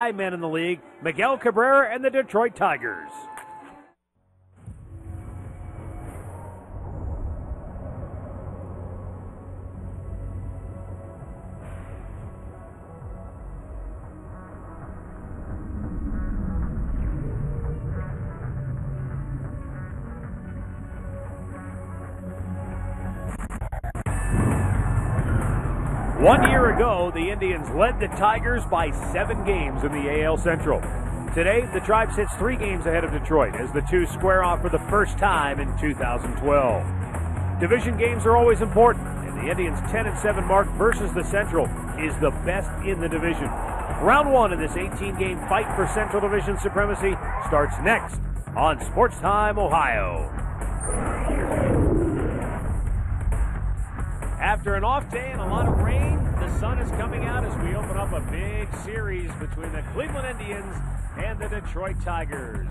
men in the league, Miguel Cabrera and the Detroit Tigers. One year ago, the Indians led the Tigers by 7 games in the AL Central. Today, the Tribe sits 3 games ahead of Detroit as the two square off for the first time in 2012. Division games are always important, and the Indians' 10-7 mark versus the Central is the best in the division. Round 1 of this 18-game fight for Central Division supremacy starts next on Sports Time Ohio. After an off day and a lot of rain, the sun is coming out as we open up a big series between the Cleveland Indians and the Detroit Tigers.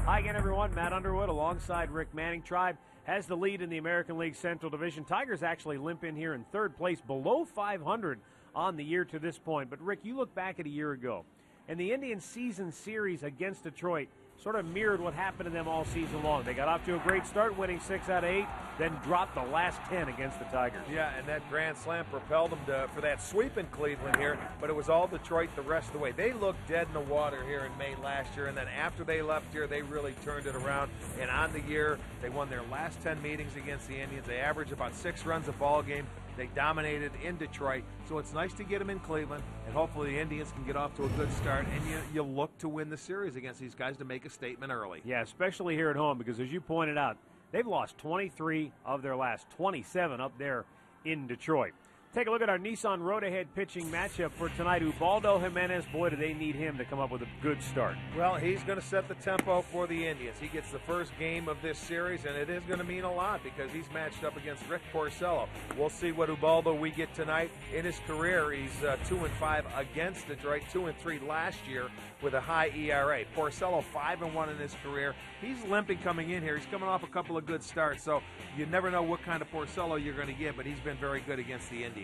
Hi again, everyone. Matt Underwood alongside Rick Manning. Tribe has the lead in the American League Central Division. Tigers actually limp in here in 3rd place, below 500 on the year to this point. But, Rick, you look back at a year ago, and the Indians' season series against Detroit sort of mirrored what happened to them all season long. They got off to a great start, winning 6 out of 8, then dropped the last 10 against the Tigers. Yeah, and that grand slam propelled them for that sweep in Cleveland here, but it was all Detroit the rest of the way. They looked dead in the water here in May last year, and then after they left here, they really turned it around. And on the year, they won their last 10 meetings against the Indians. They averaged about 6 runs a ball game. They dominated in Detroit, so it's nice to get them in Cleveland, and hopefully the Indians can get off to a good start, and you look to win the series against these guys to make a statement early. Yeah, especially here at home, because as you pointed out, they've lost 23 of their last 27 up there in Detroit. Take a look at our Nissan Road Ahead pitching matchup for tonight. Ubaldo Jimenez, boy, do they need him to come up with a good start. Well, he's going to set the tempo for the Indians. He gets the first game of this series, and it is going to mean a lot because he's matched up against Rick Porcello. We'll see what Ubaldo we get tonight. In his career, he's 2-5 against Detroit, 2-3 last year with a high ERA. Porcello 5-1 in his career. He's limping coming in here. He's coming off a couple of good starts, so you never know what kind of Porcello you're going to get, but he's been very good against the Indians.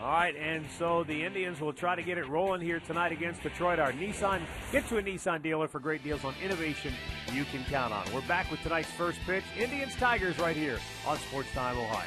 All right, and so the Indians will try to get it rolling here tonight against Detroit. Our Nissan, get to a Nissan dealer for great deals on innovation you can count on. We're back with tonight's first pitch, Indians-Tigers right here on Sports Time Ohio.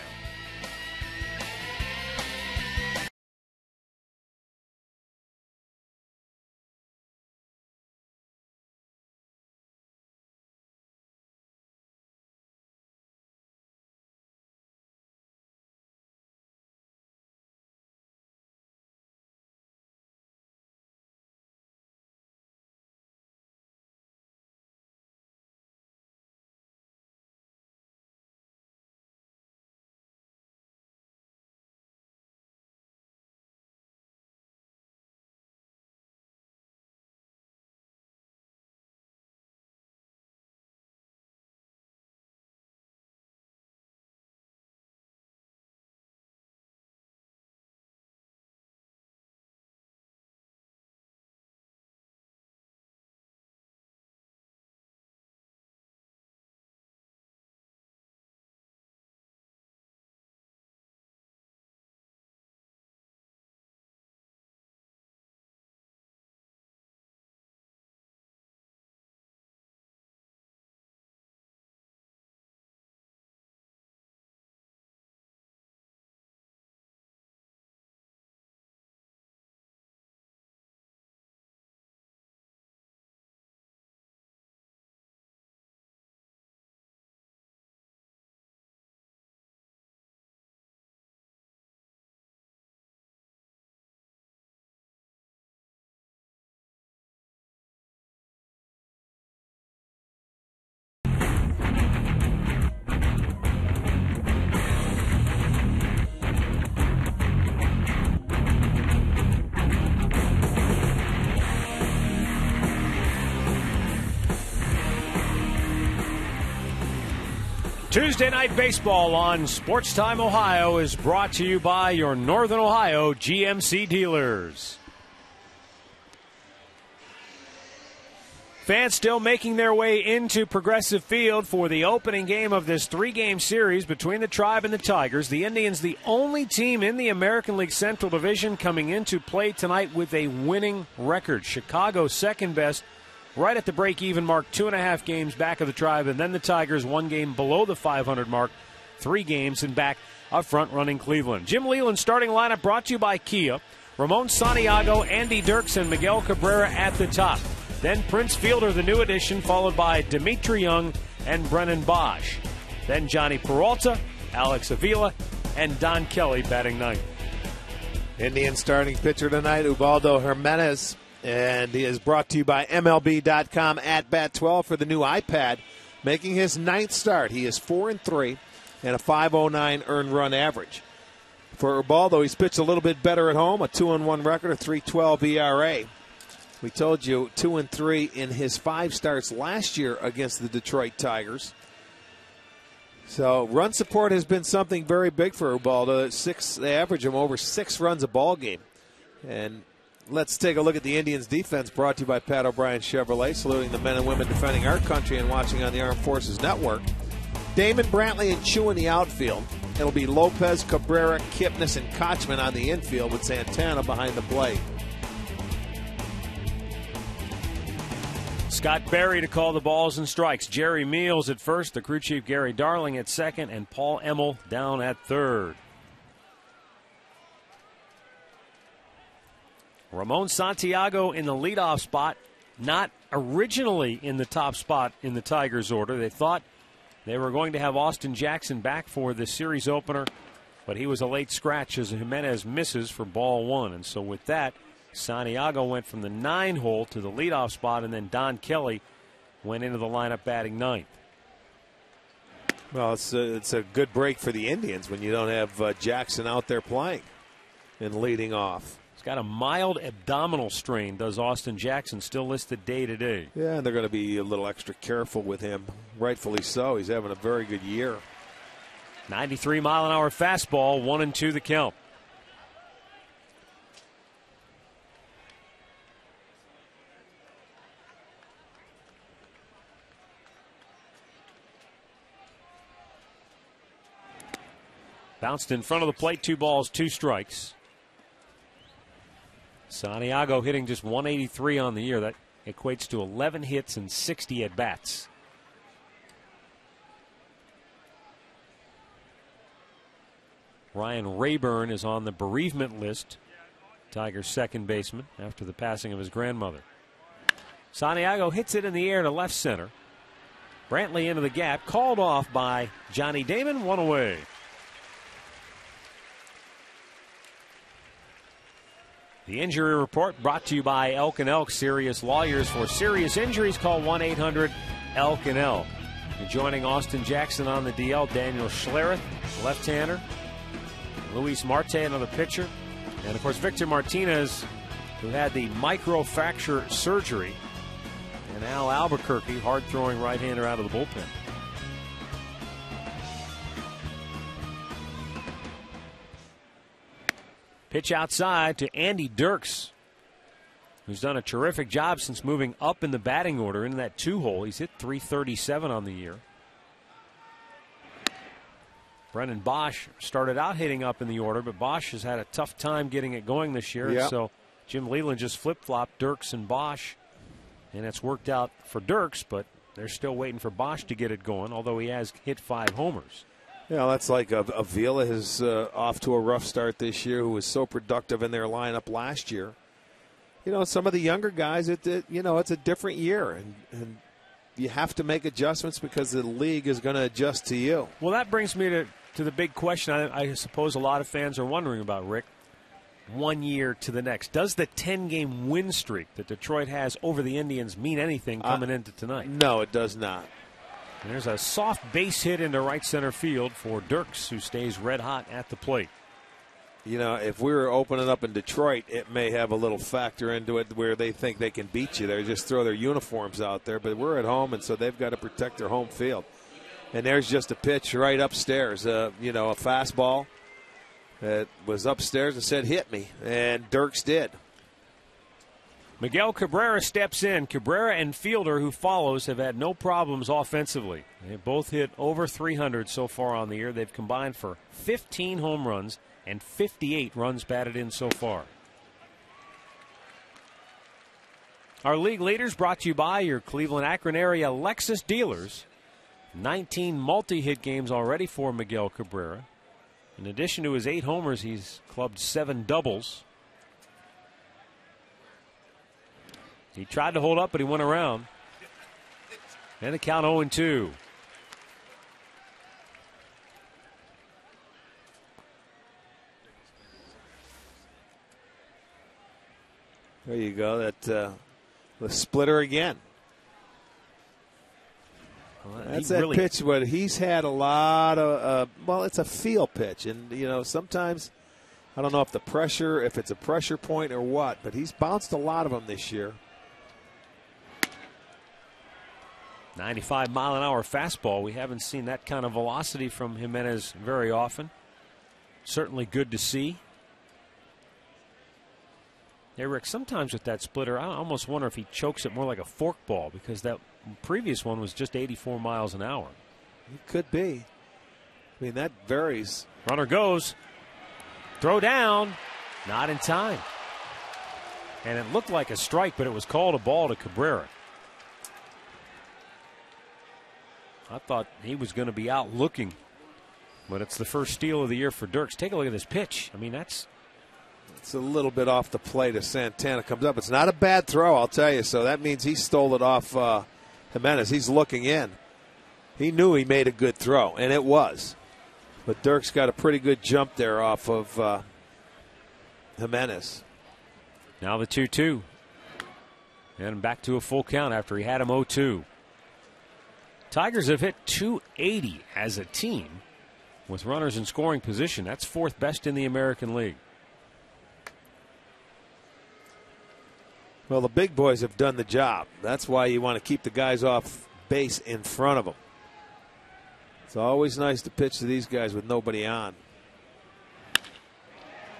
Tuesday Night Baseball on Sports Time Ohio is brought to you by your Northern Ohio GMC dealers. Fans still making their way into Progressive Field for the opening game of this 3-game series between the Tribe and the Tigers. The Indians, the only team in the American League Central Division coming into play tonight with a winning record. Chicago second best, right at the break-even mark, 2.5 games back of the Tribe, and then the Tigers 1 game below the 500 mark, 3 games and back of front-running Cleveland. Jim Leyland's starting lineup brought to you by Kia. Ramon Santiago, Andy Dirks, and Miguel Cabrera at the top. Then Prince Fielder, the new addition, followed by Dimitri Young and Brennan Bosch. Then Johnny Peralta, Alex Avila, and Don Kelly batting ninth. Indian starting pitcher tonight, Ubaldo Jimenez. And he is brought to you by MLB.com at Bat12 for the new iPad. Making his 9th start. He is 4-3 and a 5.09 earned run average. For Ubaldo, he's pitched a little bit better at home, a 2-1 record, a 3.12 ERA. We told you 2-3 in his 5 starts last year against the Detroit Tigers. So run support has been something very big for Ubaldo. They average him over 6 runs a ball game. And let's take a look at the Indians' defense, brought to you by Pat O'Brien Chevrolet, saluting the men and women defending our country and watching on the Armed Forces Network. Damon Brantley and Chu in the outfield. It'll be Lopez, Cabrera, Kipnis, and Kochman on the infield with Santana behind the plate. Scott Berry to call the balls and strikes. Jerry Meals at first, the crew chief Gary Darling at second, and Paul Emmel down at third. Ramon Santiago in the leadoff spot, not originally in the top spot in the Tigers order. They thought they were going to have Austin Jackson back for the series opener, but he was a late scratch as Jimenez misses for ball 1. And so with that, Santiago went from the 9-hole to the leadoff spot, and then Don Kelly went into the lineup batting 9th. Well, it's a good break for the Indians when you don't have Jackson out there playing and leading off. He's got a mild abdominal strain, does Austin Jackson, still listed day-to-day. Yeah, and they're going to be a little extra careful with him, rightfully so. He's having a very good year. 93-mile-an-hour fastball, 1-2 the count. Bounced in front of the plate, 2 balls, 2 strikes. Santiago hitting just 183 on the year. That equates to 11 hits and 60 at-bats. Ryan Rayburn is on the bereavement list, Tigers' second baseman, after the passing of his grandmother. Santiago hits it in the air to left center. Brantley into the gap, called off by Johnny Damon, 1 away. The injury report brought to you by Elk & Elk Serious Lawyers. For serious injuries, call 1-800-ELK & Elk. And joining Austin Jackson on the DL, Daniel Schlereth, left-hander. Luis Marte, another pitcher. And, of course, Victor Martinez, who had the microfracture surgery. And Al Albuquerque, hard-throwing right-hander out of the bullpen. Pitch outside to Andy Dirks, who's done a terrific job since moving up in the batting order in that 2-hole. He's hit .337 on the year. Brennan Bosch started out hitting up in the order, but Bosch has had a tough time getting it going this year. Yep. And so Jim Leyland just flip-flopped Dirks and Bosch, and it's worked out for Dirks, but they're still waiting for Bosch to get it going, although he has hit 5 homers. Yeah, that's like Avila is off to a rough start this year, who was so productive in their lineup last year. You know, some of the younger guys, it's a different year, and you have to make adjustments because the league is going to adjust to you. Well, that brings me to the big question I suppose a lot of fans are wondering about, Rick. 1 year to the next. Does the 10-game win streak that Detroit has over the Indians mean anything coming into tonight? No, it does not. And there's a soft base hit into right center field for Dirks, who stays red hot at the plate. You know, if we were opening up in Detroit, it may have a little factor into it where they think they can beat you. They just throw their uniforms out there. But we're at home, and so they've got to protect their home field. And there's just a pitch right upstairs, a fastball that was upstairs and said, hit me. And Dirks did. Miguel Cabrera steps in. Cabrera and Fielder, who follows, have had no problems offensively. They both hit over 300 so far on the year. They've combined for 15 home runs and 58 runs batted in so far. Our league leaders brought to you by your Cleveland-Akron area Lexus dealers. 19 multi-hit games already for Miguel Cabrera. In addition to his 8 homers, he's clubbed 7 doubles. He tried to hold up, but he went around. And the count 0-2. There you go. That the splitter again. Well, that's that pitch. But he's had a lot of. Well, it's a feel pitch, and sometimes I don't know if it's a pressure point or what, but he's bounced a lot of them this year. 95-mile-an-hour fastball. We haven't seen that kind of velocity from Jimenez very often. Certainly good to see. Hey, Rick, sometimes with that splitter, I almost wonder if he chokes it more like a forkball, because that previous one was just 84 miles an hour. It could be. I mean, that varies. Runner goes. Throw down. Not in time. And it looked like a strike, but it was called a ball to Cabrera. I thought he was going to be out looking, but it's the first steal of the year for Dirks. Take a look at this pitch. I mean, it's a little bit off the plate as Santana comes up. It's not a bad throw, I'll tell you. So that means he stole it off Jimenez. He's looking in. He knew he made a good throw, and it was. But Dirks got a pretty good jump there off of Jimenez. Now the 2-2. And back to a full count after he had him 0-2. Tigers have hit 280 as a team with runners in scoring position. That's 4th best in the American League. Well, the big boys have done the job. That's why you want to keep the guys off base in front of them. It's always nice to pitch to these guys with nobody on.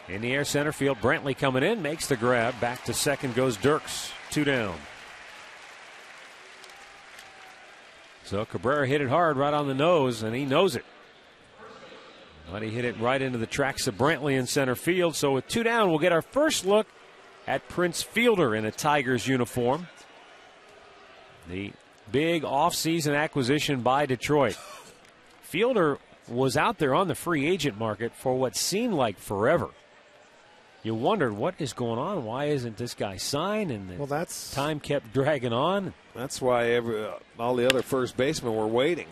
In the air center field, Brantley coming in, makes the grab. Back to second goes Dirks. 2 down. So Cabrera hit it hard right on the nose, and he knows it. But he hit it right into the tracks of Brantley in center field. So with 2 down, we'll get our first look at Prince Fielder in a Tigers uniform. The big offseason acquisition by Detroit. Fielder was out there on the free agent market for what seemed like forever. You wondered what is going on. Why isn't this guy signed? And time kept dragging on. That's why all the other first basemen were waiting.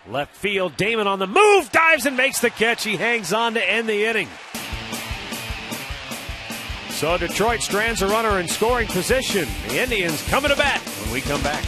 Left field, Damon on the move, dives and makes the catch. He hangs on to end the inning. So Detroit strands a runner in scoring position. The Indians coming to bat when we come back.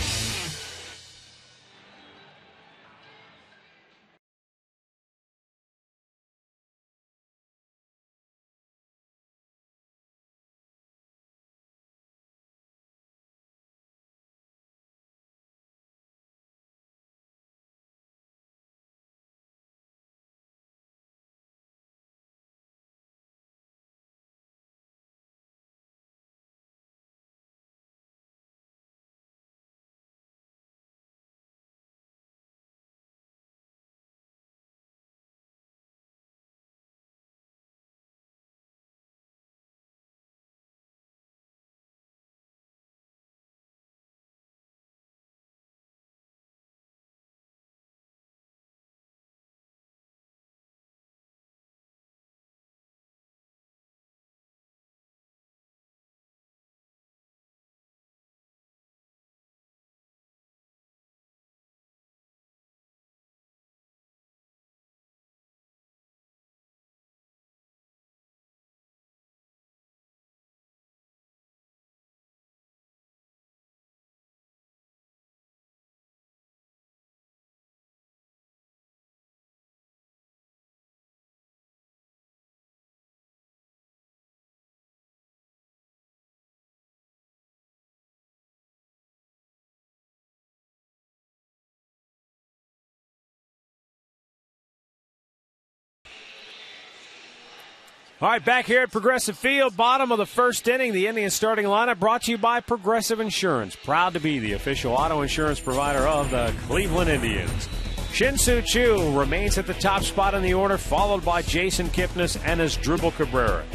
All right, back here at Progressive Field, bottom of the first inning. The Indians starting lineup brought to you by Progressive Insurance. Proud to be the official auto insurance provider of the Cleveland Indians. Shin-Soo Choo remains at the top spot in the order, followed by Jason Kipnis and Asdrubal Cabrera.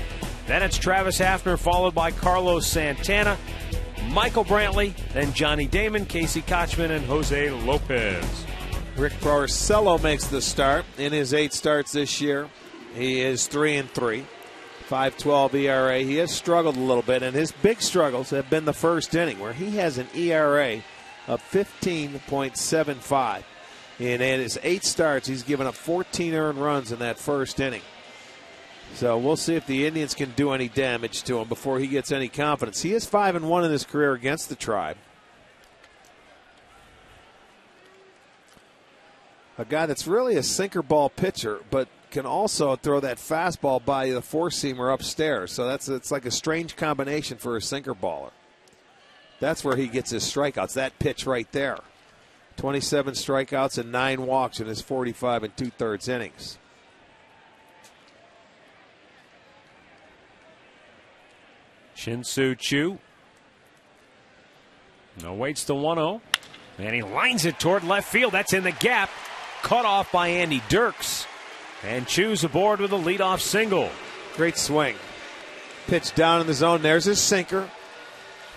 Then it's Travis Hafner, followed by Carlos Santana, Michael Brantley, then Johnny Damon, Casey Kochman, and Jose Lopez. Rick Porcello makes the start in his 8 starts this year. He is 3-3, 5.12 ERA. He has struggled a little bit, and his big struggles have been the first inning, where he has an ERA of 15.75. In his 8 starts, he's given up 14 earned runs in that first inning. So we'll see if the Indians can do any damage to him before he gets any confidence. He is 5-1 in his career against the Tribe. A guy that's really a sinker ball pitcher, but can also throw that fastball by the four-seamer upstairs. So it's like a strange combination for a sinker baller. That's where he gets his strikeouts, that pitch right there. 27 strikeouts and 9 walks in his 45 2/3 innings. Shin-Soo Choo. Now waits the 1-0. And he lines it toward left field. That's in the gap. Cut off by Andy Dirks. And Choo's aboard with a leadoff single. Great swing. Pitch down in the zone. There's his sinker.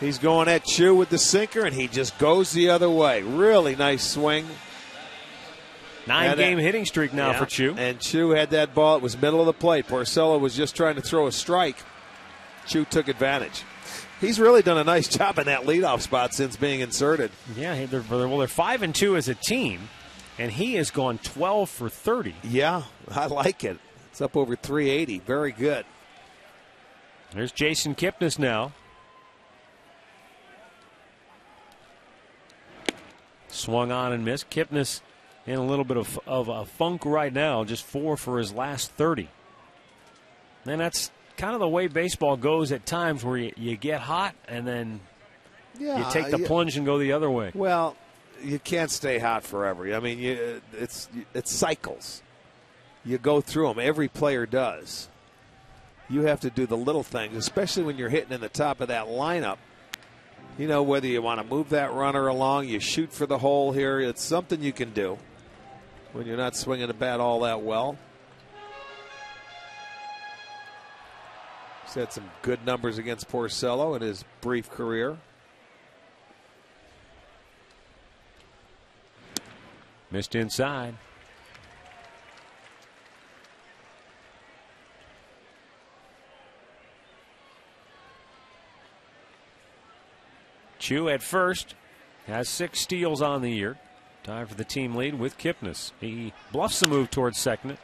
He's going at Choo with the sinker, and he just goes the other way. Really nice swing. 9-game hitting streak now for Choo. And Choo had that ball. It was middle of the plate. Porcello was just trying to throw a strike. Choo took advantage. He's really done a nice job in that leadoff spot since being inserted. Yeah, they're 5-2 as a team, and he has gone 12 for 30. Yeah, I like it. It's up over 380. Very good. There's Jason Kipnis now. Swung on and missed. Kipnis in a little bit of a funk right now, just 4 for his last 30. And that's kind of the way baseball goes at times, where you get hot and then you take the plunge and go the other way. Well, you can't stay hot forever. I mean, it's cycles. You go through them. Every player does. You have to do the little things, especially when you're hitting in the top of that lineup. You know, whether you want to move that runner along, you shoot for the hole here. It's something you can do when you're not swinging the bat all that well. He's had some good numbers against Porcello in his brief career. Missed inside. Choo at first has 6 steals on the year. Time for the team lead with Kipnis. He bluffs the move towards second,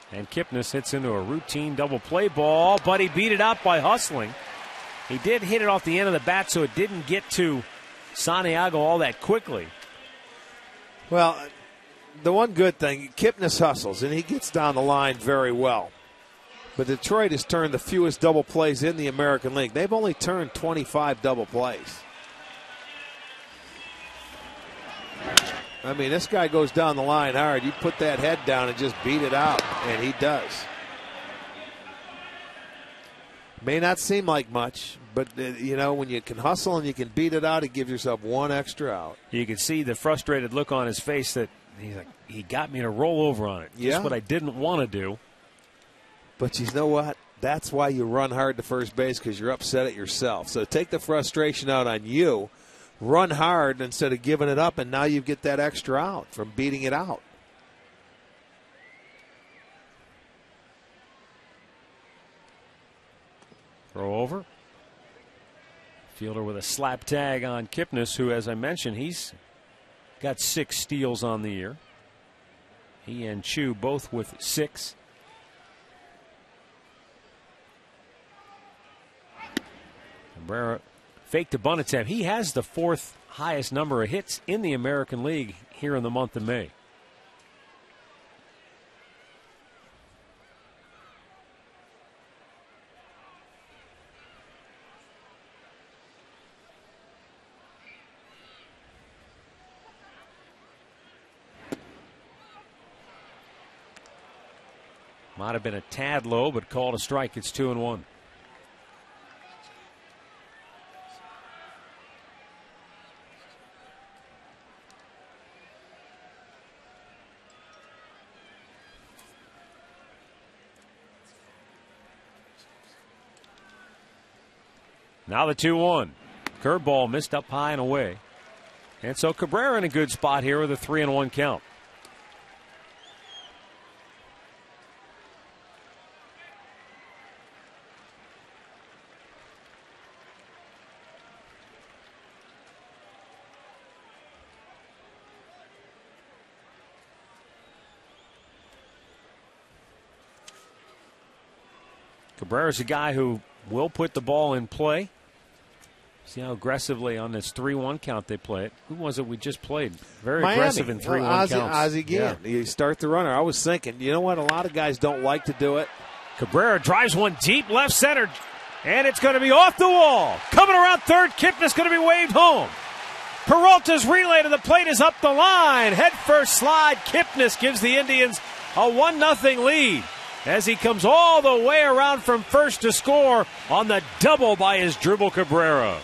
and Kipnis hits into a routine double play ball, but he beat it out by hustling. He did hit it off the end of the bat, so it didn't get to Santiago all that quickly. Well, the one good thing, Kipnis hustles, and he gets down the line very well. But Detroit has turned the fewest double plays in the American League. They've only turned 25 double plays. I mean, this guy goes down the line hard. You put that head down and just beat it out, and he does. May not seem like much, but, you know, when you can hustle and you can beat it out, it gives yourself one extra out. You can see the frustrated look on his face that he's like, he got me to roll over on it. Yeah. Just what I didn't want to do. But you know what? That's why you run hard to first base, because you're upset at yourself. So take the frustration out on you. Run hard instead of giving it up, and now you get that extra out from beating it out. Throw over. Fielder with a slap tag on Kipnis, who, as I mentioned, he's got 6 steals on the year. He and Choo both with 6. Cabrera faked a bunt attempt. He has the 4th highest number of hits in the American League here in the month of May. Might have been a tad low, but called a strike. It's 2-1. Now the 2-1. Curveball missed up high and away. And so Cabrera in a good spot here with a 3-1 count. Cabrera's a guy who will put the ball in play. See how aggressively on this 3-1 count they play it. Who was it we just played? Very Miami. Aggressive in 3-1 counts. Ozzie again. Yeah. You start the runner. I was thinking, you know what? A lot of guys don't like to do it. Cabrera drives one deep left center, and it's going to be off the wall. Coming around third, Kipnis going to be waved home. Peralta's relay to the plate is up the line. Head first slide. Kipnis gives the Indians a 1-0 lead as he comes all the way around from first to score on the double by his dribble Cabrera.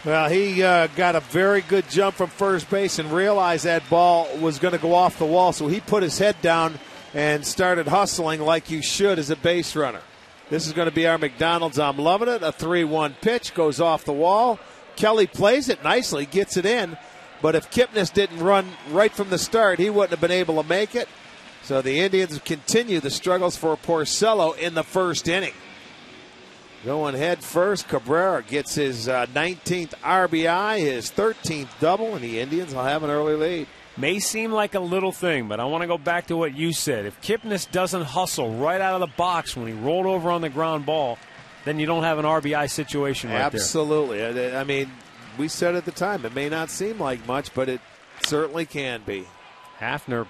Well, he got a very good jump from first base and realized that ball was going to go off the wall, so he put his head down and started hustling like you should as a base runner. This is going to be our McDonald's. I'm loving it. A 3-1 pitch goes off the wall. Kelly plays it nicely, gets it in, but if Kipnis didn't run right from the start, he wouldn't have been able to make it. So the Indians continue the struggles for Porcello in the first inning. Going head first, Cabrera gets his 19th RBI, his 13th double, and the Indians will have an early lead. May seem like a little thing, but I want to go back to what you said. If Kipnis doesn't hustle right out of the box when he rolled over on the ground ball, then you don't have an RBI situation right Absolutely. there. Absolutely. I mean, we said at the time, it may not seem like much, but it certainly can be. Hafner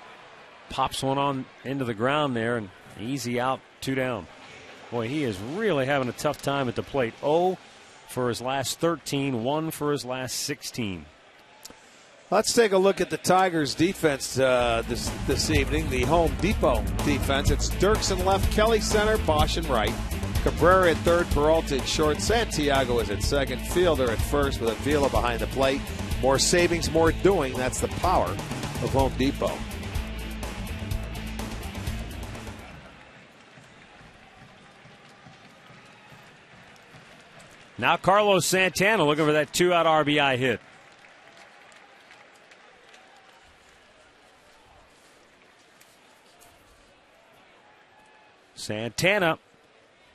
pops one on into the ground there, and easy out, 2 down. Boy, he is really having a tough time at the plate. 0 for his last 13, 1 for his last 16. Let's take a look at the Tigers' defense this evening, the Home Depot defense. It's Dirksen left, Kelly center, Bosch in right. Cabrera at third, Peralta at short, Santiago is at second, Fielder at first with Avila behind the plate. More savings, more doing. That's the power of Home Depot. Now Carlos Santana looking for that 2-out RBI hit. Santana,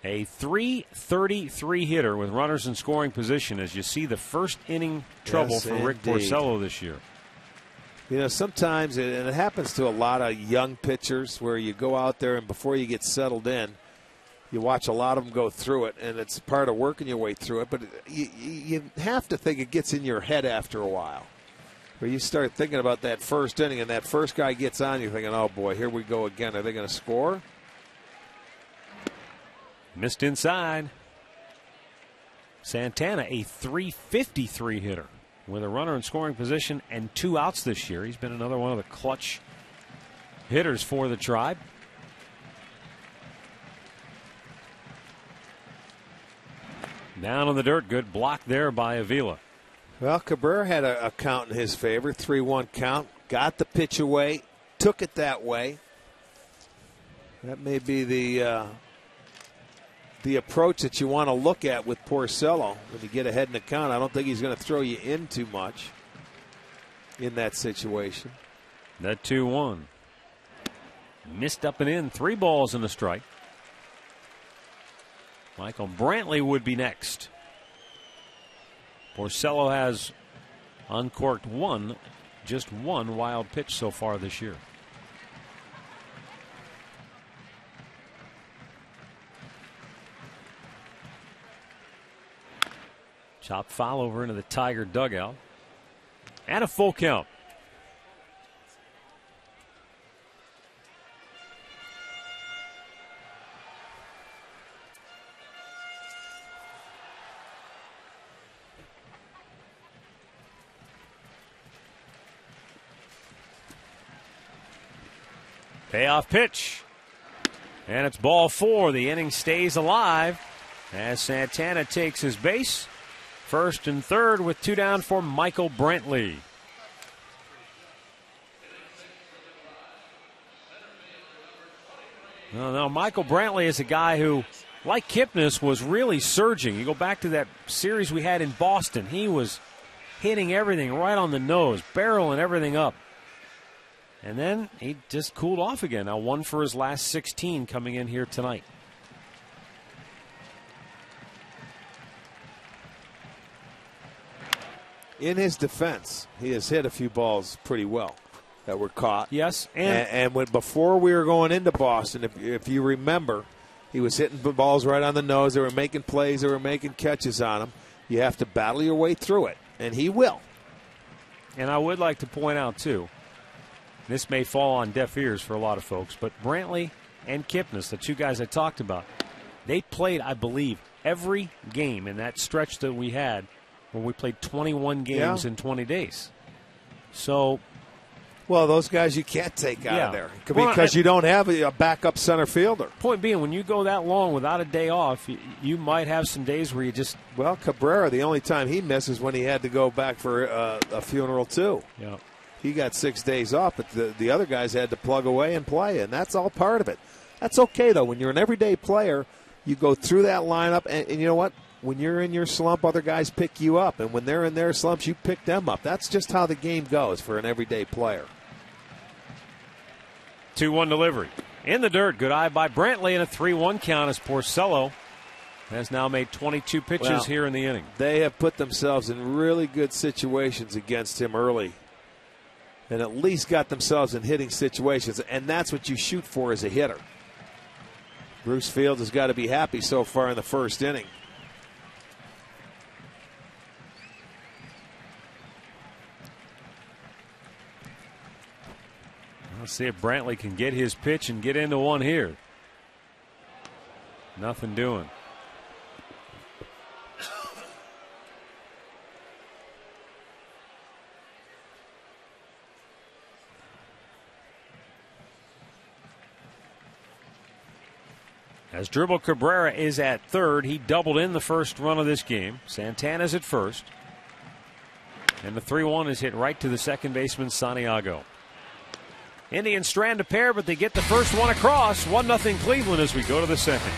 a .333 hitter with runners in scoring position as you see the first inning trouble for Rick Porcello this year. You know, sometimes, and it happens to a lot of young pitchers where you go out there and before you get settled in, you watch a lot of them go through it, and it's part of working your way through it. But you have to think it gets in your head after a while, where you start thinking about that first inning, and that first guy gets on, you're thinking, oh, boy, here we go again. Are they going to score? Missed inside. Santana, a .353 hitter with a runner in scoring position and 2 outs this year. He's been another one of the clutch hitters for the Tribe. Down on the dirt, good block there by Avila. Well, Cabrera had a count in his favor, 3-1 count. Got the pitch away, took it that way. That may be the approach that you want to look at with Porcello when you get ahead in the count. I don't think he's going to throw you in too much in that situation. That 2-1. Missed up and in, 3 balls and a strike. Michael Brantley would be next. Porcello has uncorked just one wild pitch so far this year. Chopped foul over into the Tiger dugout. And a full count. Payoff pitch. And it's ball 4. The inning stays alive as Santana takes his base. First and third with 2 down for Michael Brantley. Now, Michael Brantley is a guy who, like Kipnis, was really surging. You go back to that series we had in Boston. He was hitting everything right on the nose, barreling everything up. And then he just cooled off again. Now 1 for his last 16 coming in here tonight. In his defense, he has hit a few balls pretty well that were caught. Yes. And before we were going into Boston, if you remember, he was hitting balls right on the nose. They were making plays. They were making catches on him. You have to battle your way through it, and he will. And I would like to point out, too, this may fall on deaf ears for a lot of folks, but Brantley and Kipnis, the 2 guys I talked about, they played, I believe, every game in that stretch that we had when we played 21 games in 20 days. So, well, those guys you can't take out of there well, because you don't have a backup center fielder. Point being, when you go that long without a day off, you might have some days where you just... Well, Cabrera, the only time he misses when he had to go back for a funeral, too. Yeah. He got 6 days off, but the other guys had to plug away and play, and that's all part of it. That's okay, though. When you're an everyday player, you go through that lineup, and you know what? When you're in your slump, other guys pick you up, and when they're in their slumps, you pick them up. That's just how the game goes for an everyday player. 2-1 delivery. In the dirt, good eye by Brantley, and a 3-1 count as Porcello has now made 22 pitches here in the inning. They have put themselves in really good situations against him early, and at least got themselves in hitting situations, and that's what you shoot for as a hitter. Bruce Fields has got to be happy so far in the first inning. Let's see if Brantley can get his pitch and get into one here. Nothing doing. As Dribble Cabrera is at third, he doubled in the first run of this game. Santana's at first. And the 3-1 is hit right to the second baseman, Santiago. Indians strand a pair, but they get the first one across. 1-0 Cleveland as we go to the second.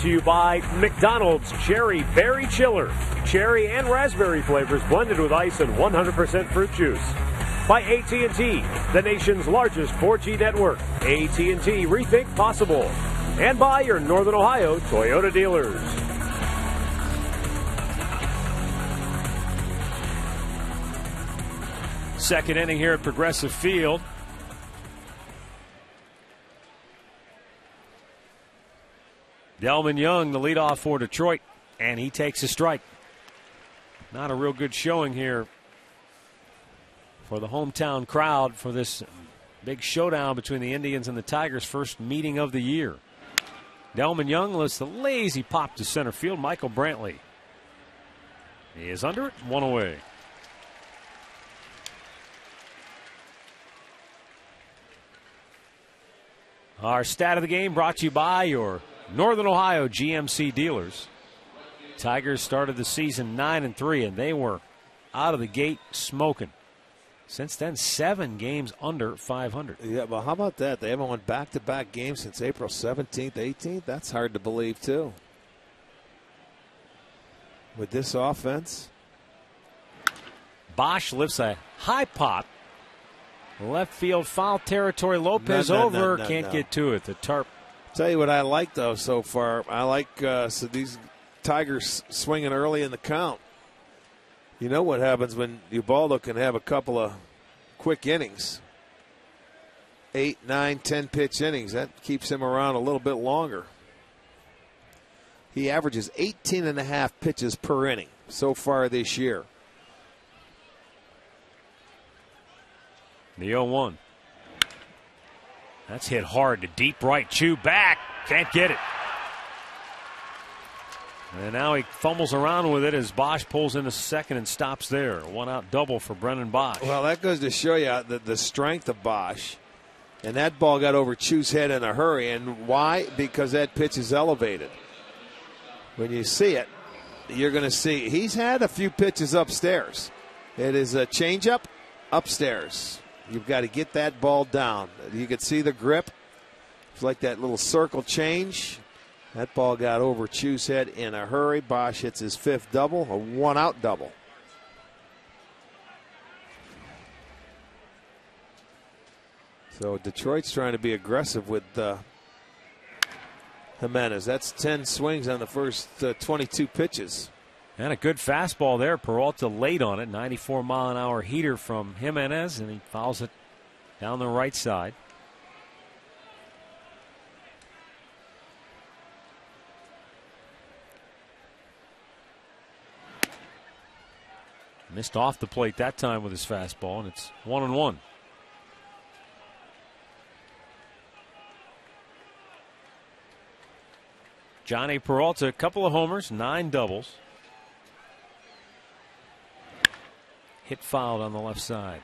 To you by McDonald's Cherry Berry Chiller. Cherry and raspberry flavors blended with ice and 100% fruit juice. By AT&T, the nation's largest 4G network. AT&T, rethink possible. And by your Northern Ohio Toyota dealers. Second inning here at Progressive Field. Delman Young, the leadoff for Detroit, and he takes a strike. Not a real good showing here for the hometown crowd for this big showdown between the Indians and the Tigers' first meeting of the year. Delman Young lets the lazy pop to center field. Michael Brantley, he is under it, one away. Our stat of the game brought to you by your Northern Ohio GMC dealers. Tigers started the season 9-3, and they were out of the gate smoking. Since then, 7 games under 500. Yeah, well, how about that? They haven't won back-to-back games since April 17th, 18th. That's hard to believe, too. With this offense. Bosch lifts a high pop. Left field foul territory. Lopez can't get to it. The tarp. Tell you what I like, though, so far. I like so these Tigers swinging early in the count. You know what happens when Ubaldo can have a couple of quick innings. 8, 9, 10 pitch innings. That keeps him around a little bit longer. He averages 18.5 pitches per inning so far this year. The 0-1. That's hit hard to deep right. Chew back. Can't get it. And now he fumbles around with it as Bosch pulls into second and stops there. A one-out double for Brennan Bosch. Well, that goes to show you the strength of Bosch. And that ball got over Chew's head in a hurry. And why? Because that pitch is elevated. When you see it, you're going to see he's had a few pitches upstairs. It is a changeup upstairs. You've got to get that ball down. You can see the grip. It's like that little circle change. That ball got over Chew's head in a hurry. Bosch hits his 5th double, a one-out double. So Detroit's trying to be aggressive with Jimenez. That's 10 swings on the first 22 pitches. And a good fastball there. Peralta late on it. 94-mile-an-hour heater from Jimenez, and he fouls it down the right side. Missed off the plate that time with his fastball, and it's 1-1. Johnny Peralta, a couple of homers, 9 doubles. Hit fouled on the left side.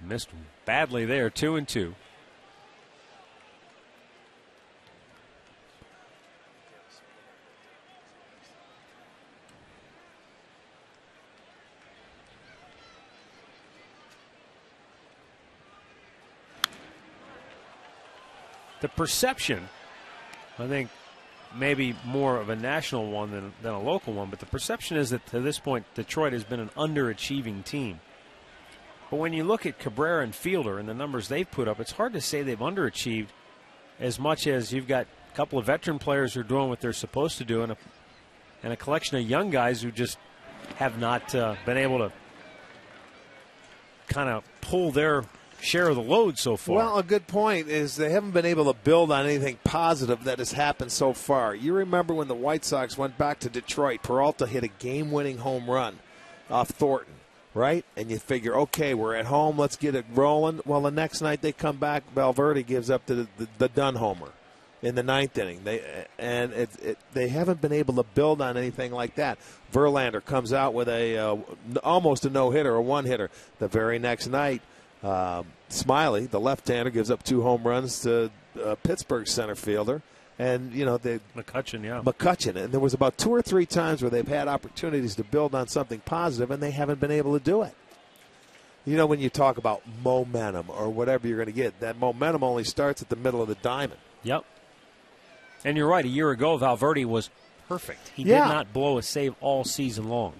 Missed badly there, 2-2. The perception, I think, maybe more of a national one than a local one, but the perception is that to this point, Detroit has been an underachieving team. But when you look at Cabrera and Fielder and the numbers they've put up, it's hard to say they've underachieved as much as you've got a couple of veteran players who are doing what they're supposed to do and a collection of young guys who just have not been able to kind of pull their share of the load so far. Well, a good point is they haven't been able to build on anything positive that has happened so far. You remember when the White Sox went back to Detroit, Peralta hit a game-winning home run off Thornton, right? And you figure, okay, we're at home, let's get it rolling. Well, the next night they come back, Valverde gives up to the Dunn homer in the 9th inning. They haven't been able to build on anything like that. Verlander comes out with almost a no-hitter, a one-hitter. The very next night, Smiley, the left-hander, gives up 2 home runs to Pittsburgh center fielder. And, McCutchen. And there was about 2 or 3 times where they've had opportunities to build on something positive, and they haven't been able to do it. You know, when you talk about momentum or whatever you're going to get, that momentum only starts at the middle of the diamond. Yep. And you're right. A year ago, Valverde was perfect. He did not blow a save all season long.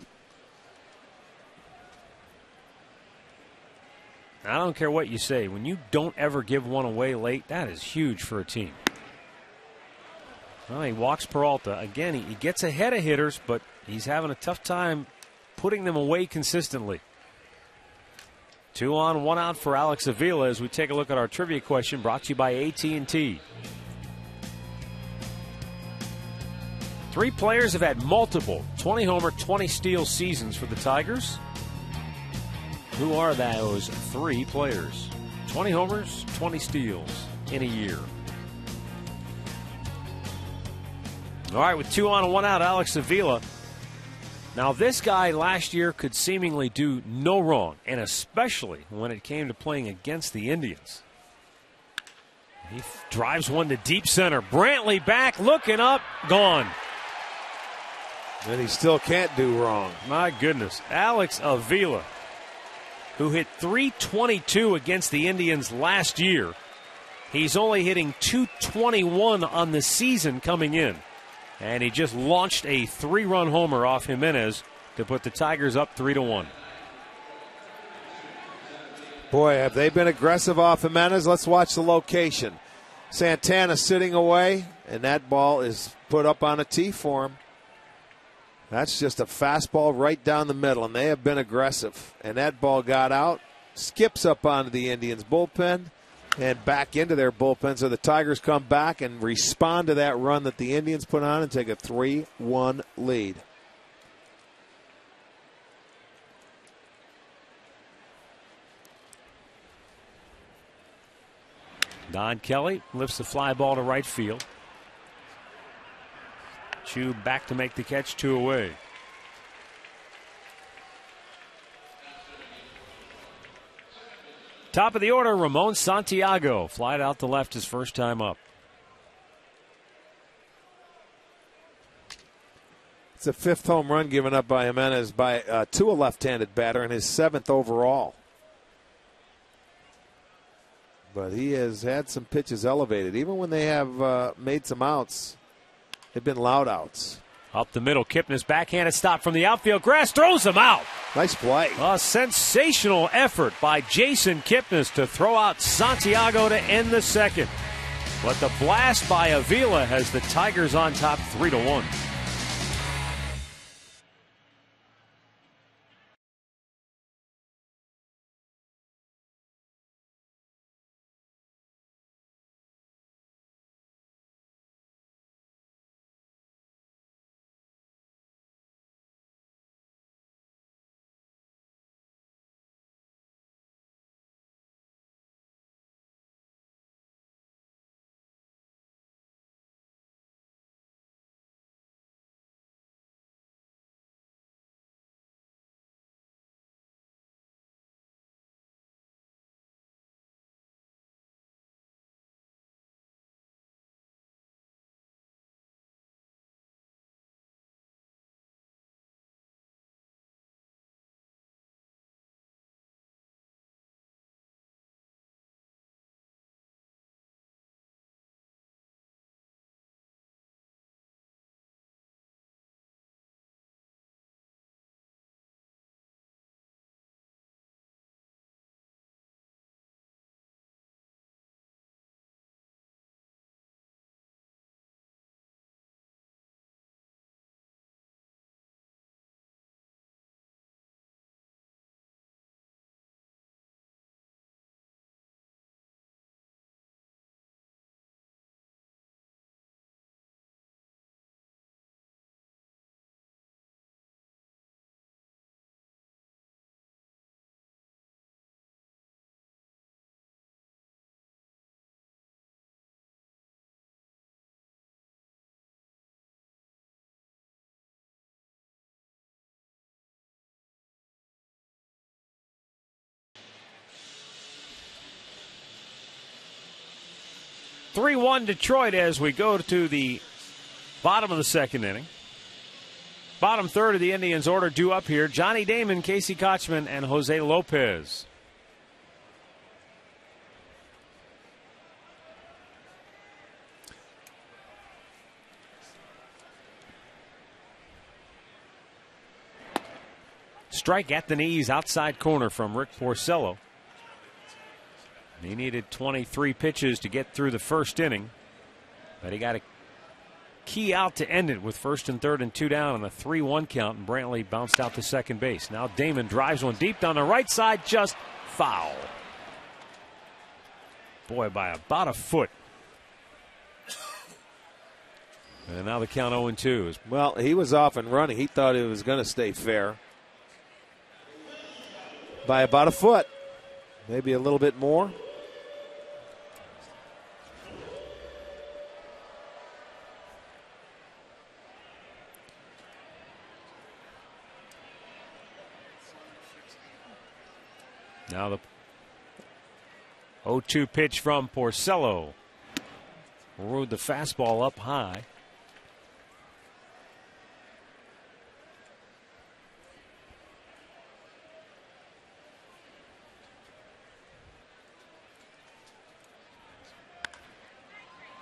I don't care what you say. When you don't ever give one away late, that is huge for a team. Well, he walks Peralta. Again, he gets ahead of hitters, but he's having a tough time putting them away consistently. 2 on, 1 out for Alex Avila as we take a look at our trivia question brought to you by AT&T. 3 players have had multiple 20-homer, 20-steal seasons for the Tigers. Who are those 3 players? 20 homers, 20 steals in a year. All right, with 2 on and 1 out, Alex Avila. Now, this guy last year could seemingly do no wrong, and especially when it came to playing against the Indians. He drives one to deep center. Brantley back, looking up, gone. And he still can't do wrong. My goodness. Alex Avila, who hit .322 against the Indians last year. He's only hitting .221 on the season coming in. And he just launched a 3-run homer off Jimenez to put the Tigers up 3-1. Boy, have they been aggressive off Jimenez. Let's watch the location. Santana sitting away, and that ball is put up on a tee for him. That's just a fastball right down the middle, and they have been aggressive. And that ball got out, skips up onto the Indians' bullpen, and back into their bullpen. So the Tigers come back and respond to that run that the Indians put on and take a 3-1 lead. Don Kelly lifts the fly ball to right field. Chu back to make the catch, 2 away. Top of the order, Ramon Santiago. Flied out to left his first time up. It's the 5th home run given up by Jimenez to a left-handed batter and his 7th overall. But he has had some pitches elevated. Even when they have made some outs, they've been loud outs. Up the middle, Kipnis backhanded stop from the outfield. Grass throws him out. Nice play. A sensational effort by Jason Kipnis to throw out Santiago to end the second. But the blast by Avila has the Tigers on top 3-1. (3-1) Detroit as we go to the bottom of the second inning. Bottom third of the Indians order due up here. Johnny Damon, Casey Kochman, and Jose Lopez. Strike at the knees, outside corner from Rick Porcello. He needed 23 pitches to get through the first inning, but he got a key out to end it with first and third and 2 down on a 3-1 count, and Brantley bounced out to second base. Now Damon drives one deep down the right side, just foul. Boy, by about a foot. And now the count 0-2. Well, he was off and running. He thought it was going to stay fair. By about a foot. Maybe a little bit more. Now the 0-2 pitch from Porcello. Rode the fastball up high.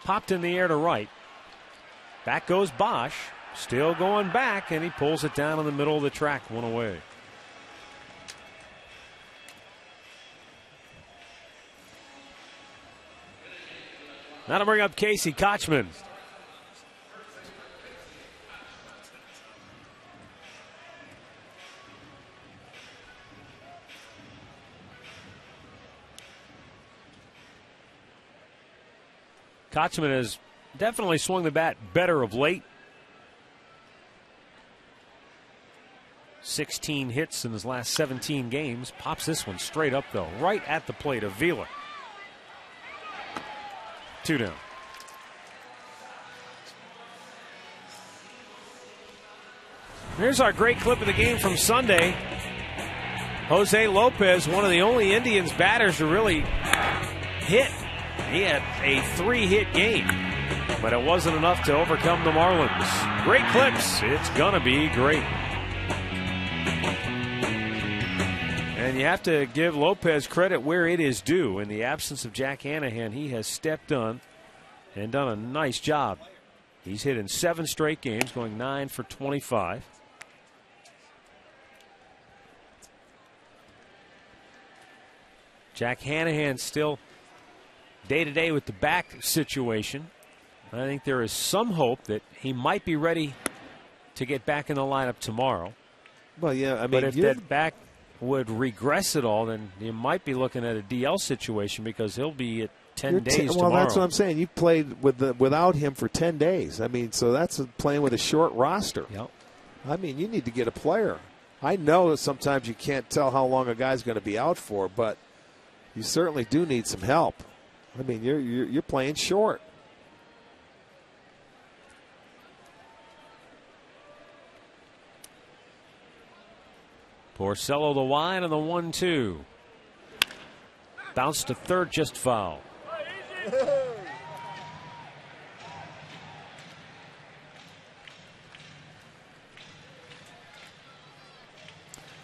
Popped in the air to right. Back goes Bosch. Still going back, and he pulls it down in the middle of the track, one away. Now to bring up Casey Kochman. Kochman has definitely swung the bat better of late. 16 hits in his last 17 games. Pops this one straight up, though, right at the plate of Vila. 2 down. Here's our great clip of the game from Sunday. Jose Lopez, one of the only Indians batters to really hit. He had a 3-hit game, but it wasn't enough to overcome the Marlins. Great clips. It's going to be great. And you have to give Lopez credit where it is due. In the absence of Jack Hanahan, he has stepped on and done a nice job. He's hit in 7 straight games, going 9 for 25. Jack Hanahan still day-to-day with the back situation. I think there is some hope that he might be ready to get back in the lineup tomorrow. Well, yeah, I mean, but if that back would regress at all, then you might be looking at a DL situation because he'll be at 10 days well, tomorrow. that's what I'm saying. You played without him for 10 days. I mean, so that's playing with a short roster. Yep. I mean, you need to get a player. I know that sometimes you can't tell how long a guy's going to be out for, but you certainly do need some help. I mean, you're playing short. Porcello the wide and the 1-2. Bounce to third, just foul.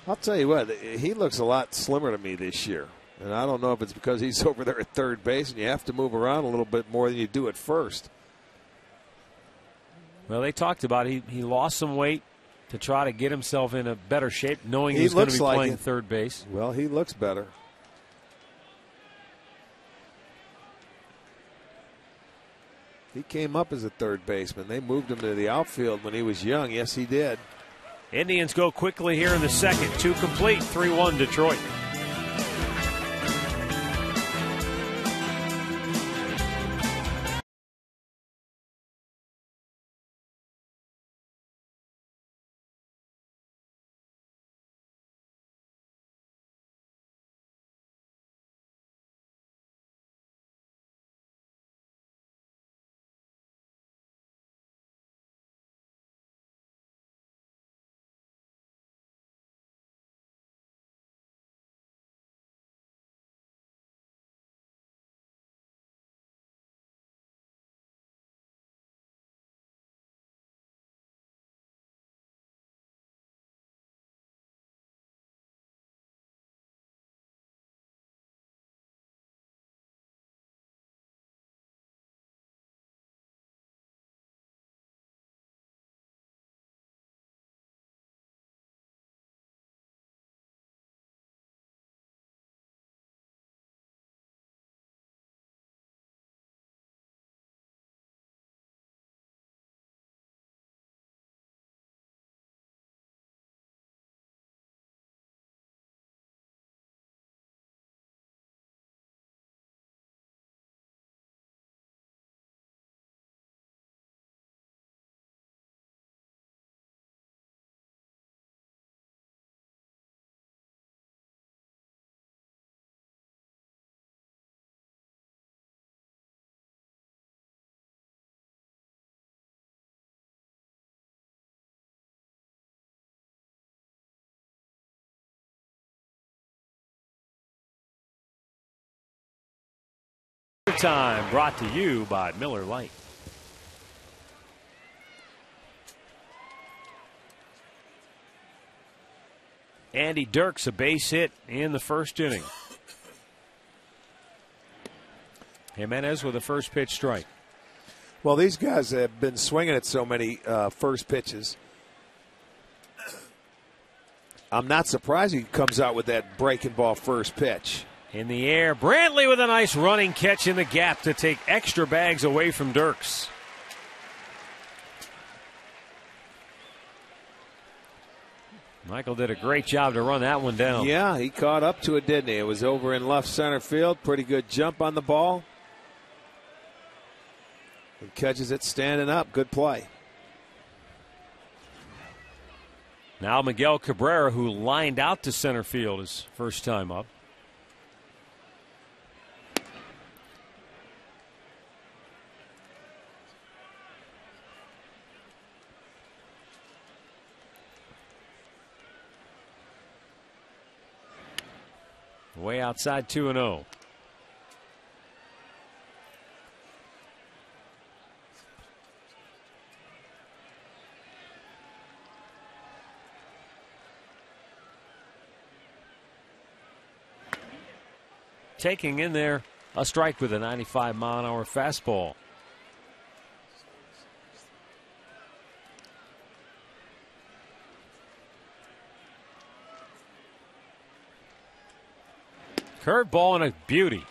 I'll tell you what, he looks a lot slimmer to me this year. And I don't know if it's because he's over there at third base and you have to move around a little bit more than you do at first. Well, they talked about he lost some weight to try to get himself in a better shape, knowing he was going to be playing third base. Well, he looks better. He came up as a third baseman. They moved him to the outfield when he was young. Yes, he did. Indians go quickly here in the second. 2 complete, 3-1 Detroit. Time brought to you by Miller Lite. Andy Dirks, a base hit in the first inning. Jimenez with a first pitch strike. Well, these guys have been swinging at so many first pitches. I'm not surprised he comes out with that breaking ball first pitch. In the air, Brantley with a nice running catch in the gap to take extra bags away from Dirks. Michael did a great job to run that one down. Yeah, he caught up to it, didn't he? It was over in left center field. Pretty good jump on the ball. He catches it standing up. Good play. Now Miguel Cabrera, who lined out to center field his first time up. Way outside 2-0. Taking in there a strike with a 95-mile-an-hour fastball. Curveball and a beauty.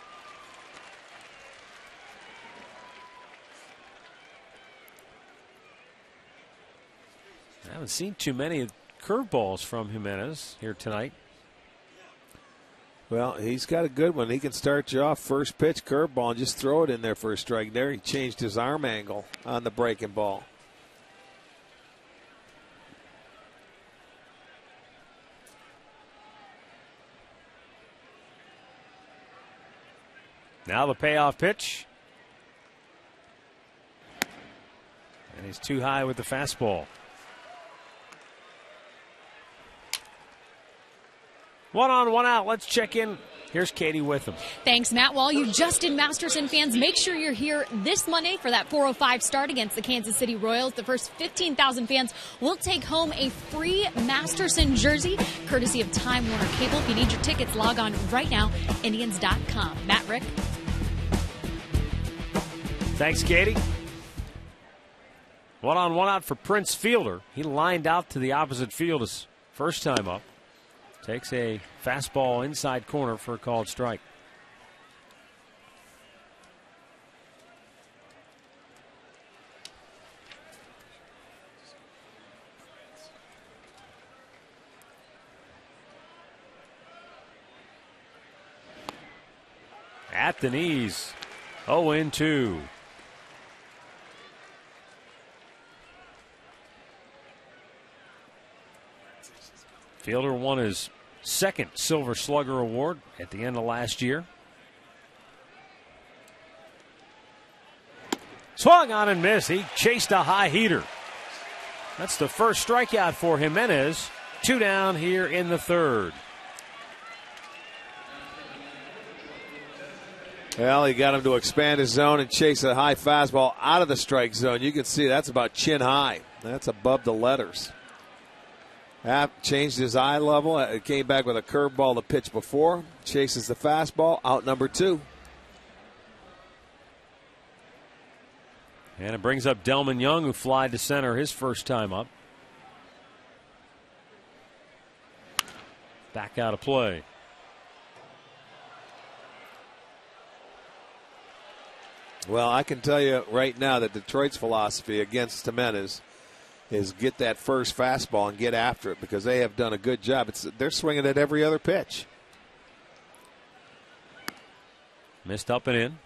I haven't seen too many curveballs from Jimenez here tonight. Well, he's got a good one. He can start you off first pitch curveball and just throw it in there for a strike there. He changed his arm angle on the breaking ball. Now the payoff pitch. And he's too high with the fastball. 1 on, 1 out. Let's check in. Here's Katie with him. Thanks, Matt. Well, you Justin Masterson fans, make sure you're here this Monday for that 4:05 start against the Kansas City Royals. The first 15,000 fans will take home a free Masterson jersey, courtesy of Time Warner Cable. If you need your tickets, log on right now, Indians.com. Matt, Rick. Thanks, Katie. 1 on, 1 out for Prince Fielder. He lined out to the opposite field his first time up. Takes a fastball inside corner for a called strike. At the knees. 0-2. Fielder won his second Silver Slugger award at the end of last year. Swung on and missed. He chased a high heater. That's the first strikeout for Jimenez. 2 down here in the third. Well, he got him to expand his zone and chase a high fastball out of the strike zone. You can see that's about chin high. That's above the letters. Changed his eye level. It came back with a curveball the pitch before. Chases the fastball. Out number 2. And it brings up Delman Young, who flied to center his first time up. Back out of play. Well, I can tell you right now that Detroit's philosophy against Jimenez is get that first fastball and get after it, because they have done a good job. They're swinging at every other pitch. Missed up and in.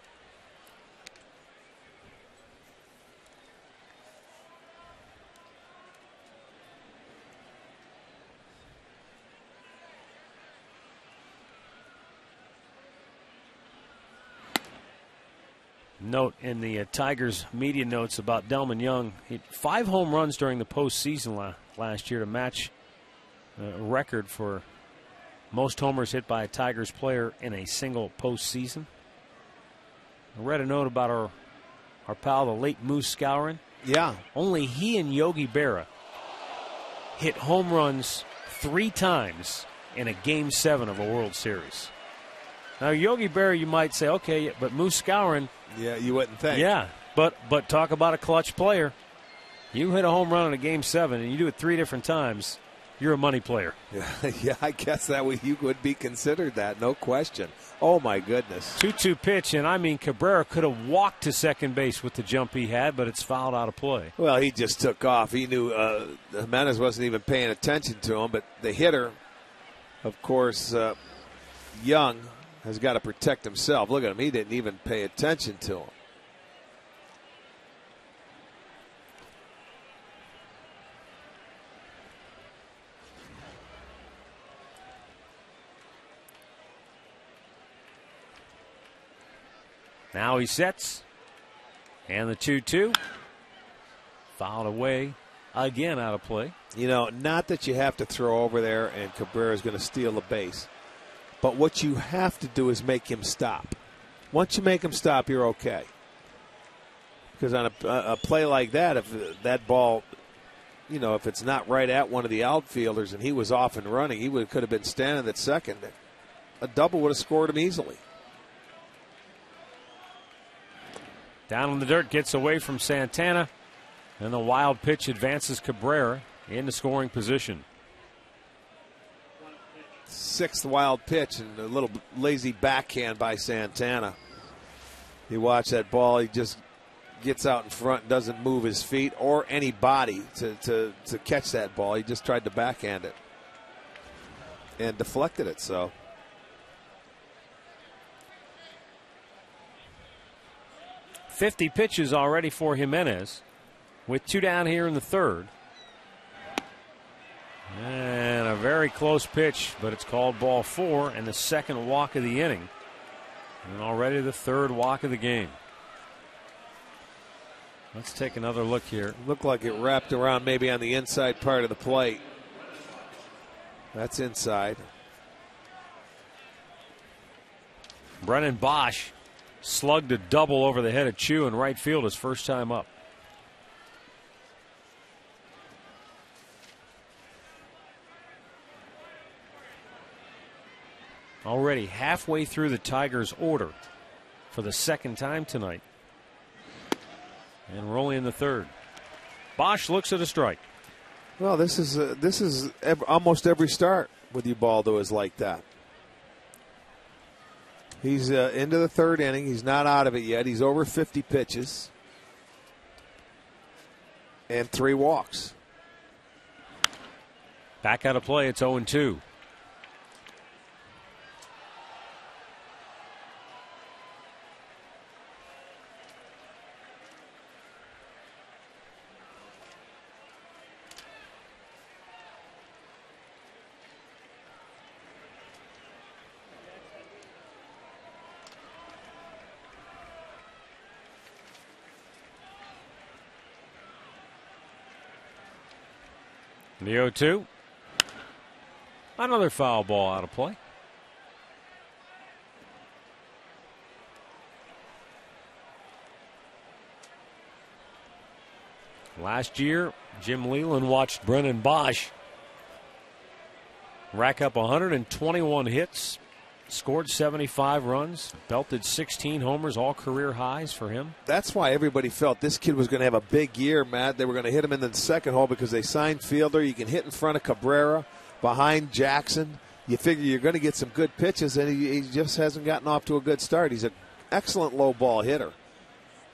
Note in the Tigers media notes about Delman Young. He had 5 home runs during the postseason last year to match a record for most homers hit by a Tigers player in a single postseason. I read a note about our pal, the late Moose Skowron. Yeah. Only he and Yogi Berra hit home runs 3 times in a Game 7 of a World Series. Now, Yogi Berra, you might say, okay, but Moose Skowron. Yeah, you wouldn't think. Yeah, but talk about a clutch player. You hit a home run in a Game 7, and you do it 3 different times, you're a money player. Yeah, I guess you would be considered that, no question. Oh, my goodness. 2-2 pitch, and I mean, Cabrera could have walked to second base with the jump he had, but it's fouled out of play. Well, he just took off. He knew Jimenez wasn't even paying attention to him, but the hitter, of course, Young, has got to protect himself. Look at him. He didn't even pay attention to him. Now he sets. And the 2-2. Fouled away again out of play. You know, not that you have to throw over there and Cabrera is going to steal a base. But what you have to do is make him stop. Once you make him stop, you're okay. Because on a play like that, if that ball, you know, if it's not right at one of the outfielders and he was off and running, he could have been standing at second. A double would have scored him easily. Down in the dirt, gets away from Santana. And the wild pitch advances Cabrera into scoring position. 6th wild pitch and a little lazy backhand by Santana. You watch that ball, he just gets out in front and doesn't move his feet or any body to catch that ball. He just tried to backhand it and deflected it. So 50 pitches already for Jimenez with 2 down here in the 3rd. And a very close pitch, but it's called ball 4 and the 2nd walk of the inning. And already the 3rd walk of the game. Let's take another look here. Looked like it wrapped around maybe on the inside part of the plate. That's inside. Brennan Bosch slugged a double over the head of Chu in right field his first time up. Already halfway through the Tigers' order for the 2nd time tonight. And we're only in the 3rd. Bosch looks at a strike. Well, this is almost every start with Ubaldo is like that. He's into the 3rd inning. He's not out of it yet. He's over 50 pitches and 3 walks. Back out of play. It's 0-2. The 0-2. Another foul ball out of play. Last year, Jim Leyland watched Brennan Bosch rack up 121 hits, scored 75 runs, belted 16 homers, all career highs for him. That's why everybody felt this kid was going to have a big year, Matt. They were going to hit him in the 2nd hole because they signed Fielder. You can hit in front of Cabrera, behind Jackson. You figure you're going to get some good pitches, and he just hasn't gotten off to a good start. He's an excellent low ball hitter,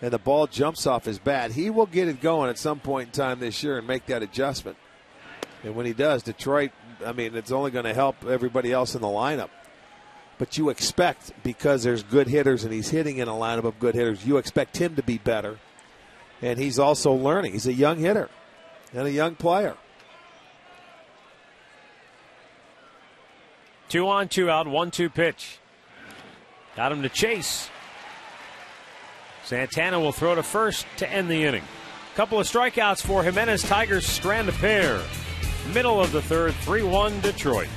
and the ball jumps off his bat. He will get it going at some point in time this year and make that adjustment. And when he does, Detroit, I mean, it's only going to help everybody else in the lineup. But you expect, because there's good hitters and he's hitting in a lineup of good hitters, you expect him to be better. And he's also learning. He's a young hitter and a young player. 2 on, 2 out, 1-2 pitch. Got him to chase. Santana will throw to first to end the inning. Couple of strikeouts for Jimenez. Tigers strand a pair. Middle of the 3rd, 3-1 Detroit.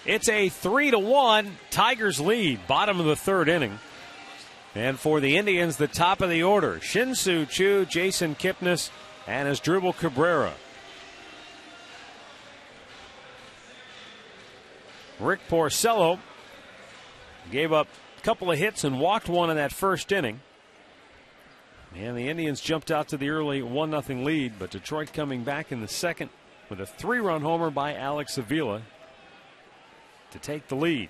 It's a 3-1 Tigers lead, bottom of the third inning. And for the Indians, the top of the order, Shin-Soo Choo, Jason Kipnis, and Asdrubal Cabrera. Rick Porcello gave up a couple of hits and walked one in that first inning. And the Indians jumped out to the early 1-0 lead, but Detroit coming back in the second with a 3-run homer by Alex Avila to take the lead.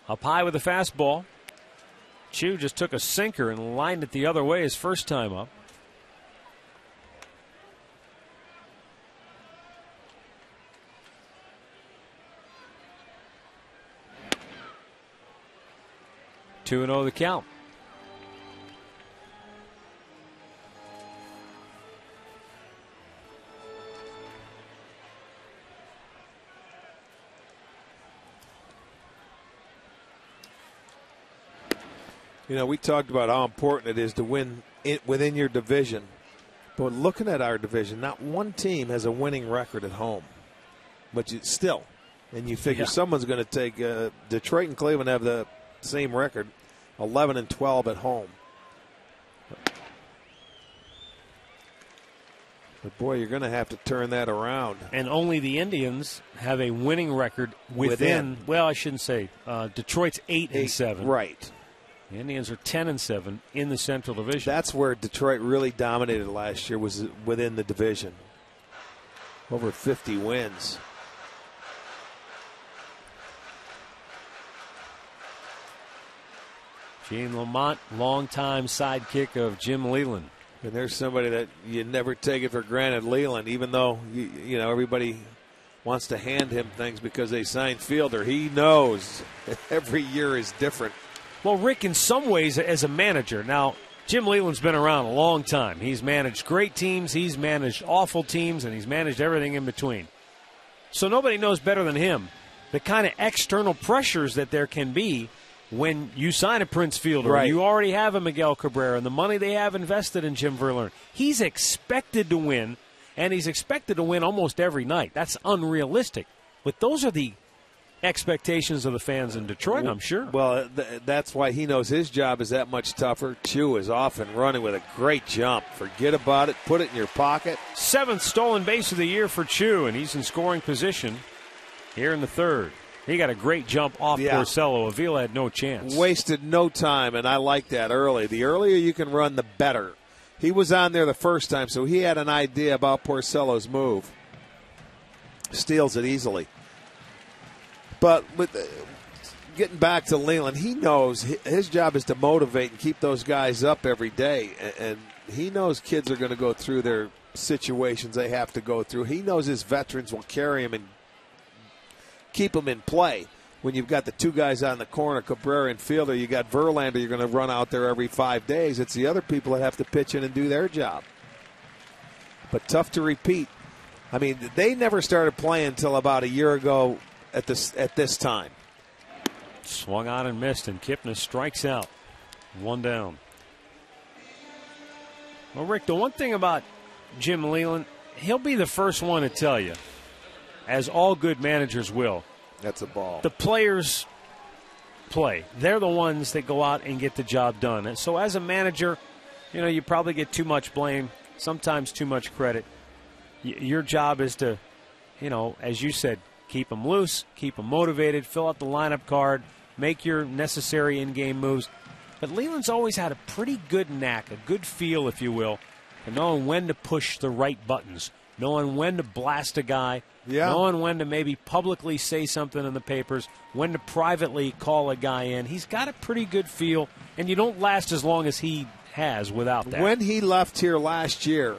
Up high with a fastball. Choo just took a sinker and lined it the other way his first time up. 2-0 the count. You know, we talked about how important it is to win within your division. But looking at our division, not one team has a winning record at home. But still, and you figure someone's going to take Detroit and Cleveland have the same record, 11-12 at home. But boy, you're going to have to turn that around. And only the Indians have a winning record within. Well, I shouldn't say. Detroit's 8-7. Right. The Indians are 10-7 in the Central Division. That's where Detroit really dominated last year, was within the division. Over 50 wins. Gene Lamont, longtime sidekick of Jim Leyland. And there's somebody that you never take it for granted, Leyland, even though you know everybody wants to hand him things because they signed Fielder. He knows every year is different. Well, Rick, in some ways, as a manager, now, Jim Leyland's been around a long time. He's managed great teams, he's managed awful teams, and he's managed everything in between. So nobody knows better than him the kind of external pressures that there can be when you sign a Prince Fielder. Right. You already have a Miguel Cabrera, and the money they have invested in Jim Verlander. He's expected to win, and he's expected to win almost every night. That's unrealistic. But those are the expectations of the fans in Detroit, I'm sure. Well, that's why he knows his job is that much tougher. Choo is off and running with a great jump. Forget about it. Put it in your pocket. 7th stolen base of the year for Choo, and he's in scoring position here in the third. He got a great jump off Porcello. Avila had no chance. Wasted no time, and I like that early. The earlier you can run, the better. He was on there the first time, so he had an idea about Porcello's move. Steals it easily. But with getting back to Leyland, he knows his job is to motivate and keep those guys up every day. And he knows kids are going to go through their situations they have to go through. He knows his veterans will carry him and keep him in play. When you've got the two guys on the corner, Cabrera and Fielder, you got Verlander, you're going to run out there every 5 days. It's the other people that have to pitch in and do their job. But tough to repeat. I mean, they never started playing until about a year ago at this time. Swung on and missed, and Kipnis strikes out. 1 down. Well, Rick, the one thing about Jim Leyland, he'll be the first one to tell you, as all good managers will, that's a ball. The players play. They're the ones that go out and get the job done. And so as a manager, you know, you probably get too much blame, sometimes too much credit. Your job is to, you know, as you said, keep them loose, keep them motivated, fill out the lineup card, make your necessary in-game moves. But Leyland's always had a pretty good knack, a good feel, if you will, of knowing when to push the right buttons, knowing when to blast a guy, knowing when to maybe publicly say something in the papers, when to privately call a guy in. He's got a pretty good feel, and you don't last as long as he has without that. When he left here last year,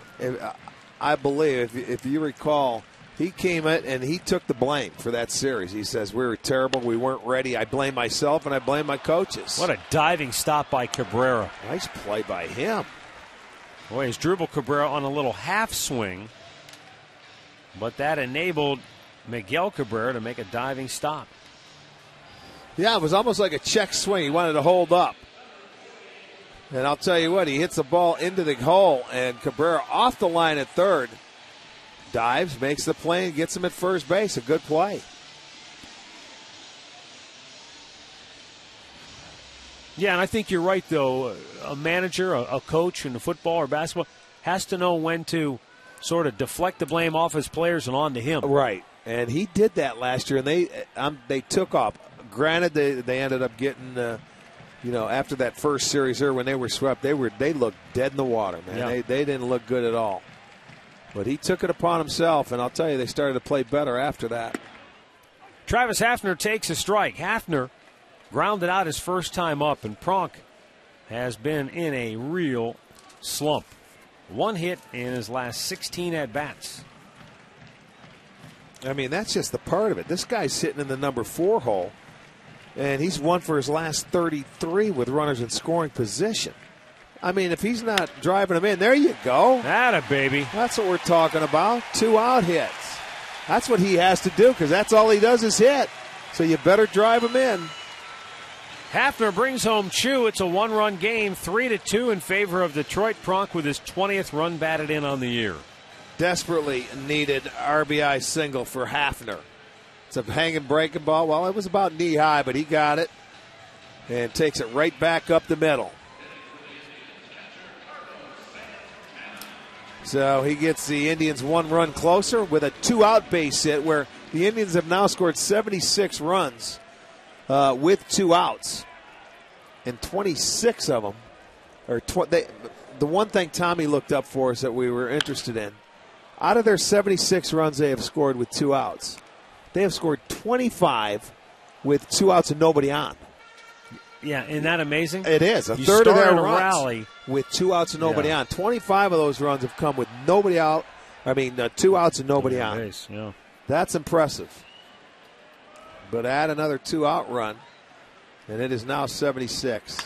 I believe, if you recall, he came in and he took the blame for that series. He says, we were terrible, we weren't ready. I blame myself and I blame my coaches. What a diving stop by Cabrera. Nice play by him. Boy, Asdrubal Cabrera on a little half swing, but that enabled Miguel Cabrera to make a diving stop. Yeah, it was almost like a check swing. He wanted to hold up. And I'll tell you what, he hits the ball into the hole, and Cabrera off the line at third dives, makes the play, and gets him at first base. A good play. Yeah, and I think you're right, though. A manager, a coach in football or basketball has to know when to sort of deflect the blame off his players and onto him. Right, and he did that last year, and they took off. Granted, they ended up getting, after that first series there when they were swept, they looked dead in the water, man. Yeah. They didn't look good at all. But he took it upon himself, and I'll tell you, they started to play better after that. Travis Hafner takes a strike. Hafner grounded out his first time up, and Pronk has been in a real slump. One hit in his last 16 at-bats. I mean, that's just the part of it. This guy's sitting in the number 4 hole, and he's won for his last 33 with runners in scoring position. I mean, if he's not driving them in, there you go. Atta baby. That's what we're talking about. 2 out hits. That's what he has to do because that's all he does is hit. So you better drive him in. Hafner brings home Chu. It's a 1-run game, 3-2 in favor of Detroit. Pronk with his 20th run batted in on the year. Desperately needed RBI single for Hafner. It's a hanging breaking ball. Well, it was about knee high, but he got it and takes it right back up the middle. So he gets the Indians 1 run closer with a 2-out base hit where the Indians have now scored 76 runs with 2 outs. And 26 of them, the one thing Tommy looked up for us that we were interested in, out of their 76 runs they have scored with 2 outs, they have scored 25 with 2 outs and nobody on. Yeah, isn't that amazing? It is. A You third of their started a runs rally with 2 outs and nobody on. 25 of those runs have come with nobody out. 2 outs and nobody on. Base, yeah. That's impressive. But add another 2-out run, and it is now 76.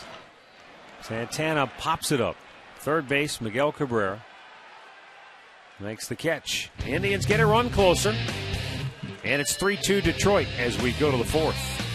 Santana pops it up. Third base, Miguel Cabrera makes the catch. Indians get a run closer, and it's 3-2 Detroit as we go to the 4th.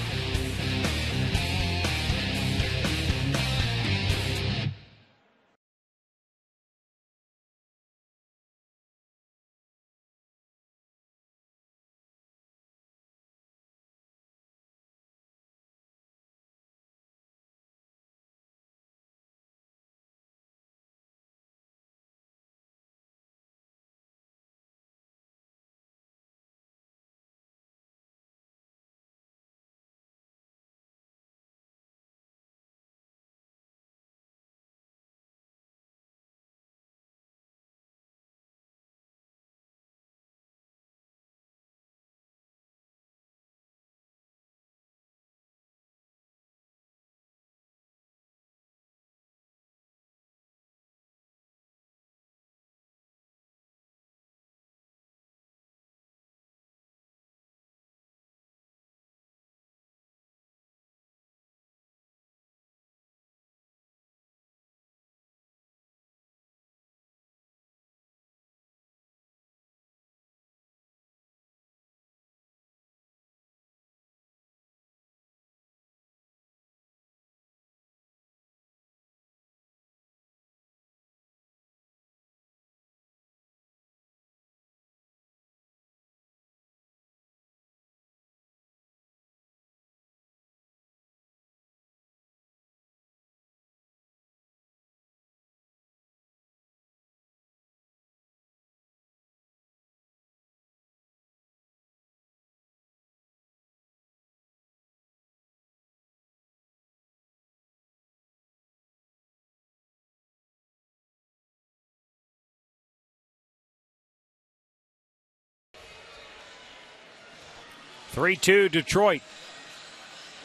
(3-2) Detroit.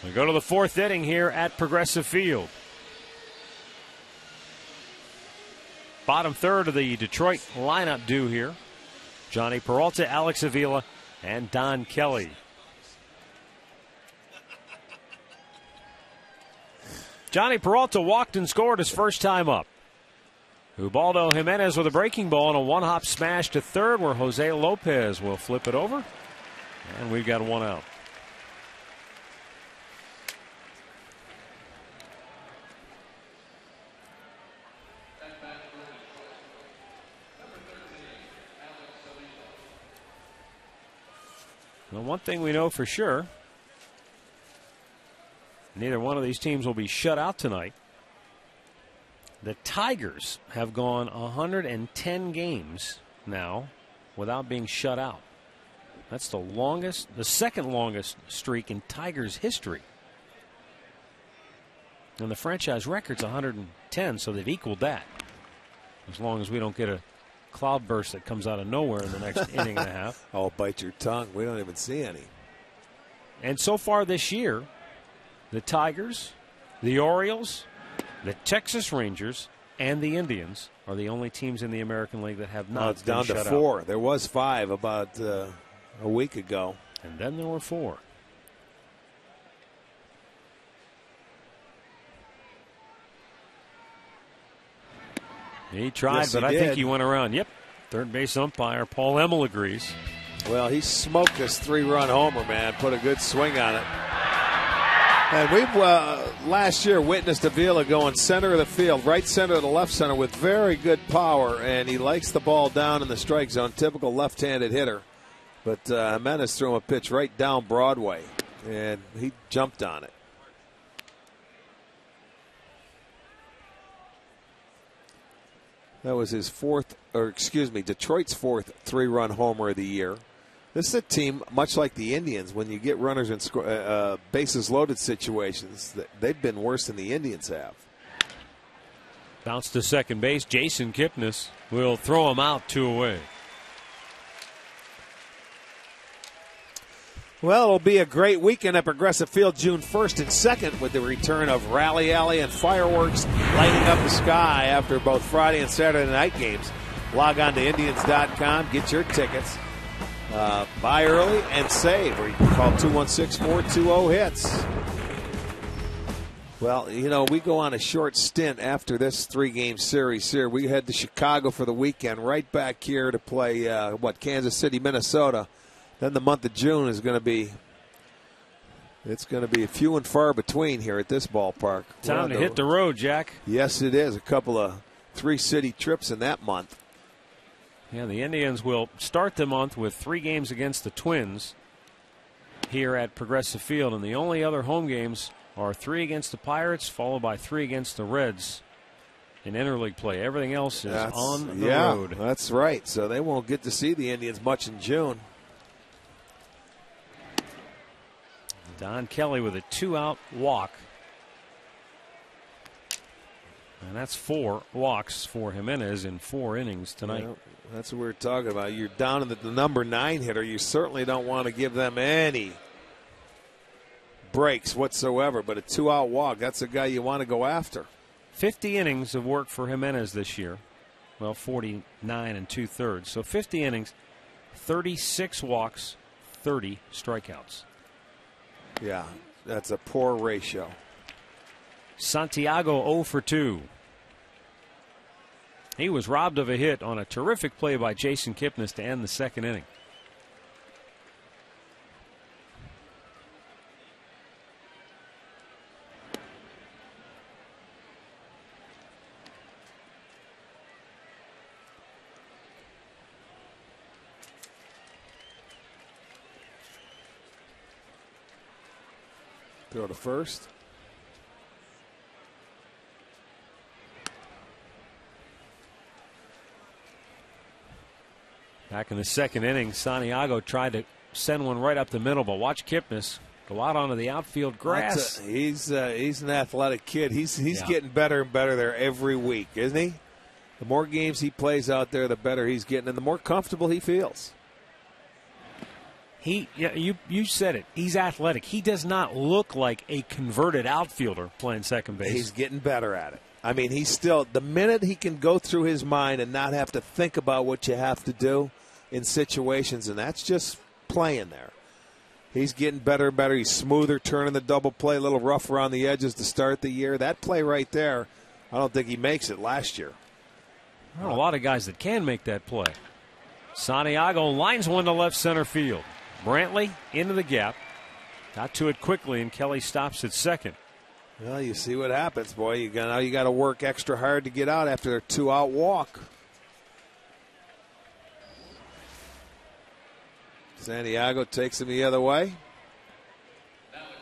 We go to the 4th inning here at Progressive Field. Bottom third of the Detroit lineup due here. Johnny Peralta, Alex Avila, and Don Kelly. Johnny Peralta walked and scored his first time up. Ubaldo Jimenez with a breaking ball and a 1-hop smash to third where Jose Lopez will flip it over. And we've got 1 out. Well, one thing we know for sure, neither one of these teams will be shut out tonight. The Tigers have gone 110 games now without being shut out. That's the second longest streak in Tigers history. And the franchise record's 110, so they've equaled that. As long as we don't get a cloudburst that comes out of nowhere in the next inning and a half. Oh, bite your tongue. We don't even see any. And so far this year, the Tigers, the Orioles, the Texas Rangers, and the Indians are the only teams in the American League that have not it's down to 4. There was 5 about a week ago. And then there were 4. He tried, yes, but I think he went around. Yep. Third base umpire Paul Emmel agrees. Well, he smoked this 3-run homer, man. Put a good swing on it. And we've last year witnessed Avila going center of the field, right center to the left center with very good power, and he likes the ball down in the strike zone, typical left-handed hitter. But Jimenez threw him a pitch right down Broadway, and he jumped on it. That was his Detroit's 4th 3-run homer of the year. This is a team, much like the Indians, when you get runners in bases loaded situations, they've been worse than the Indians have. Bounce to second base. Jason Kipnis will throw him out 2 away. Well, it'll be a great weekend at Progressive Field June 1st and 2nd with the return of Rally Alley and fireworks lighting up the sky after both Friday and Saturday night games. Log on to Indians.com, get your tickets. Buy early and save, or you can call 216-420-HITS. Well, you know, we go on a short stint after this 3-game series here. We head to Chicago for the weekend, right back here to play, Kansas City, Minnesota. Then the month of June is going to be, it's going to be few and far between here at this ballpark. Time to hit the road, Jack. Yes, it is. A couple of 3-city trips in that month. Yeah, the Indians will start the month with 3 games against the Twins here at Progressive Field, and the only other home games are 3 against the Pirates, followed by 3 against the Reds in interleague play. Everything else is on the road. That's right. So they won't get to see the Indians much in June. Don Kelly with a 2-out walk. And that's 4 walks for Jimenez in 4 innings tonight. Well, that's what we're talking about. You're down in the number 9 hitter. You certainly don't want to give them any breaks whatsoever. But a 2-out walk, that's a guy you want to go after. 50 innings of work for Jimenez this year. Well, 49 2/3. So 50 innings, 36 walks, 30 strikeouts. Yeah, that's a poor ratio. Santiago 0 for 2. He was robbed of a hit on a terrific play by Jason Kipnis to end the 2nd inning. Throw to first. Back in the 2nd inning, Santiago tried to send one right up the middle, but watch Kipnis go out onto the outfield grass. He's an athletic kid. He's getting better and better there every week, isn't he? The more games he plays out there, the better he's getting, and the more comfortable he feels. You said it. He's athletic. He does not look like a converted outfielder playing second base. He's getting better at it. I mean, he's still, the minute he can go through his mind and not have to think about what you have to do in situations, and that's just playing there. He's getting better and better. He's smoother, turning the double play, a little rough around the edges to start the year. That play right there, I don't think he makes it last year. There are a lot of guys that can make that play. Santiago lines one to left center field. Brantley into the gap. Got to it quickly, and Kelly stops at second. Well, you see what happens, boy. Now you got to work extra hard to get out after a 2-out walk. Santiago takes him the other way.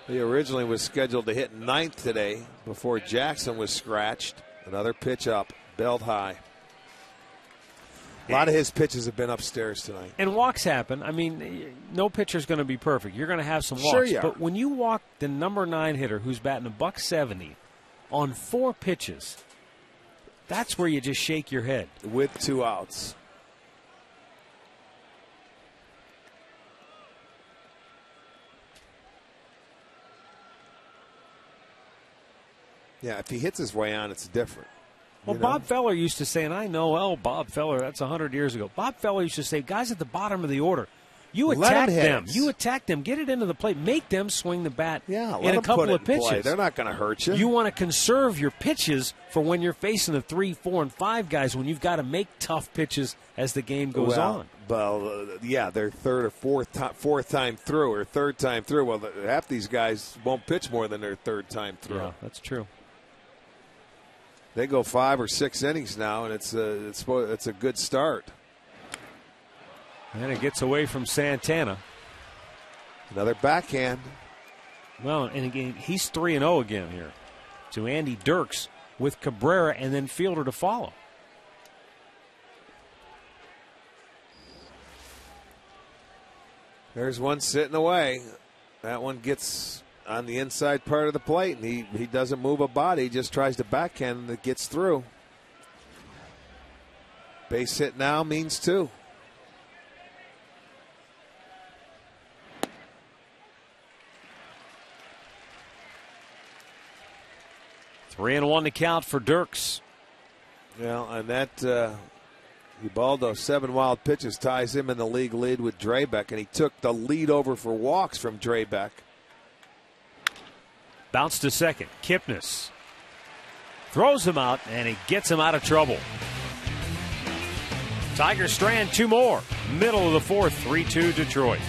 He originally was scheduled to hit ninth today before Jackson was scratched. Another pitch up, belt high. A lot of his pitches have been upstairs tonight. And walks happen. I mean, no pitcher's going to be perfect. You're going to have some walks. Sure you are. But when you walk the number 9 hitter who's batting $170 on 4 pitches, that's where you just shake your head. With 2 outs. Yeah, if he hits his way on, it's different. Well, Bob Feller used to say, and I know, Bob Feller, that's 100 years ago. Bob Feller used to say, guys at the bottom of the order, you attack them. You attack them. Get it into the plate. Make them swing the bat in a couple of pitches. Play. They're not going to hurt you. You want to conserve your pitches for when you're facing the 3, 4, and 5 guys, when you've got to make tough pitches as the game goes on. Well, yeah, they're third or fourth time through or third time through. Well, half these guys won't pitch more than their third time through. Yeah, that's true. They go 5 or 6 innings now, and it's a good start. And it gets away from Santana. Another backhand. Well, and again, he's 3-0 again here. To Andy Dirks with Cabrera and then Fielder to follow. There's one sitting away. That one gets on the inside part of the plate, and he doesn't move a body. He just tries to backhand and it gets through. Base hit now means 2. Three and 1 to count for Dirks. Well, and that Ubaldo 7 wild pitches ties him in the league lead with Drabek, and he took the lead over for walks from Drabek. Bounce to second. Kipnis throws him out, and he gets him out of trouble. Tigers strand 2 more. Middle of the 4th, 3-2 Detroit.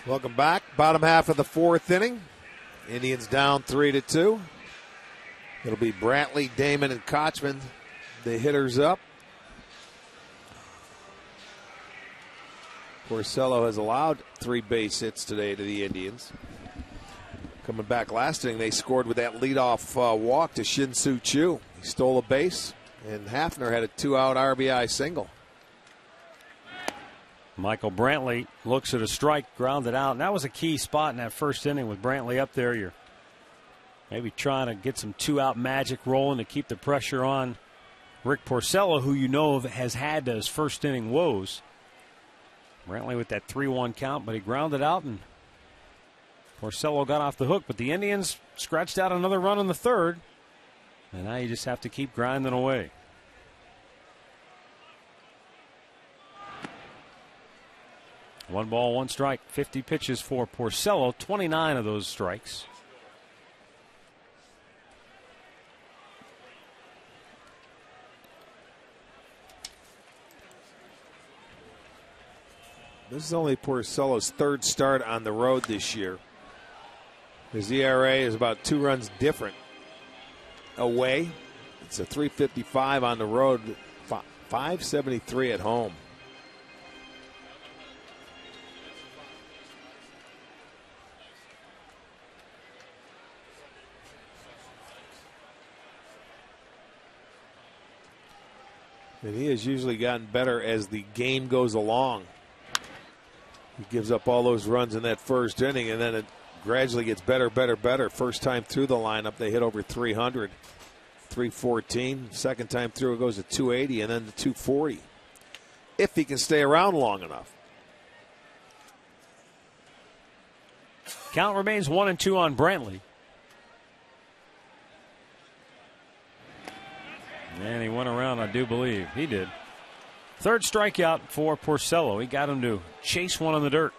Welcome back. Bottom half of the 4th inning. Indians down 3-2. It'll be Brantley, Damon, and Kochman, the hitters up. Porcello has allowed 3 base hits today to the Indians. Coming back last inning, they scored with that leadoff walk to Shin-Soo Choo. He stole a base, and Hafner had a 2-out RBI single. Michael Brantley looks at a strike, grounded out. And that was a key spot in that first inning with Brantley up there. You're maybe trying to get some 2-out magic rolling to keep the pressure on Rick Porcello, who you know has had those first inning woes. Brantley with that 3-1 count, but he grounded out and Porcello got off the hook. But the Indians scratched out another run in the 3rd. And now you just have to keep grinding away. One ball, one strike, 50 pitches for Porcello, 29 of those strikes. This is only Porcello's third start on the road this year. His ERA is about 2 runs different away. It's a 3.55 on the road, 5.73 at home. And he has usually gotten better as the game goes along. He gives up all those runs in that first inning, and then it gradually gets better. First time through the lineup, they hit over 300, 314. Second time through, it goes to 280 and then to 240. If he can stay around long enough. Count remains 1-2 on Brantley. And he went around, I do believe. He did. Third strikeout for Porcello. He got him to chase one on the dirt.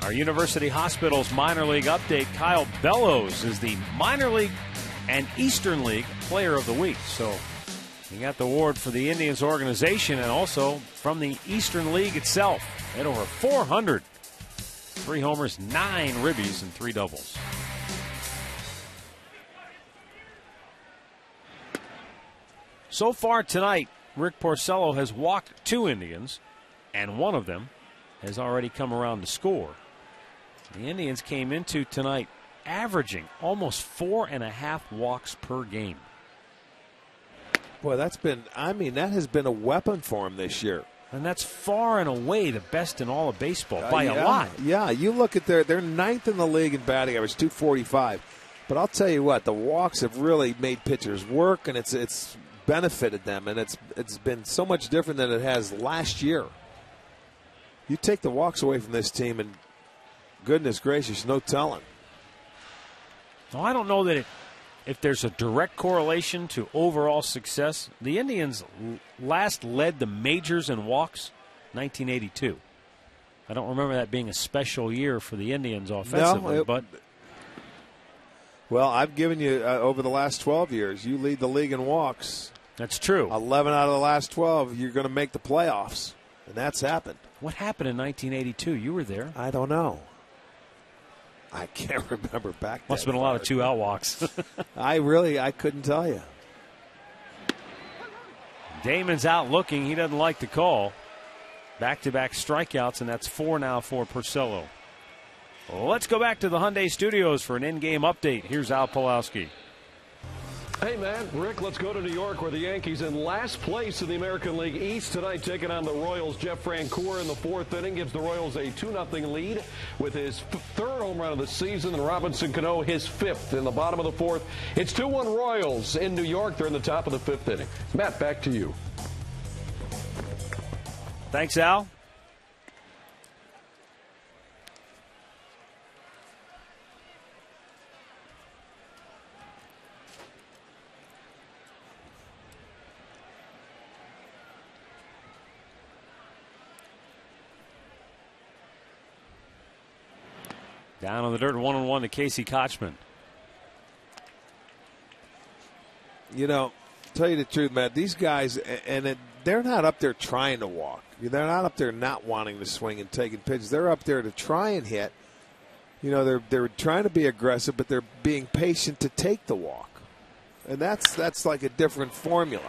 Our University Hospitals minor league update. Kyle Bellows is the minor league and Eastern League Player of the Week. So he got the award for the Indians organization and also from the Eastern League itself. At over 400. 3 homers, 9 ribbies, and 3 doubles. So far tonight, Rick Porcello has walked 2 Indians, and one of them has already come around to score. The Indians came into tonight averaging almost 4.5 walks per game. Boy, that has been a weapon for him this year. And that's far and away the best in all of baseball by a lot. Yeah, you look at they're 9th in the league in batting average, 245. But I'll tell you what, the walks have really made pitchers work, and it's benefited them, and it's been so much different than it has last year. You take the walks away from this team, and goodness gracious, no telling. Well, I don't know that if there's a direct correlation to overall success. The Indians last led the majors in walks 1982. I don't remember that being a special year for the Indians offensively, but well, I've given you over the last 12 years, you lead the league in walks. That's true. 11 out of the last 12, you're going to make the playoffs, and that's happened. What happened in 1982? You were there. I don't know. I can't remember back then. Must have been a lot of 2-out walks. I couldn't tell you. Damon's out looking. He doesn't like the call. Back-to-back strikeouts, and that's 4 now for Porcello. Well, let's go back to the Hyundai Studios for an in-game update. Here's Al Pawlowski. Hey, man, Rick, let's go to New York where the Yankees in last place in the American League East tonight taking on the Royals. Jeff Francoeur in the 4th inning gives the Royals a 2-0 lead with his 3rd home run of the season, and Robinson Cano his 5th in the bottom of the 4th. It's 2-1 Royals in New York. They're in the top of the 5th inning. Matt, back to you. Thanks, Al. Down on the dirt, 1-1 to Casey Kochman. You know, tell you the truth, Matt, these guys, they're not up there trying to walk. They're not up there not wanting to swing and taking pitches. They're up there to try and hit. You know, they're trying to be aggressive, but they're being patient to take the walk. And that's like a different formula.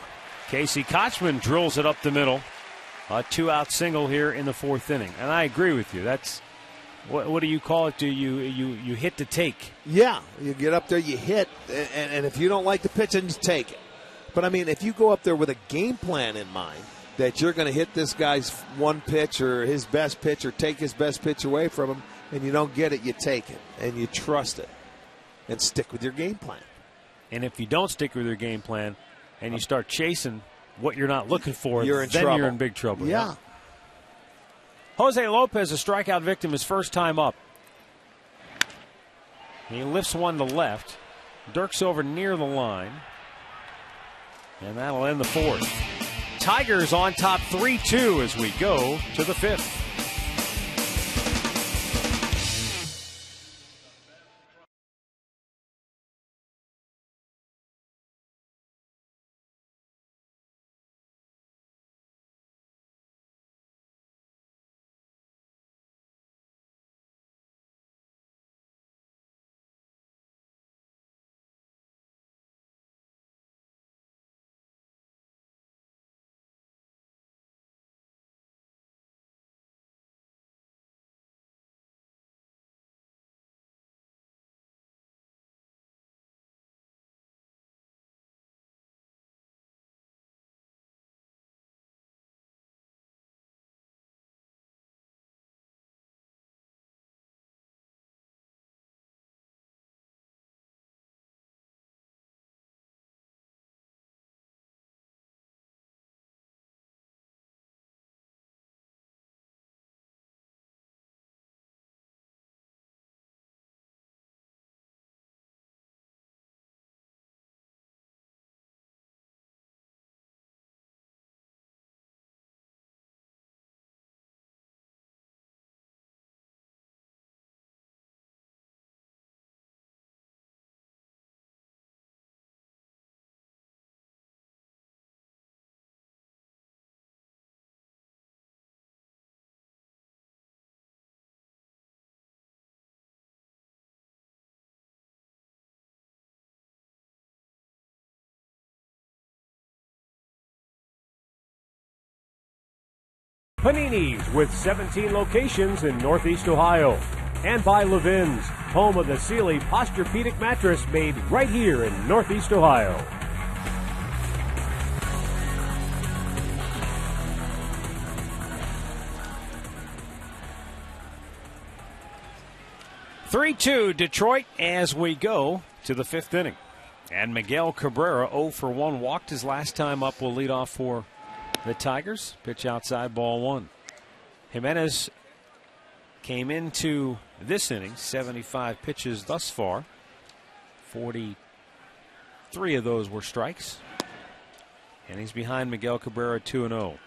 Casey Kochman drills it up the middle. A 2-out single here in the 4th inning. And I agree with you. That's what do you call it? Do you hit to take? Yeah, you get up there, you hit, and if you don't like the pitch, then just take it. But I mean, if you go up there with a game plan in mind that you're going to hit this guy's one pitch or his best pitch or take his best pitch away from him, and you don't get it, you take it and you trust it and stick with your game plan. And if you don't stick with your game plan and you start chasing what you're not looking for, you're in big trouble. Yeah. Jose Lopez, a strikeout victim, his first time up. He lifts one to left. Dirk's over near the line. And that'll end the fourth. Tigers on top 3-2 as we go to the fifth. Panini's with 17 locations in Northeast Ohio. And by Levin's, home of the Sealy Posturepedic mattress made right here in Northeast Ohio. (3-2) Detroit as we go to the fifth inning. And Miguel Cabrera, 0 for 1, walked his last time up, will lead off for the Tigers. Pitch outside, ball one. Jimenez came into this inning, 75 pitches thus far. 43 of those were strikes. And he's behind Miguel Cabrera, 2-0.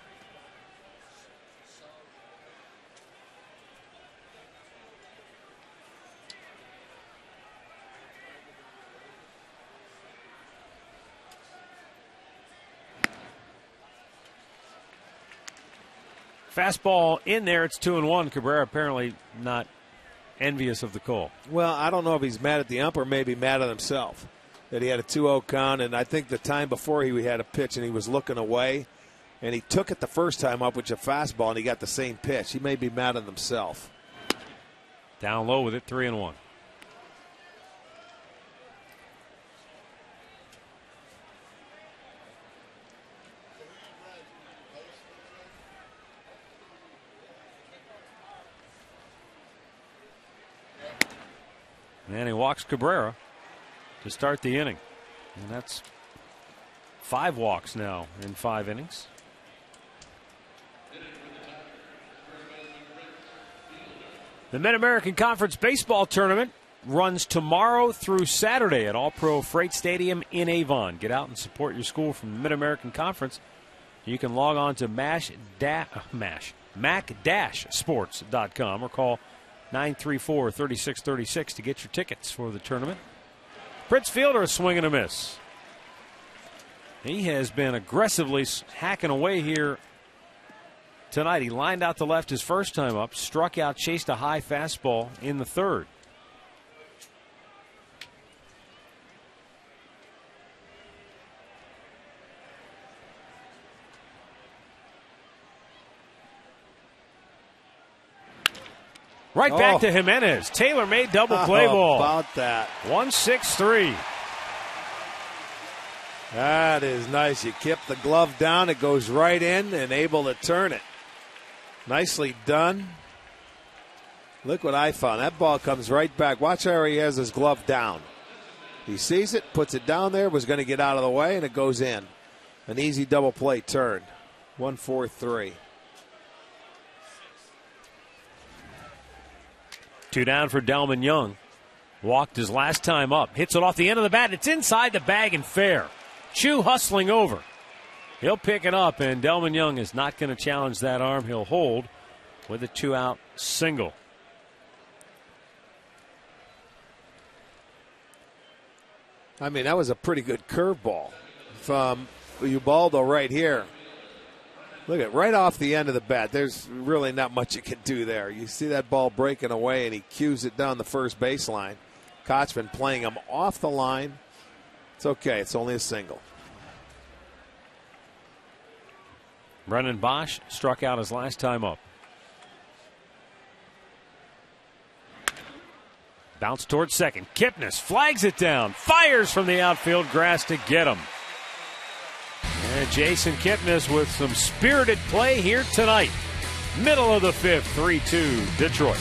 Fastball in there. It's 2-1. Cabrera apparently not envious of the call. Well, I don't know if he's mad at the ump or maybe mad at himself that he had a 2-0 count. And I think the time before he had a pitch and he was looking away and he took it the first time up with a fastball and he got the same pitch. He may be mad at himself. Down low with it, 3-1. And he walks Cabrera to start the inning. And that's 5 walks now in 5 innings. The Mid-American Conference Baseball Tournament runs tomorrow through Saturday at All-Pro Freight Stadium in Avon. Get out and support your school from the Mid-American Conference. You can log on to mac-sports.com or call 934-3636 to get your tickets for the tournament. Prince Fielder, a swing and a miss. He has been aggressively hacking away here tonight. He lined out to left his first time up, struck out, chased a high fastball in the third. Right back to Jimenez. Taylor-made double play ball. About that. 1-6-3. That is nice. You kept the glove down. It goes right in and able to turn it. Nicely done. Look what I found. That ball comes right back. Watch how he has his glove down. He sees it, puts it down there, was going to get out of the way, and it goes in. An easy double play turn. 1-4-3. 2 down for Delman Young. Walked his last time up. Hits it off the end of the bat. It's inside the bag and fair. Chu hustling over. He'll pick it up, and Delman Young is not going to challenge that arm. He'll hold with a 2-out single. I mean, that was a pretty good curveball from Ubaldo right here. Look at right off the end of the bat. There's really not much you can do there. You see that ball breaking away, and he cues it down the first baseline. Kochman playing him off the line. It's okay. It's only a single. Brennan Bosch struck out his last time up. Bounce towards second. Kipnis flags it down. Fires from the outfield grass to get him. And Jason Kipnis with some spirited play here tonight. Middle of the fifth, 3-2 Detroit.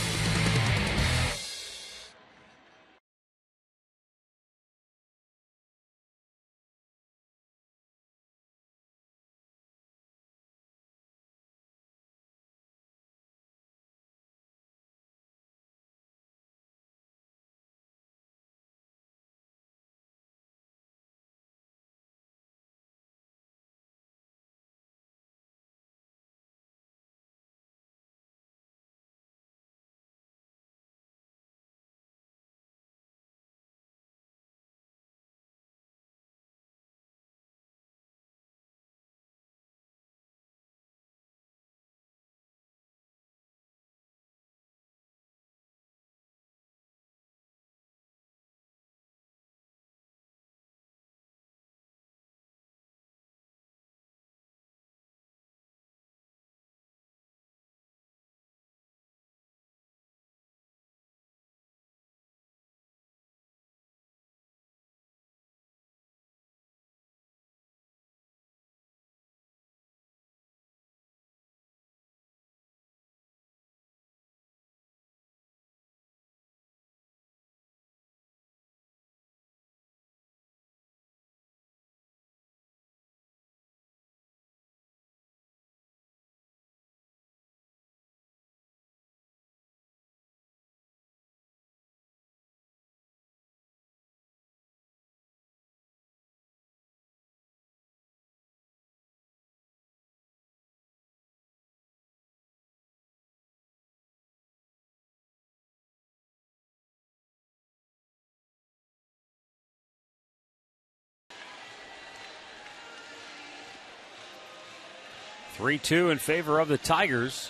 Three-two in favor of the Tigers.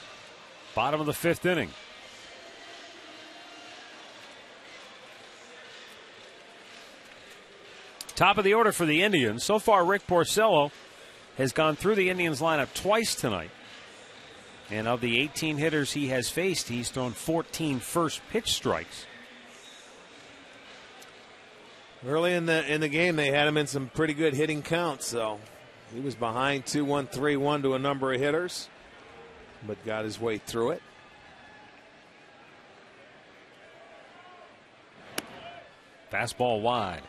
Bottom of the fifth inning. Top of the order for the Indians. So far, Rick Porcello has gone through the Indians lineup twice tonight. And of the 18 hitters he has faced, he's thrown 14 first pitch strikes. Early in the game, they had him in some pretty good hitting counts, so he was behind 2-1, 3-1 to a number of hitters, but got his way through it. Fastball wide.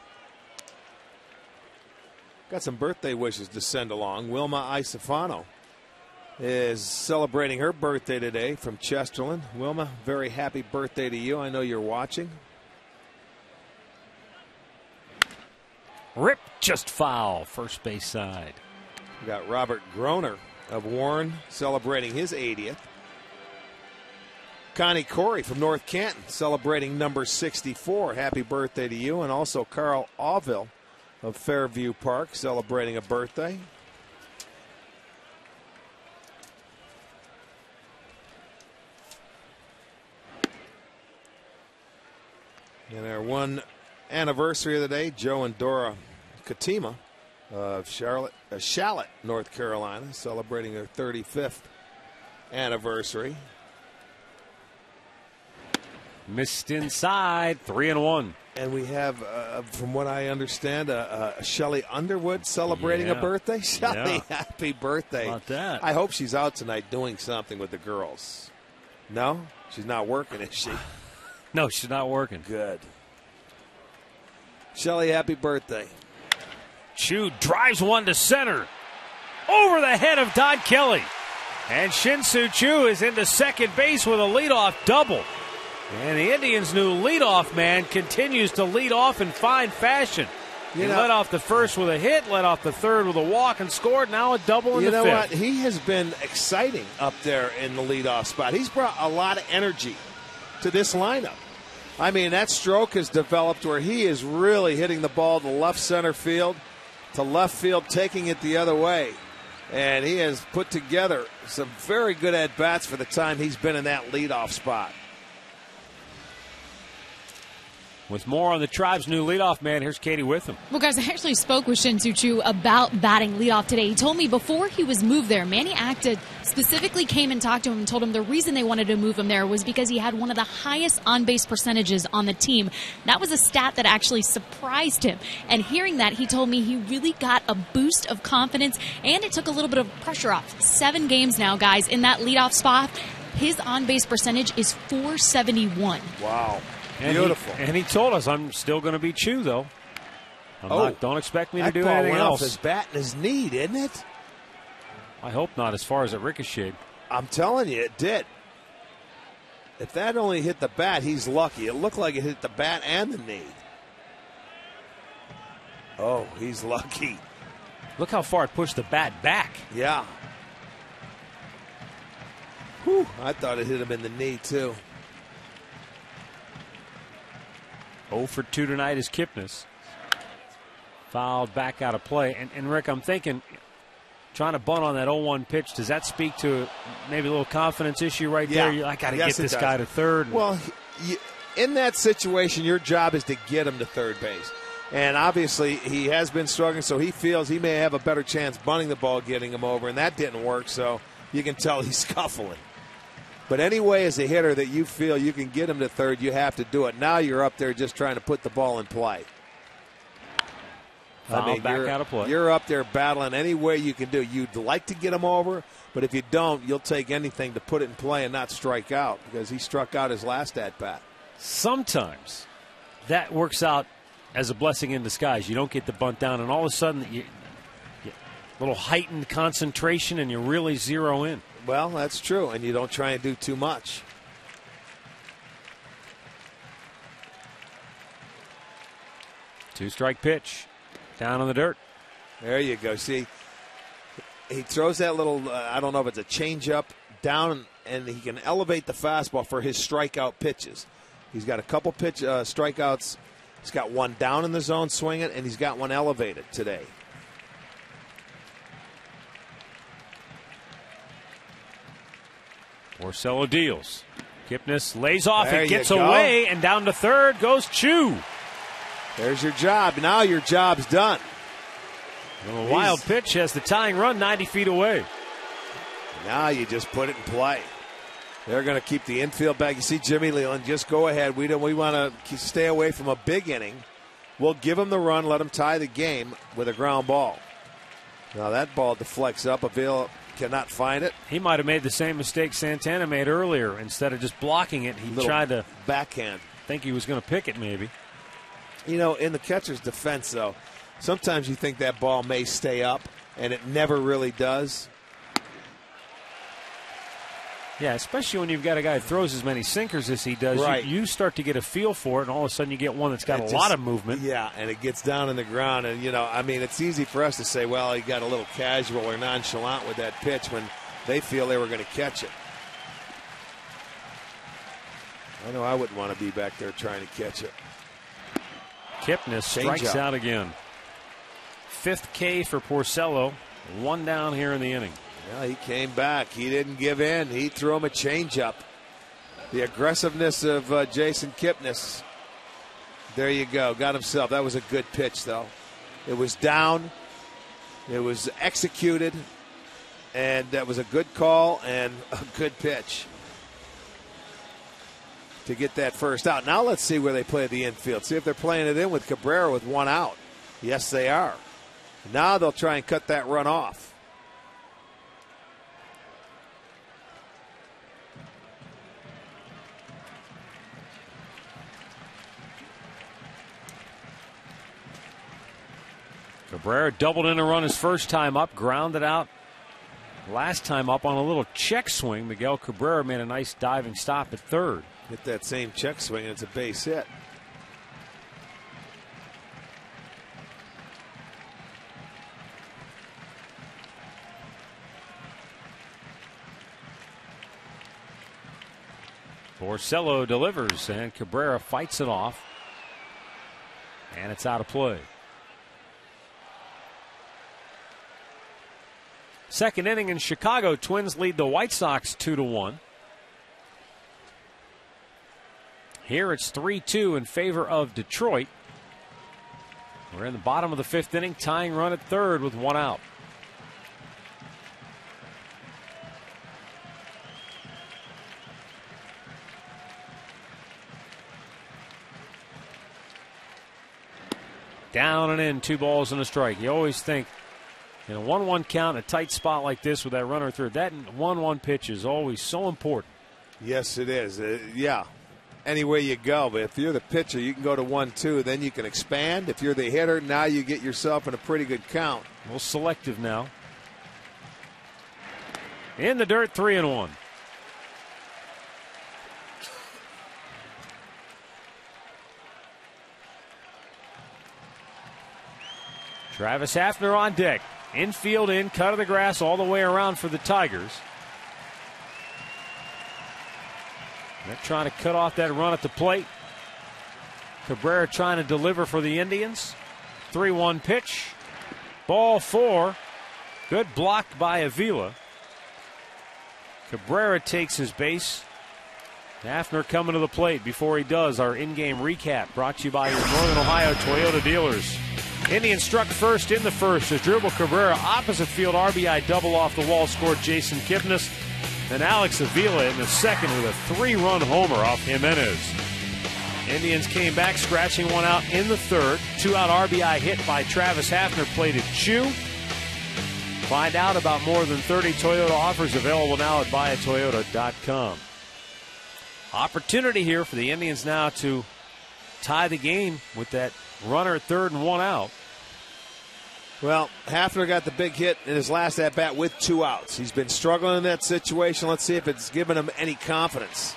Got some birthday wishes to send along. Wilma Isofano is celebrating her birthday today from Chesterland. Wilma, very happy birthday to you. I know you're watching. Rip just foul, first base side. We got Robert Groner of Warren celebrating his 80th. Connie Corey from North Canton celebrating number 64. Happy birthday to you. And also Carl Auville of Fairview Park celebrating a birthday. And our one anniversary of the day, Joe and Dora Katima of Charlotte, North Carolina, celebrating their 35th anniversary. Missed inside, 3-1. And we have, from what I understand, Shelly Underwood celebrating a birthday. Shelly, happy birthday. How about that? I hope she's out tonight doing something with the girls. No? She's not working, is she? No, she's not working. Good. Shelly, happy birthday. Chu drives one to center. Over the head of Don Kelly. And Shin-Soo Choo is into second base with a leadoff double. And the Indians' new leadoff man continues to lead off in fine fashion. He led off the first with a hit, led off the third with a walk, and scored now a double in the fifth. You know what? He has been exciting up there in the leadoff spot. He's brought a lot of energy to this lineup. I mean, that stroke has developed where he is really hitting the ball to left center field, to left field, taking it the other way. And he has put together some very good at-bats for the time he's been in that leadoff spot. With more on the Tribe's new leadoff man, here's Katie Witham. Well, guys, I actually spoke with Shin-Soo Choo about batting leadoff today. He told me before he was moved there, Manny Acta specifically came and talked to him and told him the reason they wanted to move him there was because he had one of the highest on-base percentages on the team. That was a stat that actually surprised him. And hearing that, he told me he really got a boost of confidence, and it took a little bit of pressure off. 7 games now, guys, in that leadoff spot. His on-base percentage is .471. Wow. Beautiful. And he told us, I'm still going to be Chew, though. Don't expect me to do anything else. Off his bat and his knee, didn't it? I hope not, as far as it ricocheted. I'm telling you, it did. If that only hit the bat, he's lucky. It looked like it hit the bat and the knee. Oh, he's lucky. Look how far it pushed the bat back. Yeah. Whew, I thought it hit him in the knee, too. 0 for 2 tonight is Kipnis. Fouled back out of play. And Rick, I'm thinking, trying to bunt on that 0-1 pitch, does that speak to maybe a little confidence issue right there? I got to get this guy to third. Well, in that situation, your job is to get him to third base. And obviously, he has been struggling, so he feels he may have a better chance bunting the ball, getting him over, and that didn't work, so you can tell he's scuffling. But anyway, as a hitter that you feel you can get him to third, you have to do it. Now you're up there just trying to put the ball in play. Back out of play. You're up there battling any way you can do. You'd like to get him over, but if you don't, you'll take anything to put it in play and not strike out, because he struck out his last at-bat. Sometimes that works out as a blessing in disguise. You don't get the bunt down, and all of a sudden you get a little heightened concentration, and you really zero in. Well, that's true, and you don't try and do too much. Two-strike pitch. Down on the dirt. There you go. See, he throws that little, I don't know if it's a changeup, down, and he can elevate the fastball for his strikeout pitches. He's got a couple strikeouts. He's got one down in the zone swinging, and he's got one elevated today. Porcello deals. Kipnis lays off. There it gets you go. away, and down to third goes Chew. There's your job. Now your job's done. A wild pitch has the tying run 90 feet away. Now you just put it in play. They're going to keep the infield back. You see Jimmy Leland, just go ahead. We want to stay away from a big inning. We'll give him the run, let him tie the game with a ground ball. Now that ball deflects up. Avila cannot find it. He might have made the same mistake Santana made earlier. Instead of just blocking it, he tried to backhand. Think he was going to pick it maybe. You know, in the catcher's defense, though, sometimes you think that ball may stay up, and it never really does. Yeah, especially when you've got a guy who throws as many sinkers as he does. Right. You start to get a feel for it, and all of a sudden you get one that's got a lot of movement. Yeah, and it gets down in the ground. And, you know, I mean, it's easy for us to say, well, he got a little casual or nonchalant with that pitch when they feel they were going to catch it. I know I wouldn't want to be back there trying to catch it. Kipnis strikes out again. 5th K for Porcello. 1 down here in the inning. Well, he came back. He didn't give in. He threw him a changeup. The aggressiveness of Jason Kipnis. There you go. Got himself. That was a good pitch, though. It was down. It was executed. And that was a good call and a good pitch to get that first out. Now let's see where they play the infield. See if they're playing it in with Cabrera with 1 out. Yes, they are. Now they'll try and cut that run off. Cabrera doubled in a run his first time up, grounded out. Last time up on a little check swing, Miguel Cabrera made a nice diving stop at third. Hit that same check swing, and it's a base hit. Porcello delivers, and Cabrera fights it off. And it's out of play. Second inning in Chicago. Twins lead the White Sox 2-1. Here it's 3-2 in favor of Detroit. We're in the bottom of the fifth inning, tying run at third with one out. Down and in, 2 balls and a strike. You always think in a 1-1 count, a tight spot like this with that runner third, that 1-1 pitch is always so important. Yes, it is. Yeah. Any way you go, but if you're the pitcher, you can go to 1-2, then you can expand. If you're the hitter, now you get yourself in a pretty good count. A little selective now. In the dirt, 3-1. Travis Hafner on deck. Infield in, cut of the grass all the way around for the Tigers. They're trying to cut off that run at the plate. Cabrera trying to deliver for the Indians. 3-1 pitch. Ball 4. Good block by Avila. Cabrera takes his base. Hafner coming to the plate. Before he does, our in-game recap brought to you by your Northern Ohio Toyota dealers. Indians struck first in the first as Dribble Cabrera opposite field RBI double off the wall scored Jason Kipnis. And Alex Avila in the second with a 3-run homer off Jimenez. Indians came back scratching one out in the third. 2-out RBI hit by Travis Hafner played at Chew. Find out about more than 30 Toyota offers available now at buyatoyota.com. Opportunity here for the Indians now to tie the game with that runner at third and 1 out. Well, Hafner got the big hit in his last at-bat with 2 outs. He's been struggling in that situation. Let's see if it's given him any confidence.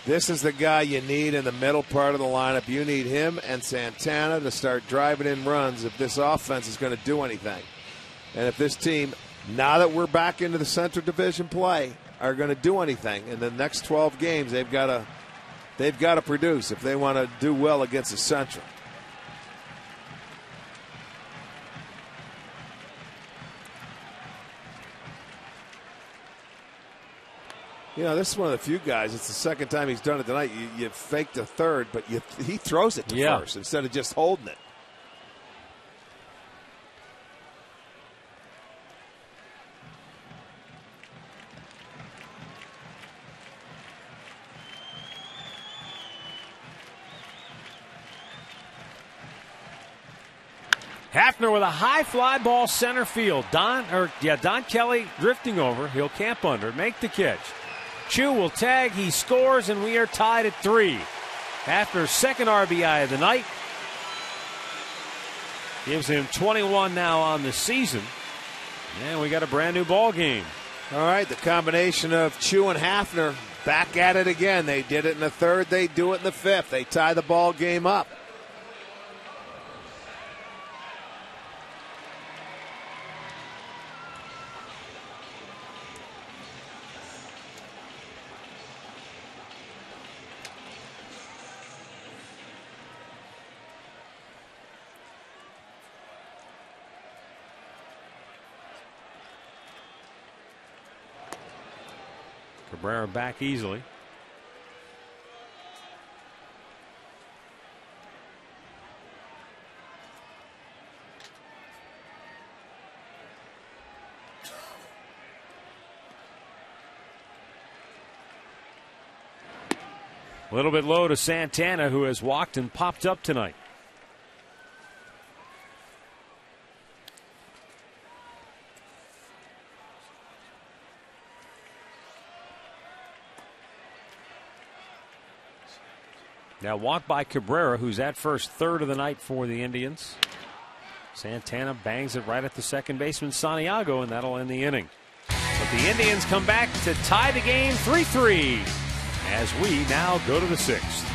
This is the guy you need in the middle part of the lineup. You need him and Santana to start driving in runs if this offense is going to do anything. And if this team, now that we're back into the Central Division play, are going to do anything in the next 12 games, they've got to produce if they want to do well against the Central. You know, this is one of the few guys, it's the second time he's done it tonight. You faked a third, but he throws it to first instead of just holding it. Hafner with a high fly ball center field. Don Kelly drifting over. He'll camp under, make the catch. Chew will tag, he scores, and we are tied at 3. Hafner's second RBI of the night. Gives him 21 now on the season. And we got a brand new ball game. All right, the combination of Chew and Hafner back at it again. They did it in the third, they do it in the fifth. They tie the ball game up. Cabrera back easily. A little bit low to Santana, who has walked and popped up tonight. Now walk by Cabrera, who's at first, third of the night for the Indians. Santana bangs it right at the second baseman, Santiago, and that'll end the inning. But the Indians come back to tie the game 3-3 as we now go to the 6th.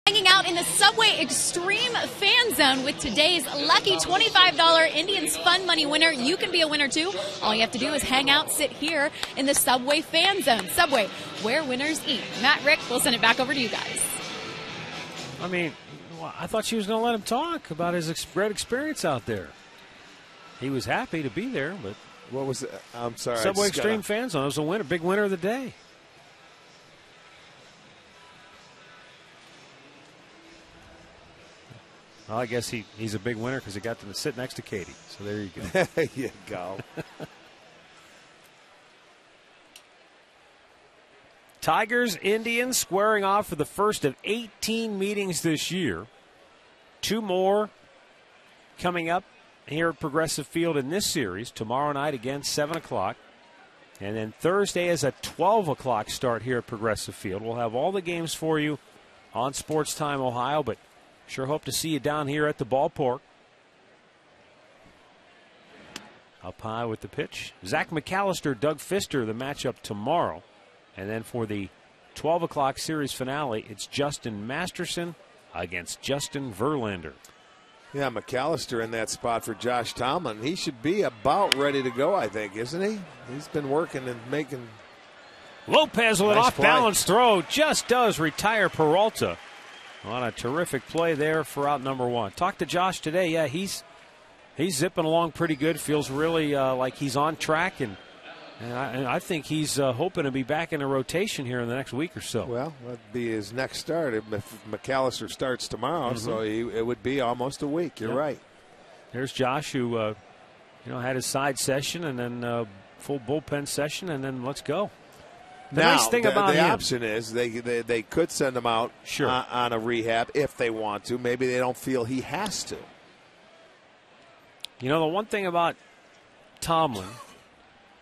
Hanging out in the Subway Extreme Fan Zone with today's lucky $25 Indians Fun Money winner. You can be a winner too. All you have to do is hang out, sit here in the Subway Fan Zone. Subway, where winners eat. Matt, Rick, we'll send it back over to you guys. I mean, I thought she was going to let him talk about his great experience out there. He was happy to be there, but what was it? I'm sorry. Subway Extreme Fan Zone. It was a winner, big winner of the day. Well, I guess he's a big winner because he got to sit next to Katie. So there you go. There you go. Tigers, Indians squaring off for the first of 18 meetings this year. 2 more coming up here at Progressive Field in this series. Tomorrow night again, 7 o'clock. And then Thursday is a 12 o'clock start here at Progressive Field. We'll have all the games for you on Sports Time Ohio, but sure hope to see you down here at the ballpark. Up high with the pitch. Zach McAllister, Doug Fister, the matchup tomorrow. And then for the 12 o'clock series finale, it's Justin Masterson against Justin Verlander. Yeah, McAllister in that spot for Josh Tomlin. He should be about ready to go, I think, isn't he? He's been working and making. Lopez with an off-balance throw just does retire Peralta on a terrific play there for out number 1. Talked to Josh today. Yeah, he's zipping along pretty good. Feels really like he's on track, and I think he's hoping to be back in the rotation here in the next week or so. Well, that'd be his next start if McAllister starts tomorrow, so it would be almost a week. You're right. There's Josh, who had his side session and then full bullpen session, and then let's go. The nice thing about him, option is they could send him out on a rehab if they want to. Maybe they don't feel he has to. You know, the one thing about Tomlin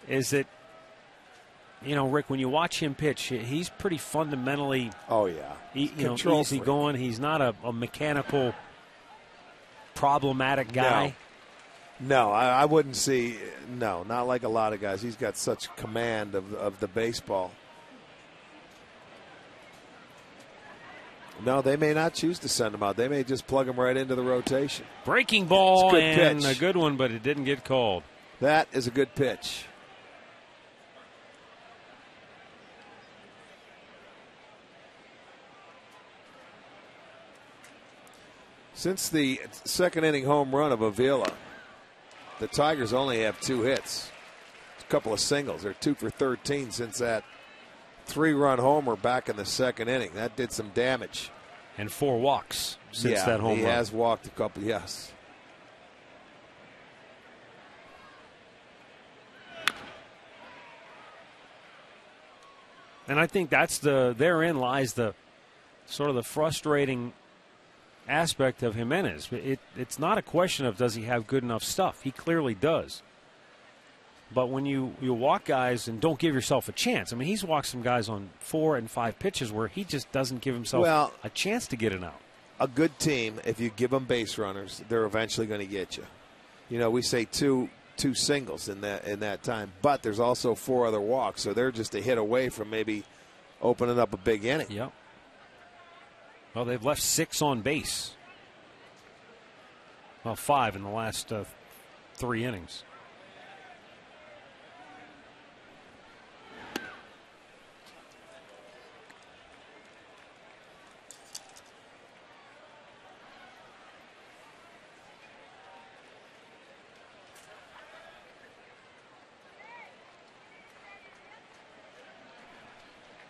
is that, Rick, when you watch him pitch, he's pretty fundamentally easy going. He's not a mechanical, problematic guy. No, I wouldn't see. No, not like a lot of guys. He's got such command of the baseball. No, they may not choose to send him out. They may just plug him right into the rotation. Breaking ball and a good one, but it didn't get called. That is a good pitch. Since the second inning home run of Avila, the Tigers only have 2 hits. A couple of singles. They're 2 for 13 since that 3-run homer back in the second inning. That did some damage. And 4 walks since that home run. He has walked a couple, yes. And I think therein lies the sort of the frustrating aspect of Jimenez. It's not a question of does he have good enough stuff. He clearly does. But when you walk guys and don't give yourself a chance. I mean, he's walked some guys on 4 and 5 pitches where he just doesn't give himself a chance to get it out. A good team, if you give them base runners, they're eventually going to get you. You know, we say two singles in that time, but there's also 4 other walks, so they're just a hit away from maybe opening up a big inning. Yep. Well, they've left 6 on base. Well, 5 in the last 3 innings.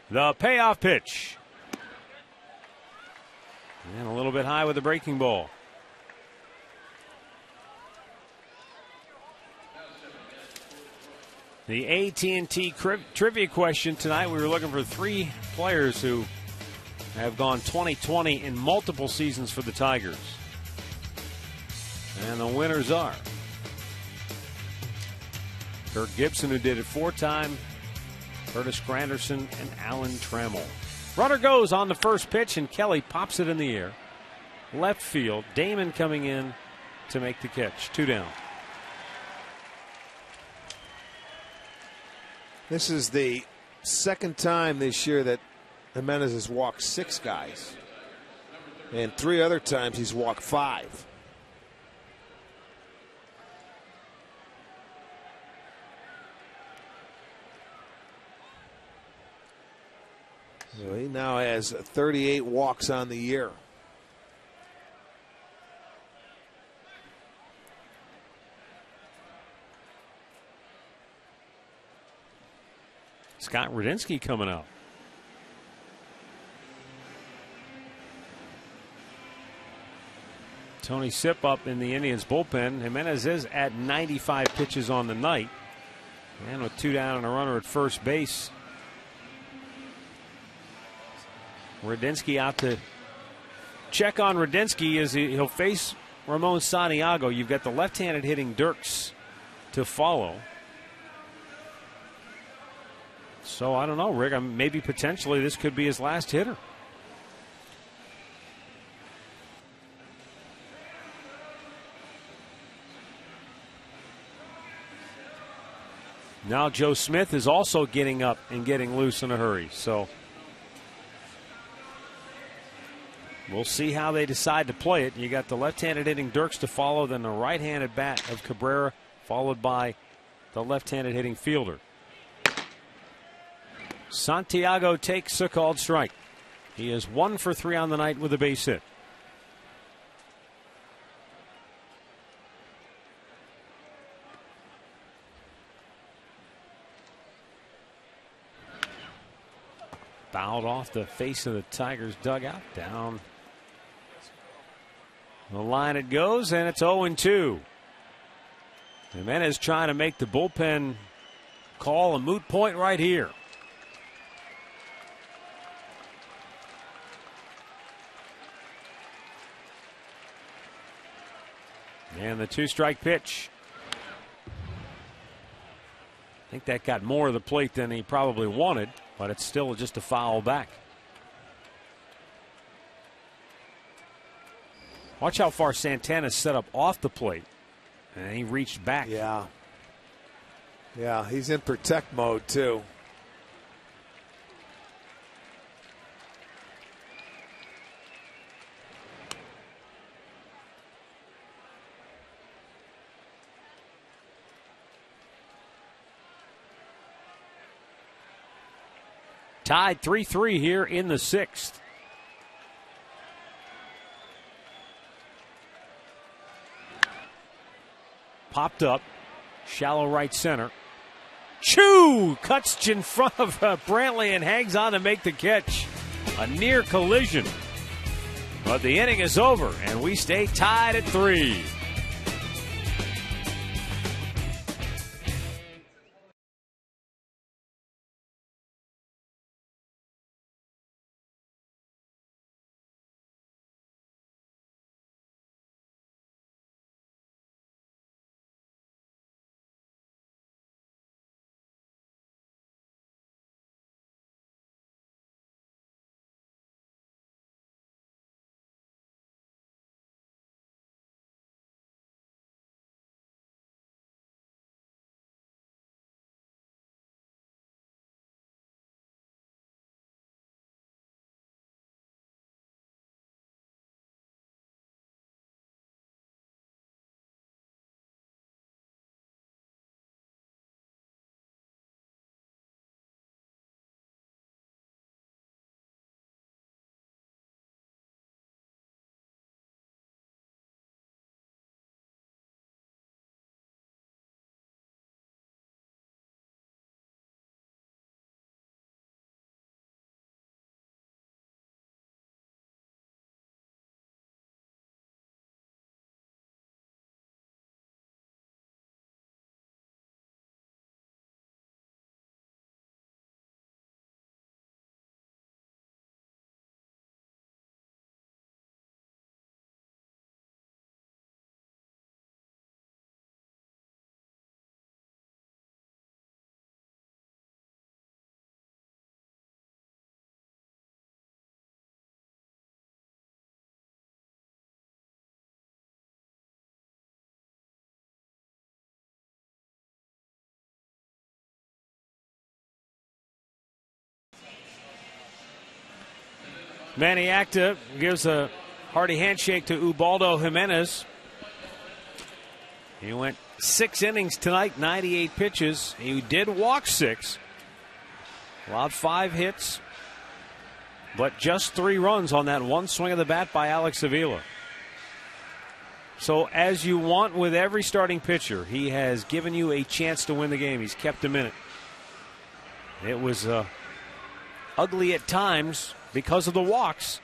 The payoff pitch. And a little bit high with the breaking ball. The AT&T trivia question tonight, we were looking for 3 players who have gone 20-20 in multiple seasons for the Tigers. And the winners are Kirk Gibson, who did it 4 times, Curtis Granderson, and Alan Trammell. Runner goes on the first pitch, and Kelly pops it in the air. Left field, Damon coming in to make the catch. 2 down. This is the 2nd time this year that Jimenez has walked 6 guys. And 3 other times he's walked 5. So he now has 38 walks on the year. Scott Radinsky coming out. Tony Sipp up in the Indians bullpen. Jimenez is at 95 pitches on the night. And with 2 down and a runner at first base, Radinsky out to check on Radinsky as he'll face Ramon Santiago. You've got the left-handed hitting Dirks to follow. So I don't know, Rick. Maybe potentially this could be his last hitter. Now Joe Smith is also getting up and getting loose in a hurry. So we'll see how they decide to play it. You got the left-handed hitting Dirks to follow, then the right-handed bat of Cabrera, followed by the left-handed hitting fielder. Santiago takes a called strike. He is 1 for 3 on the night with a base hit. Fouled off the face of the Tigers dugout. Down the line it goes, and it's 0-2. Jimenez trying to make the bullpen call a moot point right here. And the 2-strike pitch. I think that got more of the plate than he probably wanted, but it's still just a foul back. Watch how far Santana's set up off the plate. And he reached back. Yeah. Yeah, he's in protect mode, too. Tied 3-3 here in the 6th. Popped up, shallow right center. Choo! Cuts in front of Brantley and hangs on to make the catch. A near collision. But the inning is over, and we stay tied at 3. Maniacta gives a hearty handshake to Ubaldo Jimenez. He went 6 innings tonight, 98 pitches. He did walk 6. Allowed 5 hits, but just 3 runs on that one swing of the bat by Alex Avila. So as you want with every starting pitcher, he has given you a chance to win the game. He's kept him in it. It was ugly at times because of the walks,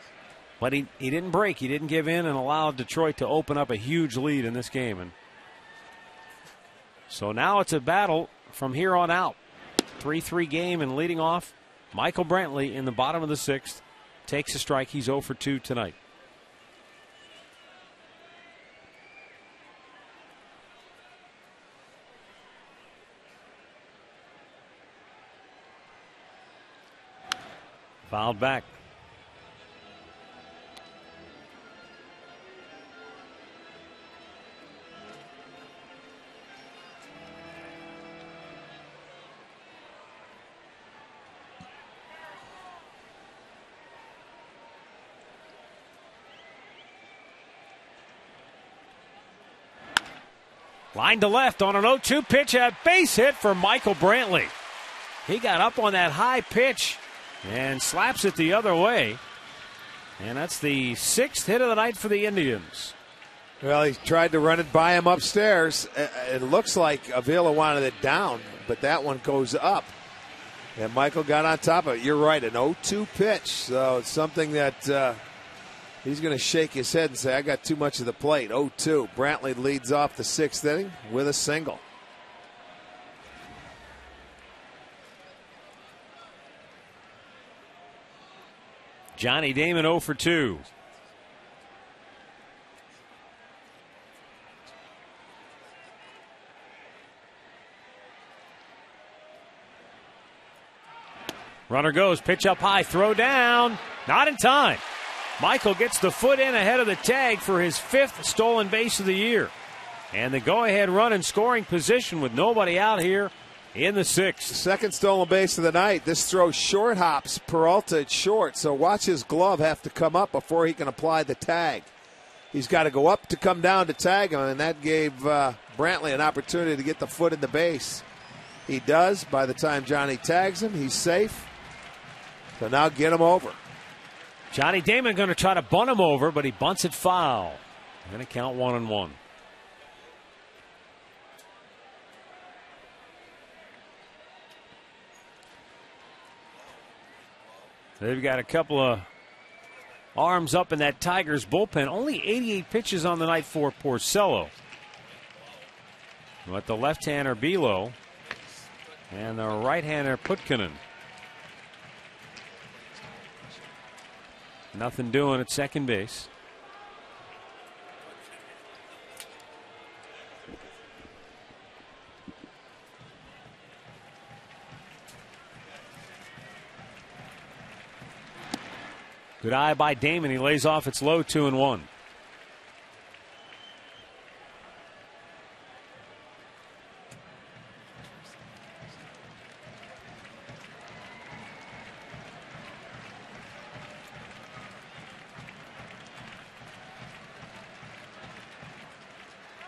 but he didn't break. He didn't give in and allow Detroit to open up a huge lead in this game. And so now it's a battle from here on out. 3-3 game, and leading off, Michael Brantley in the bottom of the 6th takes a strike. He's 0 for 2 tonight. Fouled back. Line to left on an 0-2 pitch, a base hit for Michael Brantley. He got up on that high pitch and slaps it the other way. And that's the 6th hit of the night for the Indians. Well, he tried to run it by him upstairs. It looks like Avila wanted it down, but that one goes up. And Michael got on top of it. You're right, an 0-2 pitch. So it's something that he's going to shake his head and say, I got too much of the plate. 0-2. Brantley leads off the 6th inning with a single. Johnny Damon 0 for 2. Runner goes, pitch up high, throw down, not in time. Michael gets the foot in ahead of the tag for his 5th stolen base of the year. And the go-ahead run in scoring position with nobody out here in the 6th. Second stolen base of the night. This throw short hops Peralta at short, so watch his glove have to come up before he can apply the tag. He's got to go up to come down to tag him, and that gave Brantley an opportunity to get the foot in the base. He does. By the time Johnny tags him, he's safe. So now get him over. Johnny Damon going to try to bunt him over, but he bunts it foul. Going to count 1-1. They've got a couple of arms up in that Tigers bullpen. Only 88 pitches on the night for Porcello. But the left-hander Bilo and the right-hander Putkinen. Nothing doing at second base. Good eye by Damon. He lays off. It's low, 2-1.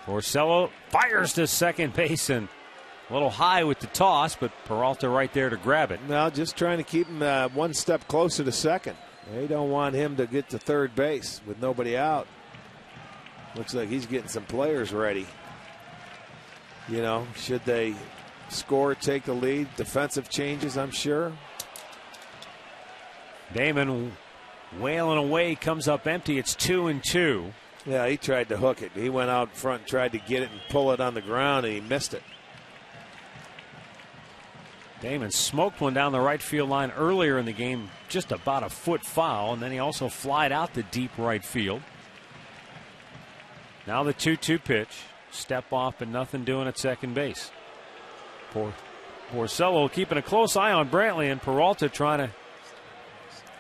Porcello fires to second base and a little high with the toss, but Peralta right there to grab it. Now just trying to keep him one step closer to second. They don't want him to get to third base with nobody out. Looks like he's getting some players ready. You know, should they score, take the lead, defensive changes, I'm sure. Damon wailing away, comes up empty. It's 2-2. Yeah, he tried to hook it. He went out front, tried to get it and pull it on the ground, and he missed it. Damon smoked one down the right field line earlier in the game, just about a foot foul, and then he also flied out the deep right field. Now the 2-2 pitch. Step off and nothing doing at second base. Porcello keeping a close eye on Brantley, and Peralta trying to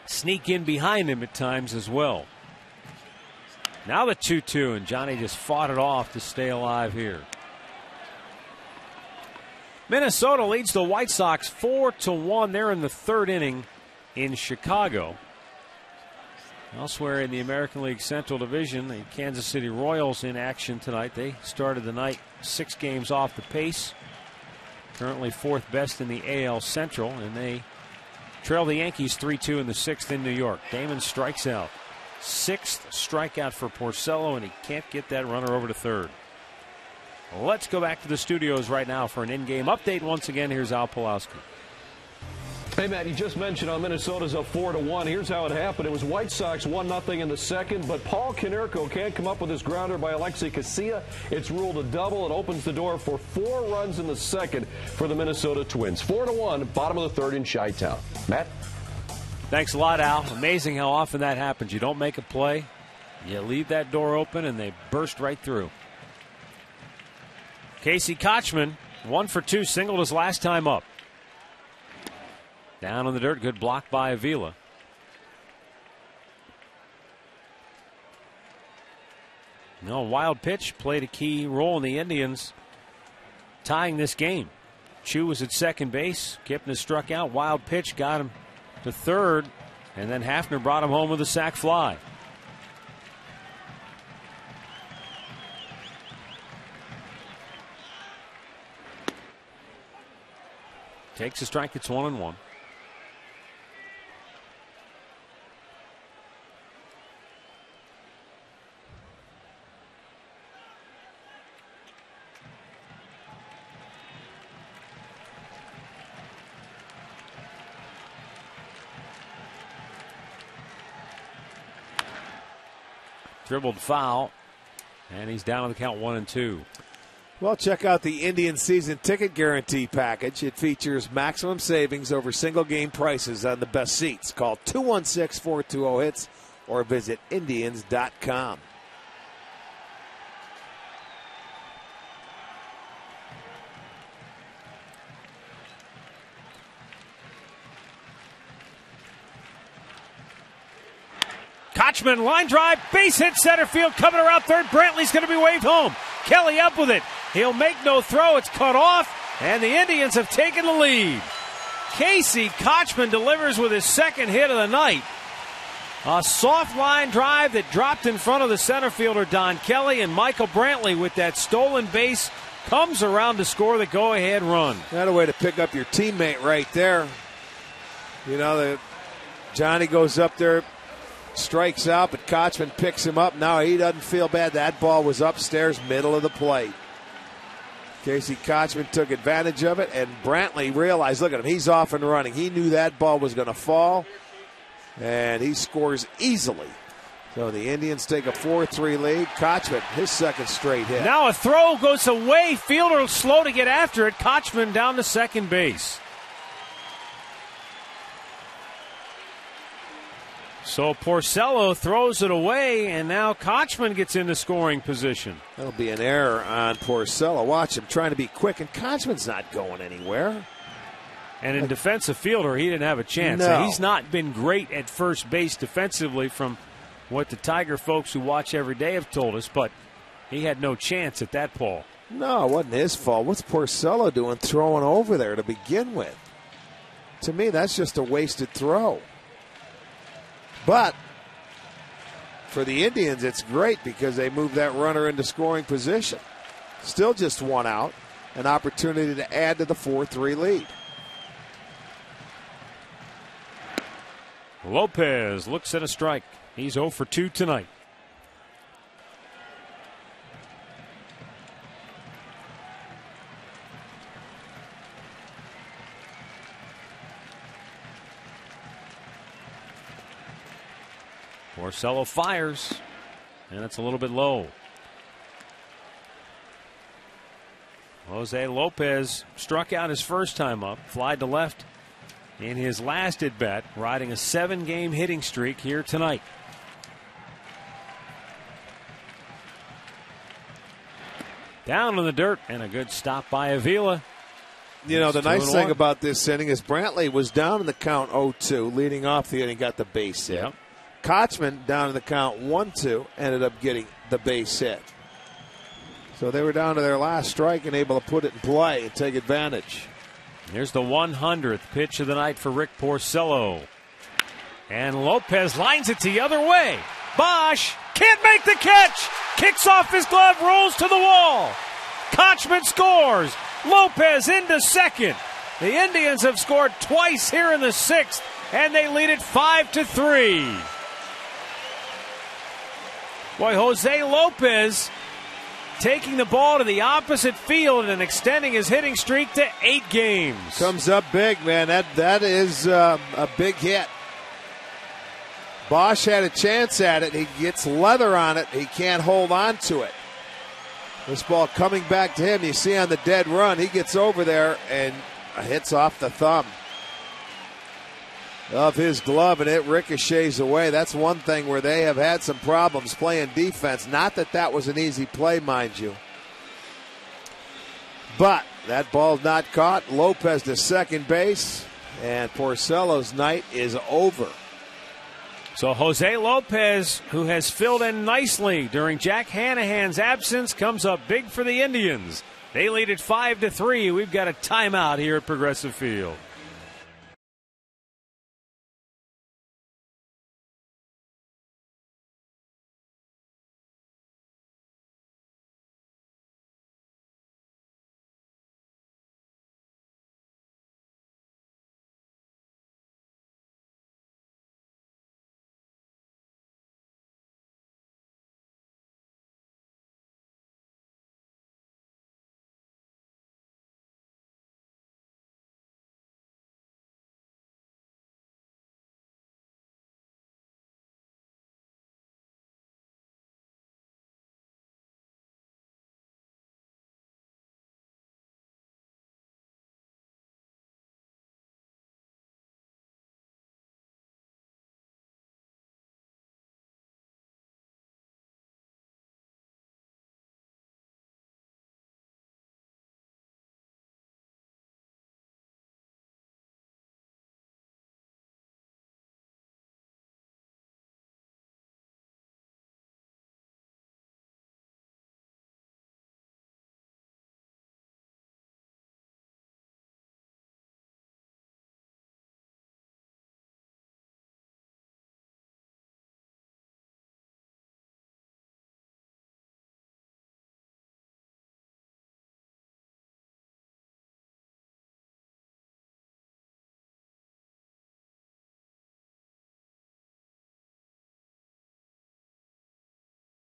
sneak in behind him at times as well. Now the 2-2, and Johnny just fought it off to stay alive here. Minnesota leads the White Sox 4-1. They're in the 3rd inning in Chicago. Elsewhere in the American League Central Division, the Kansas City Royals in action tonight. They started the night 6 games off the pace. Currently 4th best in the AL Central, and they trail the Yankees 3-2 in the 6th in New York. Damon strikes out. 6th strikeout for Porcello, and he can't get that runner over to third. Let's go back to the studios right now for an in-game update. Once again, here's Al Pulowski. Hey, Matt, you just mentioned how Minnesota's up 4-1. Here's how it happened. It was White Sox 1-0 in the second, but Paul Konerko can't come up with his grounder by Alexi Casilla. It's ruled a double. It opens the door for 4 runs in the second for the Minnesota Twins. 4-1, bottom of the third in Chi-Town. Matt? Thanks a lot, Al. Amazing how often that happens. You don't make a play, you leave that door open, and they burst right through. Casey Kochman, 1 for 2, singled his last time up. Down on the dirt, good block by Avila. No, wild pitch played a key role in the Indians tying this game. Chu was at second base. Kipnis struck out. Wild pitch got him to third, and then Hafner brought him home with a sac fly. Takes a strike. It's 1-1. Dribbled foul, and he's down on the count 1-2. Well, check out the Indian season ticket guarantee package. It features maximum savings over single game prices on the best seats. Call 216-420-HITS or visit Indians.com. Kochman, line drive, base hit center field, coming around third. Brantley's going to be waved home. Kelly up with it. He'll make no throw. It's cut off, and the Indians have taken the lead. Casey Kochman delivers with his second hit of the night. A soft line drive that dropped in front of the center fielder, Don Kelly, and Michael Brantley with that stolen base comes around to score the go-ahead run. That a way to pick up your teammate right there. You know, Johnny goes up there, strikes out, but Kochman picks him up. Now he doesn't feel bad. That ball was upstairs, middle of the plate. Casey Kochman took advantage of it, and Brantley realized, look at him, he's off and running. He knew that ball was going to fall, and he scores easily. So the Indians take a 4-3 lead. Kochman, his second straight hit. Now a throw goes away. Fielder slow to get after it. Kochman down to second base. So Porcello throws it away, and now Kochman gets into scoring position. That'll be an error on Porcello. Watch him trying to be quick, and Kochman's not going anywhere. And in defensive fielder, he didn't have a chance. No. He's not been great at first base defensively from what the Tiger folks who watch every day have told us, but he had no chance at that ball. No, it wasn't his fault. What's Porcello doing throwing over there to begin with? To me, that's just a wasted throw. But for the Indians, it's great because they move that runner into scoring position. Still just one out, an opportunity to add to the 4-3 lead. Lopez looks at a strike. He's 0 for 2 tonight. Porcello fires, and it's a little bit low. Jose Lopez struck out his first time up, flied to left in his last at-bat, riding a 7-game hitting streak here tonight. Down in the dirt, and a good stop by Avila. You know, the nice thing about this inning is Brantley was down in the count 0-2, leading off the inning, got the base hit. Yep. Kochman down in the count 1-2, ended up getting the base hit. So they were down to their last strike and able to put it in play and take advantage. Here's the 100th pitch of the night for Rick Porcello. And Lopez lines it the other way. Bosch can't make the catch. Kicks off his glove, rolls to the wall. Kochman scores. Lopez into second. The Indians have scored twice here in the sixth, and they lead it 5-3. Boy, Jose Lopez taking the ball to the opposite field and extending his hitting streak to 8 games. Comes up big, man. That is a big hit. Bosch had a chance at it. He gets leather on it. He can't hold on to it. This ball coming back to him. You see on the dead run, he gets over there and hits off the thumb of his glove, and it ricochets away. That's one thing where they have had some problems playing defense. Not that that was an easy play, mind you. But that ball's not caught. Lopez to second base, and Porcello's night is over. So Jose Lopez, who has filled in nicely during Jack Hanahan's absence, comes up big for the Indians. They lead it 5-3. We've got a timeout here at Progressive Field.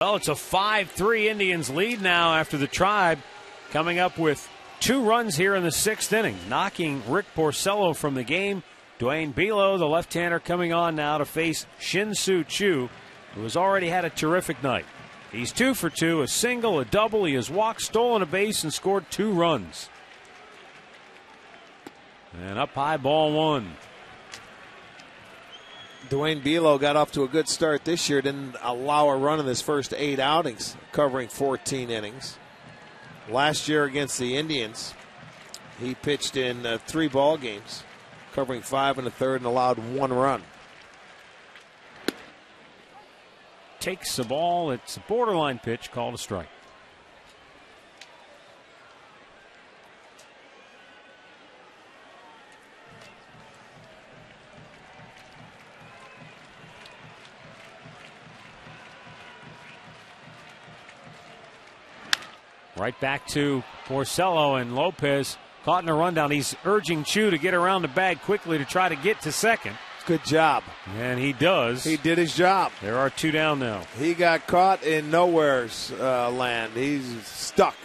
Well, it's a 5-3 Indians lead now after the Tribe coming up with 2 runs here in the 6th inning, knocking Rick Porcello from the game. Dwayne Belo, the left-hander, coming on now to face Shin-Soo Choo, who has already had a terrific night. He's 2 for 2, a single, a double. He has walked, stolen a base, and scored 2 runs. And up high, ball 1. Dwayne Belo got off to a good start this year, didn't allow a run in his first 8 outings, covering 14 innings. Last year against the Indians, he pitched in 3 ball games, covering 5 1/3 and allowed 1 run. Takes the ball. It's a borderline pitch, called a strike. Right back to Porcello, and Lopez caught in a rundown. He's urging Choo to get around the bag quickly to try to get to second. Good job. And he does. He did his job. There are 2 down now. He got caught in nowhere's land. He's stuck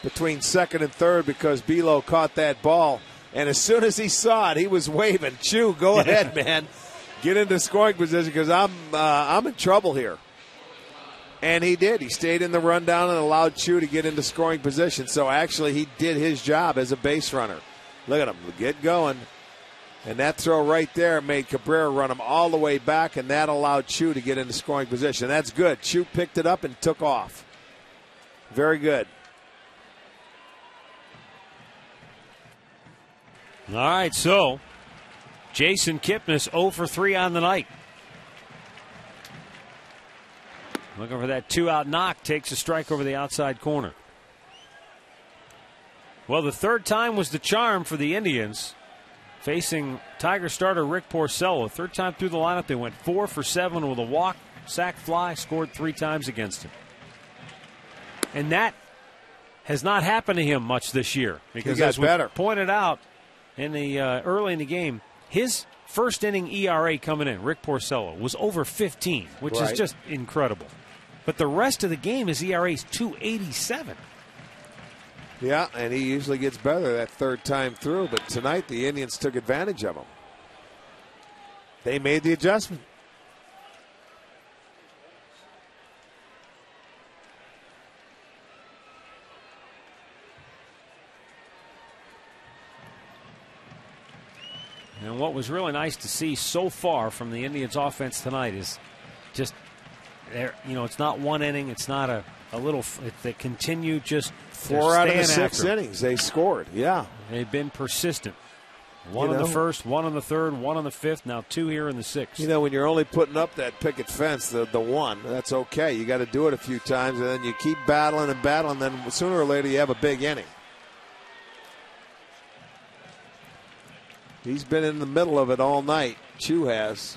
between second and third because Belo caught that ball. And as soon as he saw it, he was waving. Choo, go ahead, man. Get into scoring position because I'm in trouble here. And he did. He stayed in the rundown and allowed Choo to get into scoring position. So actually he did his job as a base runner. Look at him get going. And that throw right there made Cabrera run him all the way back, and that allowed Choo to get into scoring position. That's good. Choo picked it up and took off. Very good. All right, so Jason Kipnis 0 for 3 on the night. Looking for that 2-out knock, takes a strike over the outside corner. Well, the 3rd time was the charm for the Indians. facing Tiger starter Rick Porcello. Third time through the lineup, they went 4 for 7 with a walk, sac fly, scored 3 times against him. And that has not happened to him much this year, because as we pointed out in the early in the game, his first inning ERA coming in, Rick Porcello, was over 15, which is just incredible. But the rest of the game, his ERA is 2.87. Yeah, and he usually gets better that third time through, but tonight the Indians took advantage of him. They made the adjustment. And what was really nice to see so far from the Indians offense tonight is just, it's not one inning, it's not a little, they continue just 4 out of the 6 innings they scored. Yeah, they've been persistent. One in the first, one in the third, one in the fifth, now 2 here in the 6th. When you're only putting up that picket fence, the one, that's okay. You got to do it a few times, and then you keep battling and battling, then sooner or later you have a big inning. He's been in the middle of it all night. Chu has.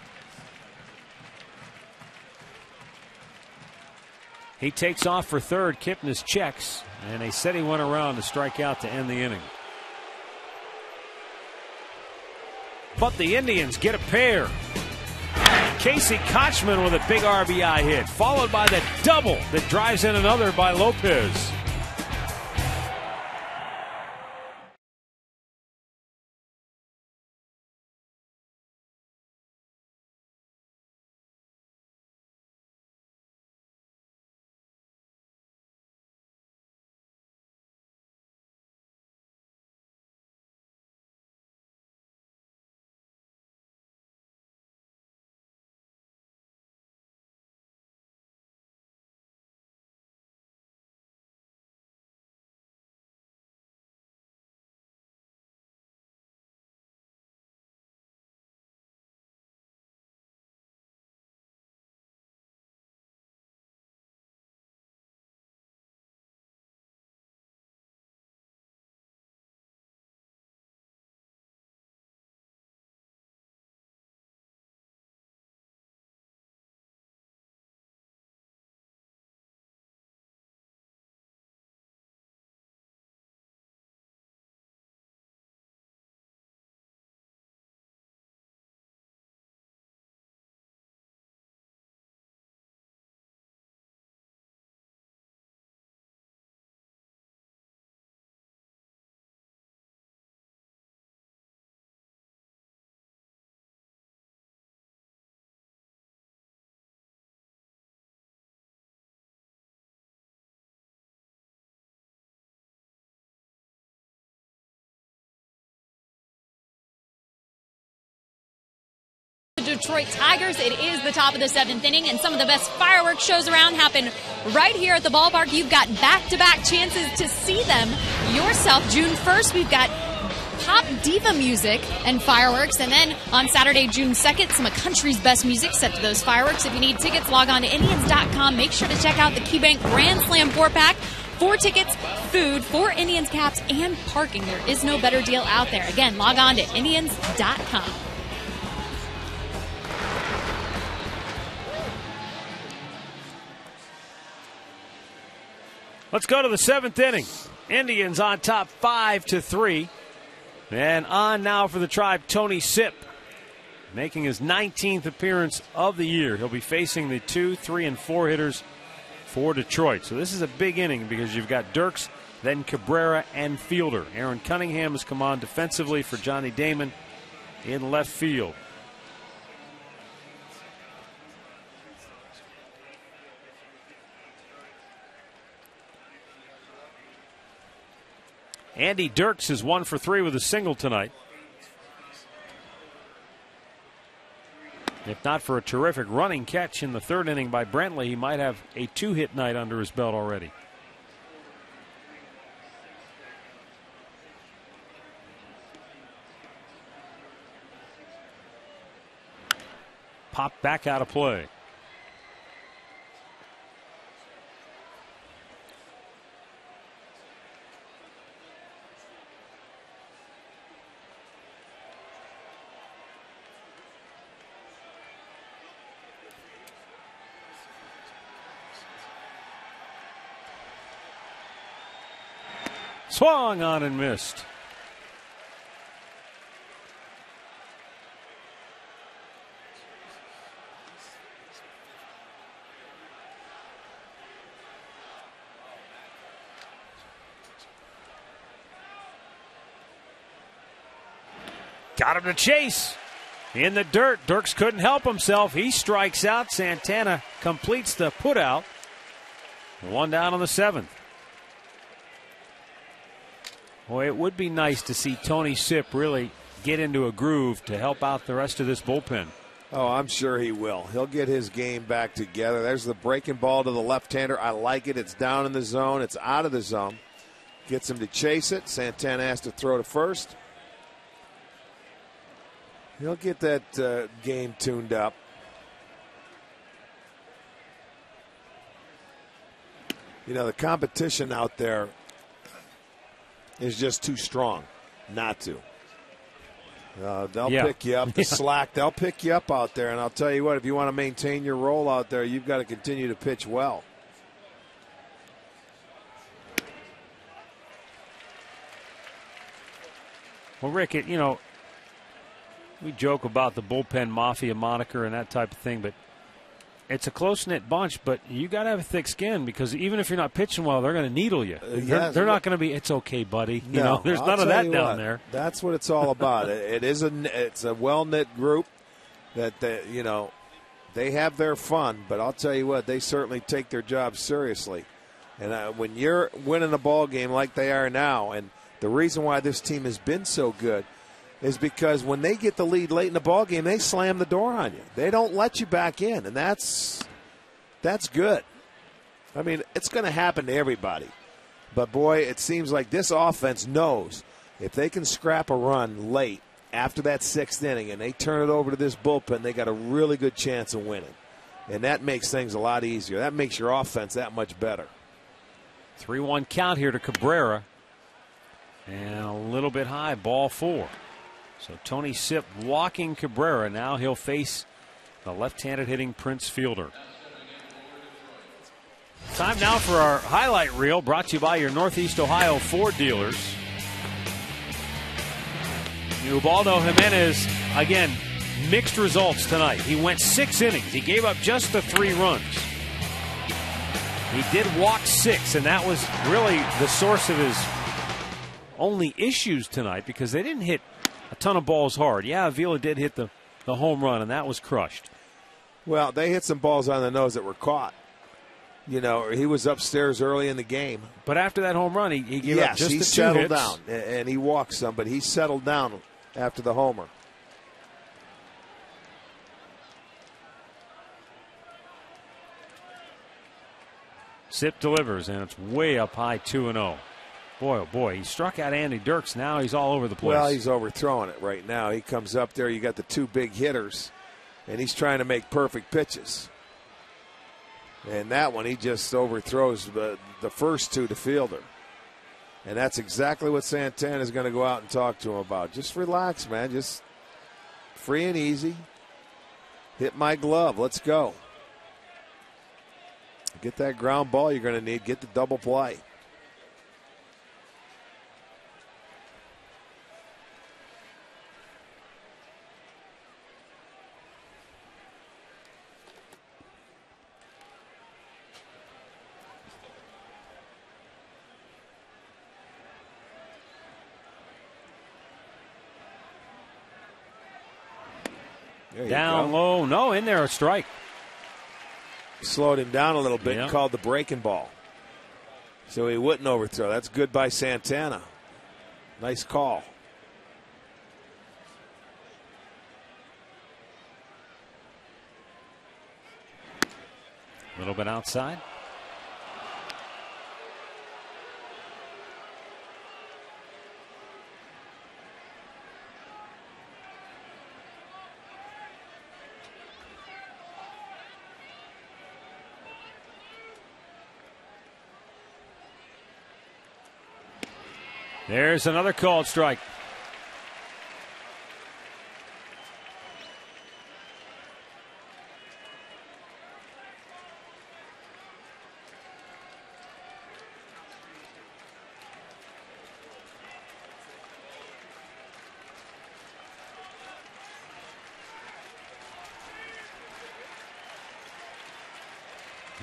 He takes off for third. Kipnis checks, and they said he went around to strike out to end the inning. But the Indians get a pair. Casey Kochman with a big RBI hit, followed by the double that drives in another by Lopez. Detroit Tigers. It is the top of the 7th inning, and some of the best fireworks shows around happen right here at the ballpark. You've got back-to-back chances to see them yourself. June 1st, we've got pop diva music and fireworks, and then on Saturday, June 2nd, some of country's best music set to those fireworks. If you need tickets, log on to Indians.com. Make sure to check out the KeyBank Grand Slam 4-pack. 4 tickets, food, 4 Indians caps, and parking. There is no better deal out there. Again, log on to Indians.com. Let's go to the 7th inning. Indians on top 5-3. And on now for the Tribe, Tony Sipp, making his 19th appearance of the year. He'll be facing the 2, 3, and 4 hitters for Detroit. So this is a big inning because you've got Dirks, then Cabrera, and Fielder. Aaron Cunningham has come on defensively for Johnny Damon in left field. Andy Dirks is 1 for 3 with a single tonight. If not for a terrific running catch in the 3rd inning by Brantley, he might have a 2-hit night under his belt already. Popped back out of play. Swung on and missed. Got him to chase. In the dirt. Dirks couldn't help himself. He strikes out. Santana completes the put out. One down on the 7th. Boy, it would be nice to see Tony Sipp really get into a groove to help out the rest of this bullpen. Oh, I'm sure he will. He'll get his game back together. There's the breaking ball to the left-hander. I like it. It's down in the zone. It's out of the zone. Gets him to chase it. Santana has to throw to first. He'll get that game tuned up. You know, the competition out there is just too strong not to. They'll pick you up. The slack, they'll pick you up out there. And I'll tell you what, if you want to maintain your role out there, you've got to continue to pitch well. Well, Rick, we joke about the bullpen mafia moniker and that type of thing, but it's a close-knit bunch, but you got to have a thick skin because even if you're not pitching well, they're going to needle you. They're not going to be, it's okay, buddy. No, there's none of that down there. That's what it's all about. It's a well-knit group that, they have their fun, but I'll tell you what, they certainly take their job seriously. And when you're winning a ball game like they are now, and the reason why this team has been so good is because when they get the lead late in the ball game, they slam the door on you. They don't let you back in, and that's good. I mean, it's going to happen to everybody. But, boy, it seems like this offense knows if they can scrap a run late after that 6th inning and they turn it over to this bullpen, they got a really good chance of winning. And that makes things a lot easier. That makes your offense that much better. 3-1 count here to Cabrera. And a little bit high, ball 4. So Tony Sipp walking Cabrera. Now he'll face the left-handed hitting Prince Fielder. Time now for our highlight reel, brought to you by your Northeast Ohio Ford dealers. Ubaldo Jimenez, again, mixed results tonight. He went 6 innings. He gave up just the 3 runs. He did walk 6, and that was really the source of his only issues tonight because they didn't hit a ton of balls hard. Yeah, Avila did hit the home run, and that was crushed. Well, they hit some balls on the nose that were caught. He was upstairs early in the game. But after that home run, he gave up just the 2 hits. He settled down, and he walked some, but he settled down after the homer. Sipp delivers, and it's way up high, 2-0. Boy, oh boy, he struck out Andy Dirks. Now he's all over the place. Well, he's overthrowing it right now. He comes up there. You got the 2 big hitters, and he's trying to make perfect pitches. And that one, he just overthrows the first 2 to Fielder. And that's exactly what Santana is going to go out and talk to him about. Just relax, man. Just free and easy. Hit my glove. Let's go. Get that ground ball you're going to need. Get the double play. Down low. No, in there, a strike. Slowed him down a little bit and called the breaking ball. So he wouldn't overthrow. That's good by Santana. Nice call. A little bit outside. There's another called strike.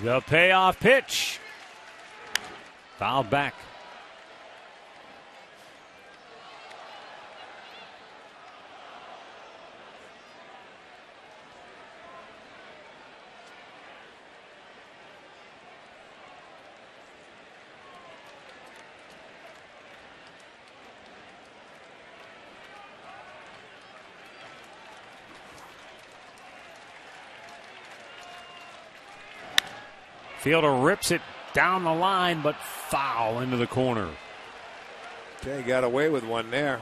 The payoff pitch. Fouled back. Fielder rips it down the line, but foul into the corner. Okay, got away with one there.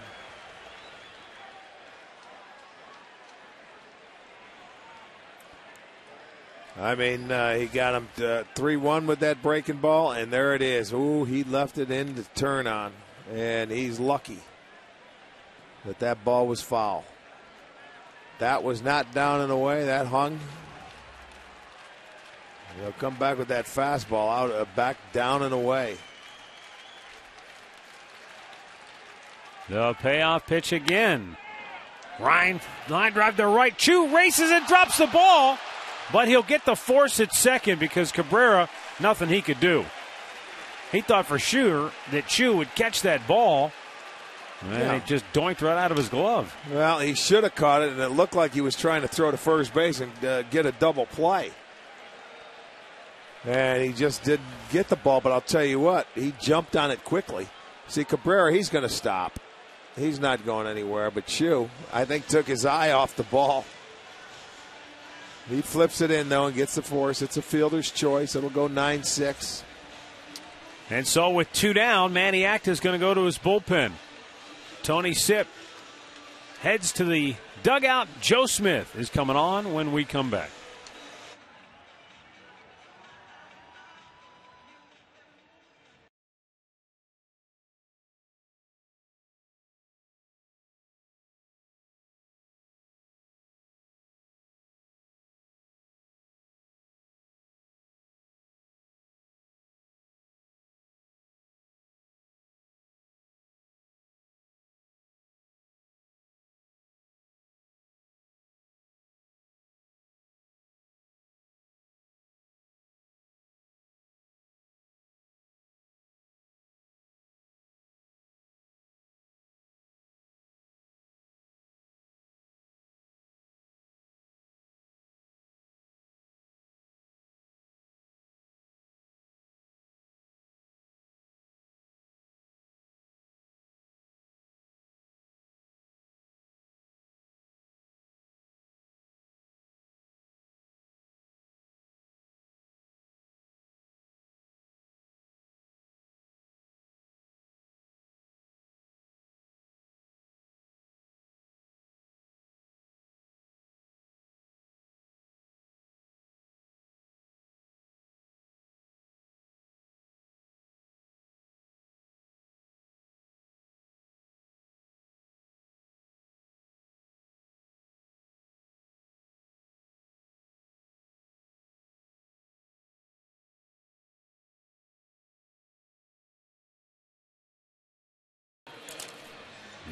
I mean, he got him 3-1 with that breaking ball, and there it is. Ooh, he left it in to turn on, and he's lucky that that ball was foul. That was not down and away. That hung. He'll come back with that fastball out, back down and away. The payoff pitch again. Ryan, line drive to right. Chu races and drops the ball, but he'll get the force at second because Cabrera, nothing he could do. He thought for sure that Chu would catch that ball, and it just doinked right out of his glove. Well, he should have caught it, and it looked like he was trying to throw to first base and get a double play. And he just didn't get the ball, but I'll tell you what, he jumped on it quickly. See, Cabrera, he's going to stop. He's not going anywhere, but Chu, I think, took his eye off the ball. He flips it in, though, and gets the force. It's a fielder's choice. It'll go 9-6. And so with 2 down, Manny Acta's going to go to his bullpen. Tony Sipp heads to the dugout. Joe Smith is coming on when we come back.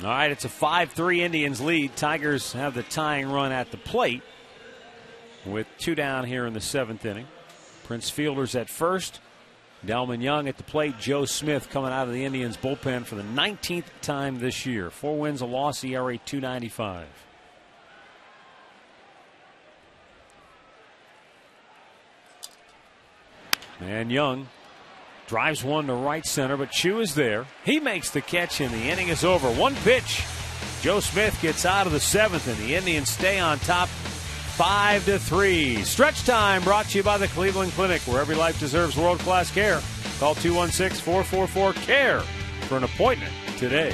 All right, it's a 5-3 Indians lead. Tigers have the tying run at the plate with 2 down here in the 7th inning. Prince Fielders at first. Delman Young at the plate. Joe Smith coming out of the Indians bullpen for the 19th time this year. 4 wins, a loss, ERA .295. And Young drives one to right center, but Chu is there. He makes the catch, and the inning is over. 1 pitch. Joe Smith gets out of the 7th, and the Indians stay on top 5-3. Stretch time brought to you by the Cleveland Clinic, where every life deserves world-class care. Call 216-444-CARE for an appointment today.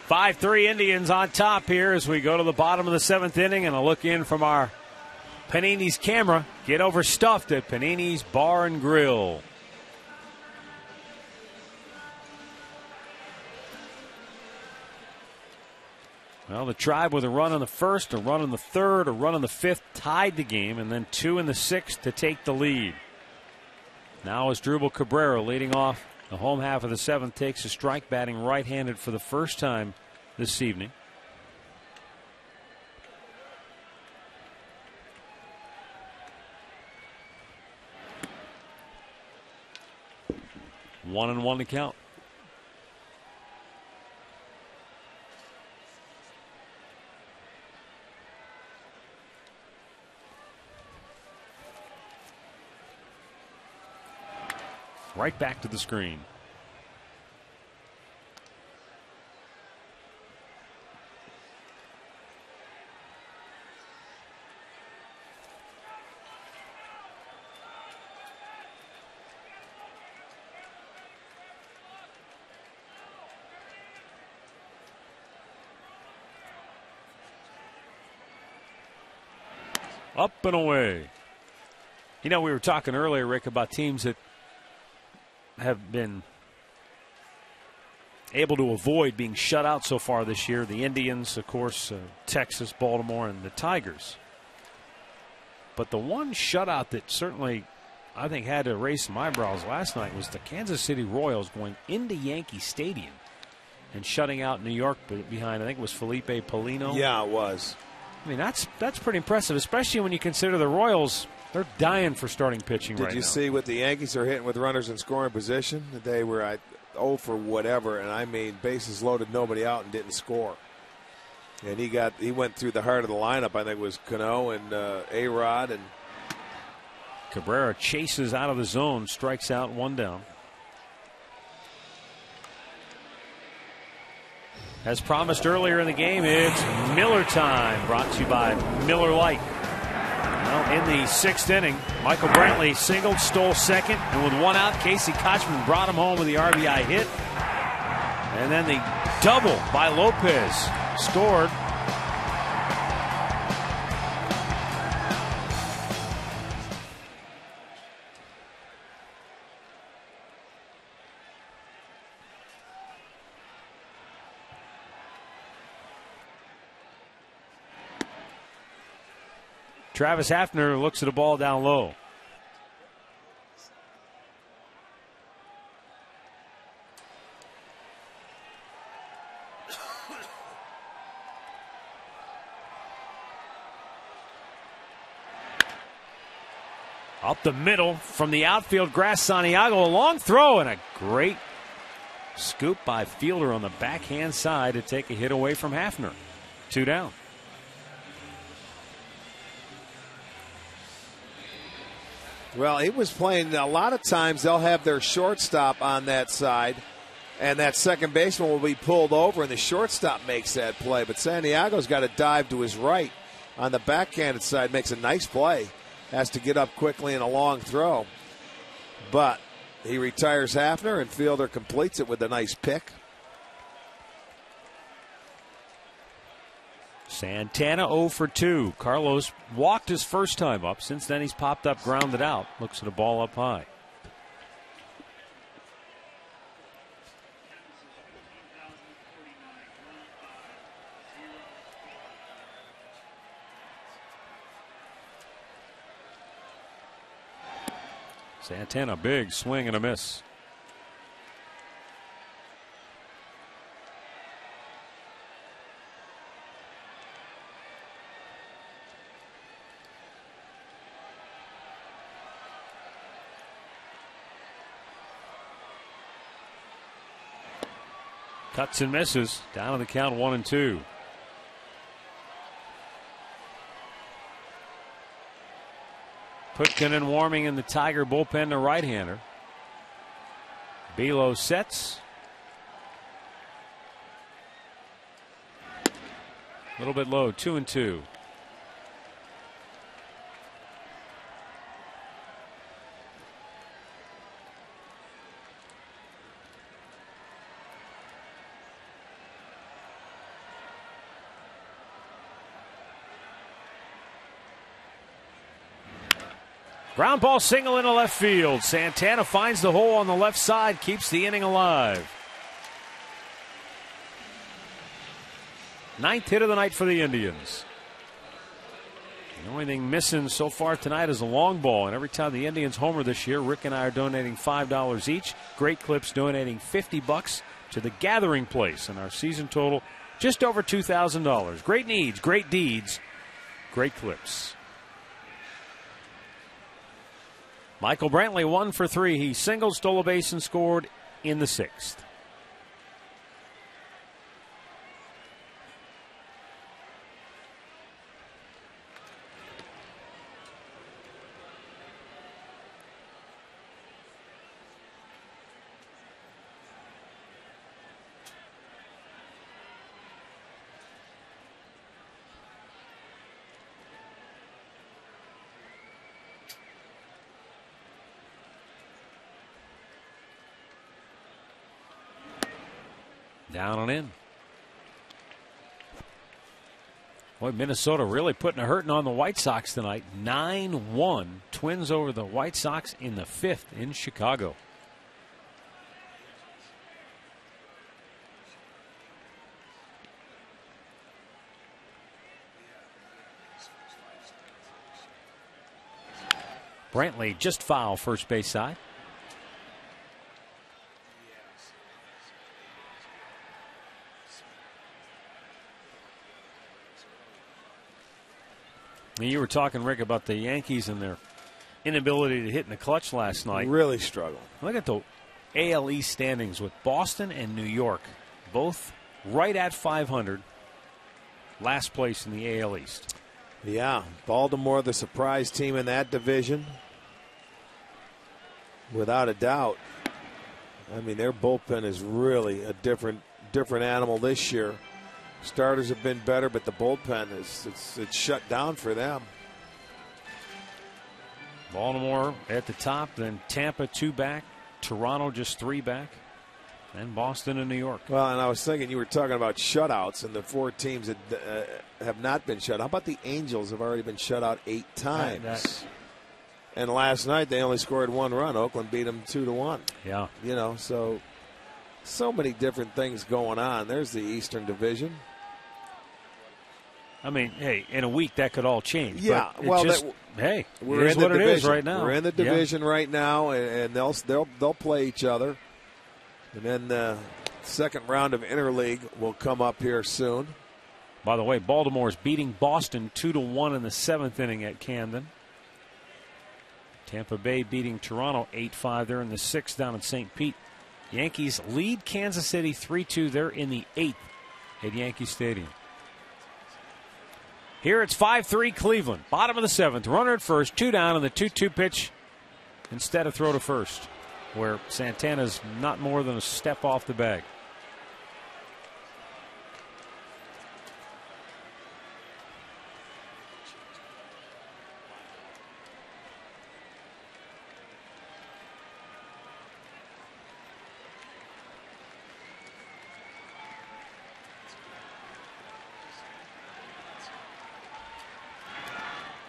5-3 Indians on top here as we go to the bottom of the 7th inning, and a look in from our Panini's camera. Get overstuffed at Panini's Bar and Grill. Well, the Tribe with a run on the 1st, a run on the 3rd, a run on the 5th tied the game, and then 2 in the 6th to take the lead. Now as Drupal Cabrera leading off the home half of the 7th, takes a strike, batting right-handed for the first time this evening. One and one to count. Right back to the screen. Up and away. You know, we were talking earlier, Rick, about teams that have been able to avoid being shut out so far this year. The Indians, of course, Texas, Baltimore, and the Tigers. But the one shutout that certainly I think had to raise some eyebrows last night was the Kansas City Royals going into Yankee Stadium and shutting out New York behind, I think it was Felipe Polino. Yeah, it was. I mean, that's pretty impressive, especially when you consider the Royals. They're dying for starting pitching right now. Did you see what the Yankees are hitting with runners in scoring position? They were at 0 for whatever, and I mean bases loaded, nobody out, and didn't score. And he went through the heart of the lineup. I think it was Cano and A-Rod. And Cabrera chases out of the zone, strikes out, 1 down. As promised earlier in the game, it's Miller time, brought to you by Miller Lite. Well, in the 6th inning, Michael Brantley singled, stole second, and with 1 out, Casey Kochman brought him home with the RBI hit. And then the double by Lopez scored. Travis Hafner looks at a ball down low. Up the middle from the outfield, Grass Santiago, a long throw and a great scoop by Fielder on the backhand side to take a hit away from Hafner. 2 down. Well, he was playing, a lot of times they'll have their shortstop on that side, and that second baseman will be pulled over, and the shortstop makes that play. But Santiago's got a dive to his right on the backhanded side, makes a nice play. Has to get up quickly in a long throw. But he retires Hafner, and Fielder completes it with a nice pick. Santana 0 for 2. Carlos walked his first time up. Since then, he's popped up, grounded out. Looks at a ball up high. Santana, big swing and a miss. Cuts and misses. Down to the count, 1-2. Putkinen warming in the Tiger bullpen, the right-hander. Belo sets. A little bit low, 2-2. Ground ball single into left field. Santana finds the hole on the left side, keeps the inning alive. 9th hit of the night for the Indians. The only thing missing so far tonight is a long ball, and every time the Indians homer this year, Rick and I are donating $5 each. Great Clips donating $50 to the Gathering Place, and our season total just over $2,000. Great needs, great deeds, Great Clips. Michael Brantley 1 for 3. He singled, stole a base, and scored in the 6th. Down and in. Boy, Minnesota really putting a hurting on the White Sox tonight. 9-1. Twins over the White Sox in the 5th in Chicago. Brantley just foul first base side. You were talking, Rick, about the Yankees and their inability to hit in the clutch last night. Really struggled. Look at the AL East standings with Boston and New York, both right at 500, last place in the AL East. Yeah, Baltimore, the surprise team in that division, without a doubt. I mean, their bullpen is really a different animal this year. Starters have been better, but the bullpen it's shut down for them. Baltimore at the top, then Tampa 2 back, Toronto just 3 back, and Boston and New York. Well, and I was thinking you were talking about shutouts and the 4 teams that have not been shut out. How about the Angels have already been shut out 8 times? And last night they only scored 1 run. Oakland beat them 2-1. Yeah. You know, so many different things going on. There's the Eastern Division. I mean, hey, in a week that could all change. Yeah, but well, hey, we're it is in what the it division. is right now. We're in the division right now, and they'll play each other. And then the second round of interleague will come up here soon. By the way, Baltimore's beating Boston 2-1 in the 7th inning at Camden. Tampa Bay beating Toronto 8-5. They're in the 6th down in St. Pete. Yankees lead Kansas City 3-2. They're in the 8th at Yankee Stadium. Here it's 5-3 Cleveland. Bottom of the 7th. Runner at first. 2 down on the 2-2 pitch instead of throw to first, where Santana's not more than a step off the bag.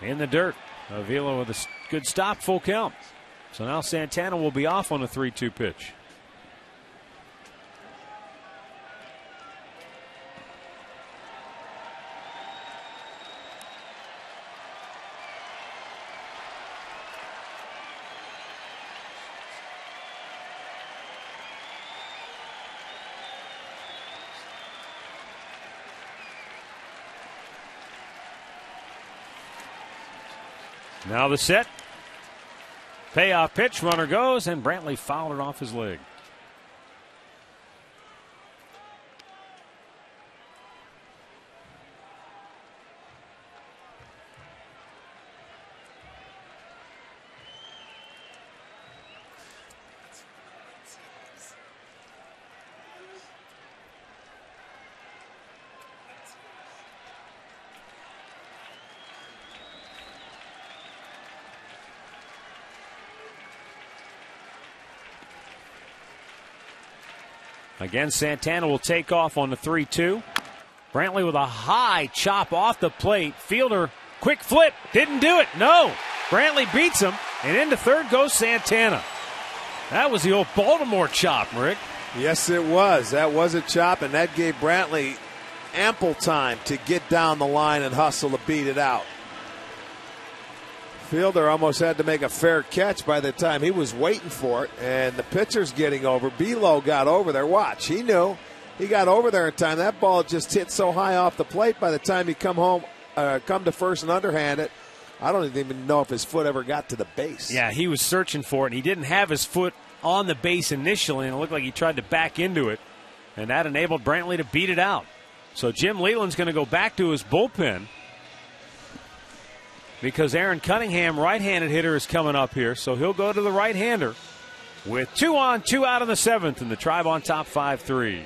In the dirt. Avila with a good stop, full count. So now Santana will be off on a 3-2 pitch. Now the set. Payoff pitch. Runner goes, and Brantley fouled it off his leg. Again, Santana will take off on the 3-2. Brantley with a high chop off the plate. Fielder, quick flip, didn't do it. No, Brantley beats him, And into third goes Santana. That was the old Baltimore chop, Rick. Yes, it was. That was a chop, and that gave Brantley ample time to get down the line and hustle to beat it out. Fielder almost had to make a fair catch by the time he was waiting for it, and the pitcher's getting over. Belo got over there. Watch, he knew. He got over there in time. That ball just hit so high off the plate by the time he come to first and underhand it. I don't even know if his foot ever got to the base. Yeah, he was searching for it, and he didn't have his foot on the base initially, and it looked like he tried to back into it, and that enabled Brantley to beat it out. So Jim Leland's going to go back to his bullpen because Aaron Cunningham, right-handed hitter, is coming up here, so he'll go to the right-hander with 2 on, 2 out in the seventh, and the Tribe on top 5-3.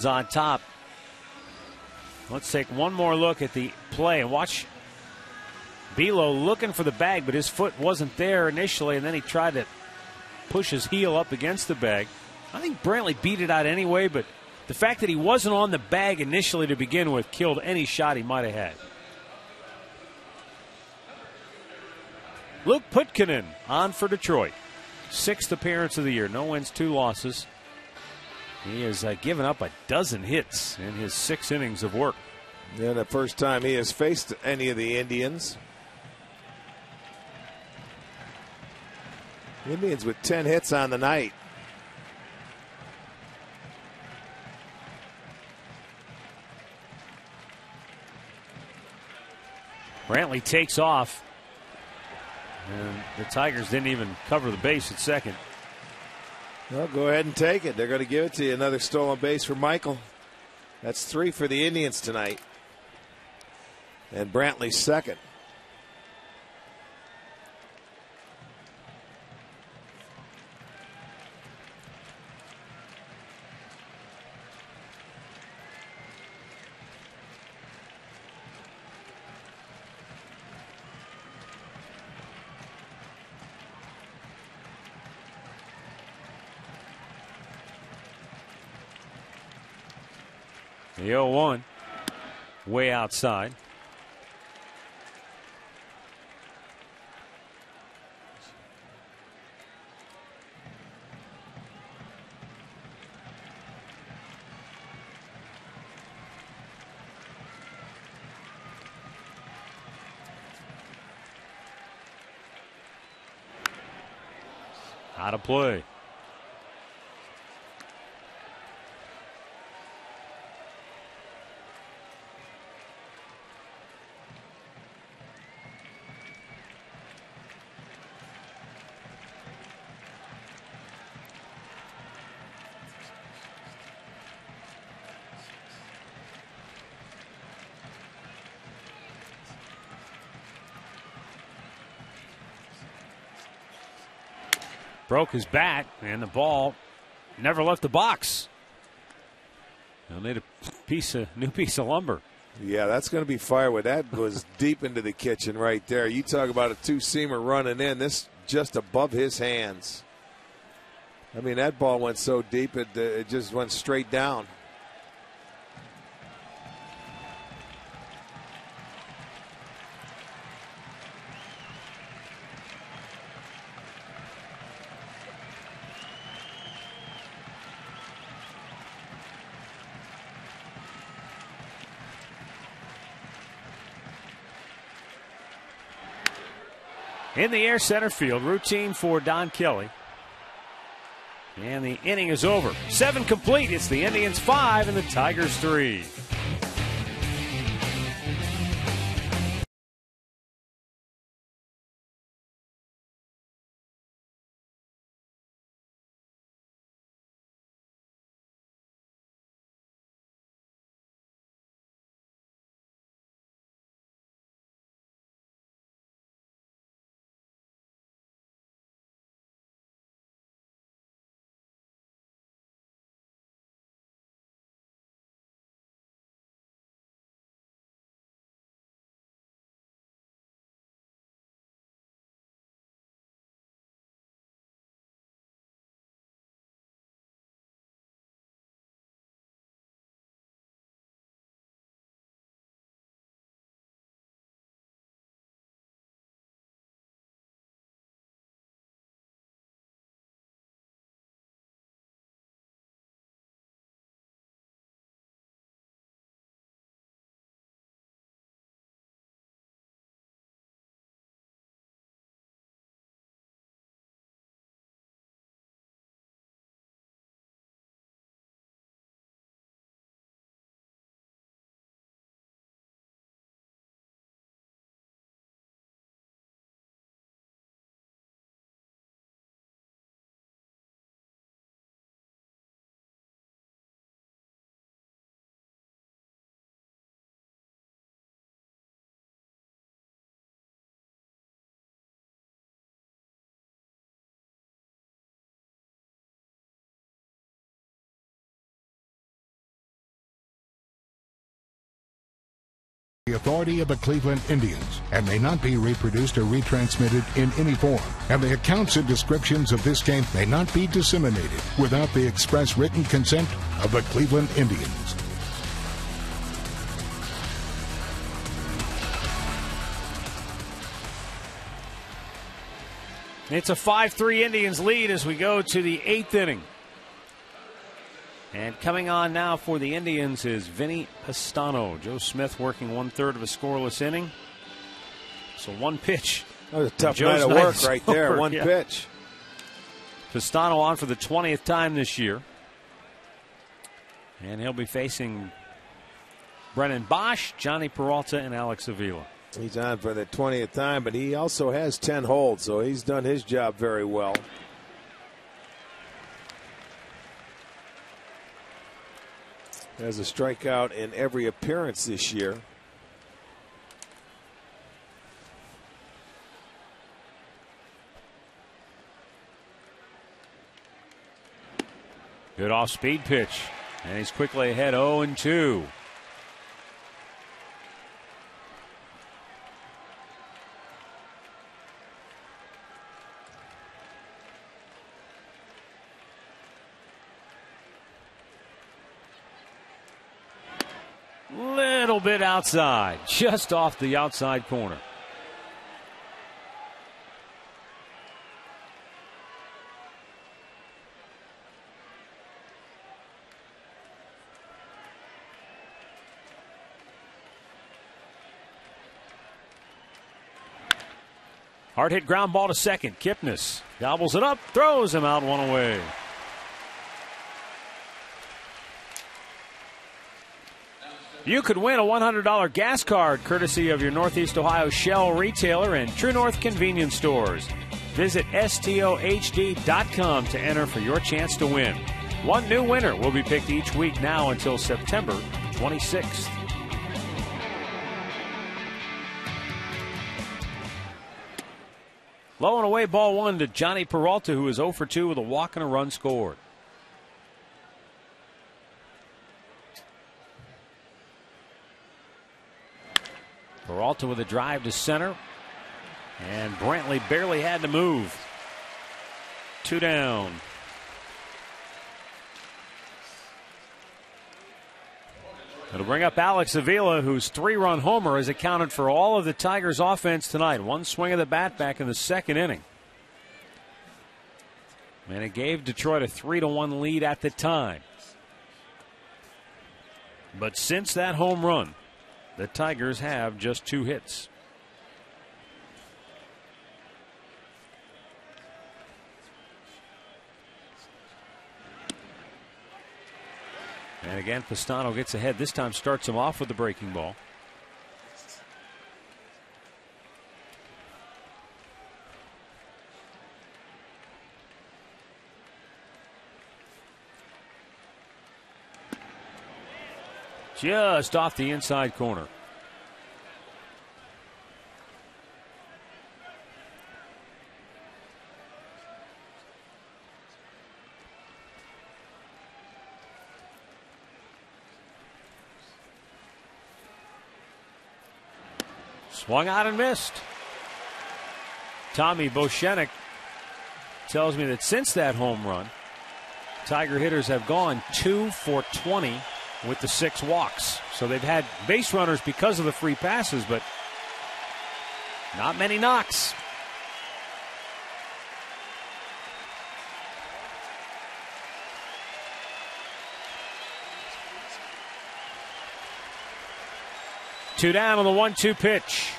On top. Let's take one more look at the play and watch Belo looking for the bag, but his foot wasn't there initially, and then he tried to push his heel up against the bag. I think Brantley beat it out anyway, but the fact that he wasn't on the bag initially to begin with killed any shot he might have had. Luke Putkinen on for Detroit. 6th appearance of the year. No wins, 2 losses. He has given up a dozen hits in his 6 innings of work. Yeah, the first time he has faced any of the Indians. Indians with 10 hits on the night. Brantley takes off, and the Tigers didn't even cover the base at second. Well, go ahead and take it. They're going to give it to you. Another stolen base for Michael. That's 3 for the Indians tonight. And Brantley's second. The 0-1 way outside. Out of play. broke his bat, and the ball never left the box. They'll need a new piece of lumber. Yeah, that's going to be firewood. That was deep into the kitchen right there. You talk about a two-seamer running in. This just above his hands. I mean, that ball went so deep it just went straight down. In the air, center field, routine for Don Kelly. And the inning is over. 7 complete. It's the Indians 5 and the Tigers 3. The authority of the Cleveland Indians and may not be reproduced or retransmitted in any form. And the accounts and descriptions of this game may not be disseminated without the express written consent of the Cleveland Indians. It's a 5-3 Indians lead as we go to the 8th inning. And coming on now for the Indians is Vinny Pastano. Joe Smith working 1/3 of a scoreless inning. So one pitch. That was a tough night of work right there. One pitch. Pastano on for the 20th time this year. And he'll be facing Brennan Bosch, Johnny Peralta, and Alex Avila. He's on for the 20th time, but he also has 10 holds, so he's done his job very well. Has a strikeout in every appearance this year. Good off-speed pitch. And he's quickly ahead 0-2. Little bit outside, just off the outside corner. Hard hit ground ball to second. Kipnis gobbles it up, throws him out, one away. You could win a $100 gas card courtesy of your Northeast Ohio Shell retailer and True North convenience stores. Visit STOHD.com to enter for your chance to win. One new winner will be picked each week now until September 26th. Low and away, ball one to Johnny Peralta, who is 0 for 2 with a walk and a run scored. Peralta with a drive to center. And Brantley barely had to move. 2 down. It'll bring up Alex Avila, whose 3-run homer has accounted for all of the Tigers' offense tonight. One swing of the bat back in the second inning. And it gave Detroit a 3-1 lead at the time. But since that home run, the Tigers have just 2 hits. And again, Pistano gets ahead. This time starts him off with the breaking ball. Just off the inside corner. Swung out and missed. Tommy Boschenek tells me that since that home run, Tiger hitters have gone 2 for 20 with the 6 walks. So they've had base runners because of the free passes, but not many knocks. Two down on the 1-2 pitch.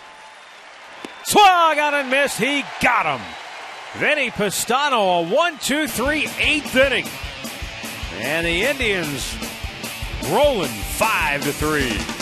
Swung out and missed. He got him. Vinny Pistano, a 1-2-3 8th inning. And the Indians rolling 5-3.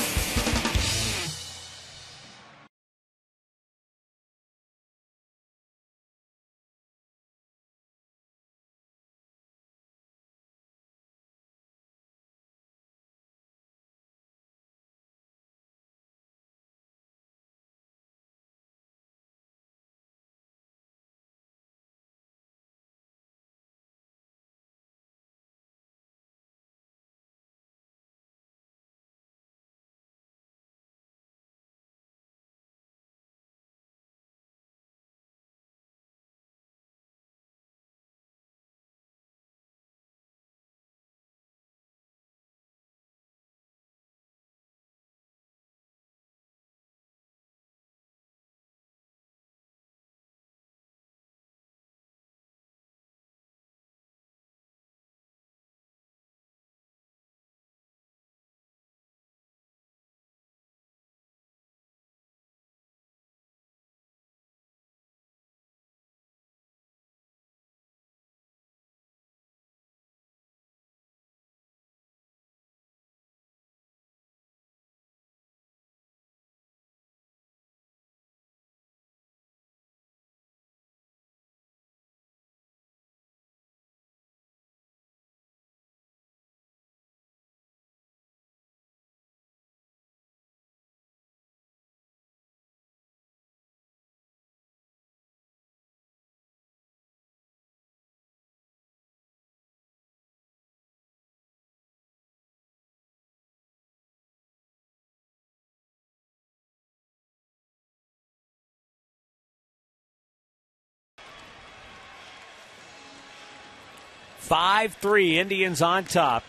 Five-3, Indians on top.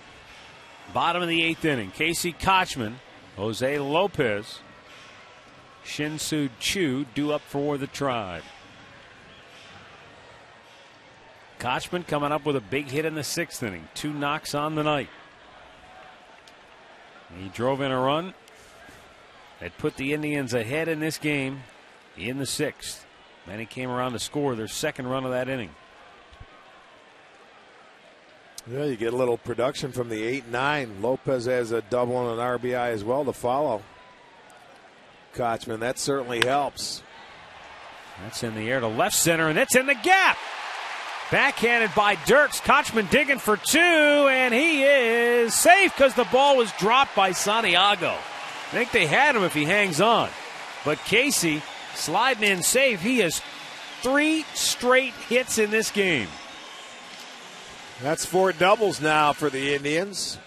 Bottom of the 8th inning. Casey Kochman, Jose Lopez, Shin-Soo Choo due up for the Tribe. Kochman coming up with a big hit in the 6th inning. 2 knocks on the night. He drove in a run that put the Indians ahead in this game in the 6th. Then he came around to score their 2nd run of that inning. Yeah, you get a little production from the 8-9. Lopez has a double and an RBI as well to follow. Kochman, that certainly helps. That's in the air to left center, and it's in the gap. Backhanded by Dirks. Kochman digging for 2, and he is safe because the ball was dropped by Santiago. I think they had him if he hangs on. But Casey sliding in safe. He has 3 straight hits in this game. That's 4 doubles now for the Indians.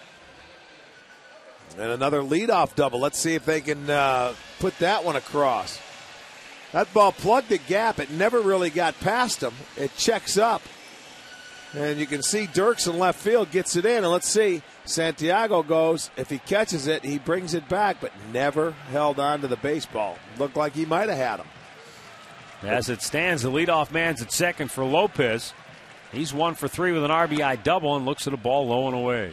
And another leadoff double. Let's see if they can put that one across. That ball plugged the gap. It never really got past him. It checks up. And you can see Dirks in left field gets it in. And let's see, Santiago goes. If he catches it, he brings it back, but never held on to the baseball. Looked like he might have had him. As it stands, the leadoff man's at second for Lopez. He's 1 for 3 with an RBI double and looks at a ball low and away.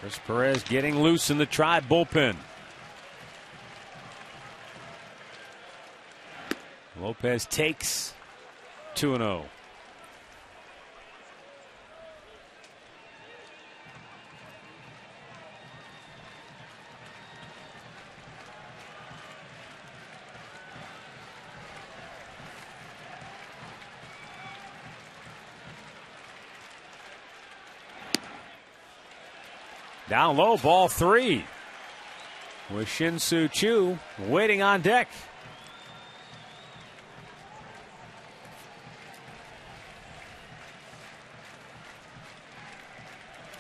Chris Perez getting loose in the Tribe bullpen. Lopez takes 2-0. Down low, ball 3. With Shin-Soo Choo waiting on deck.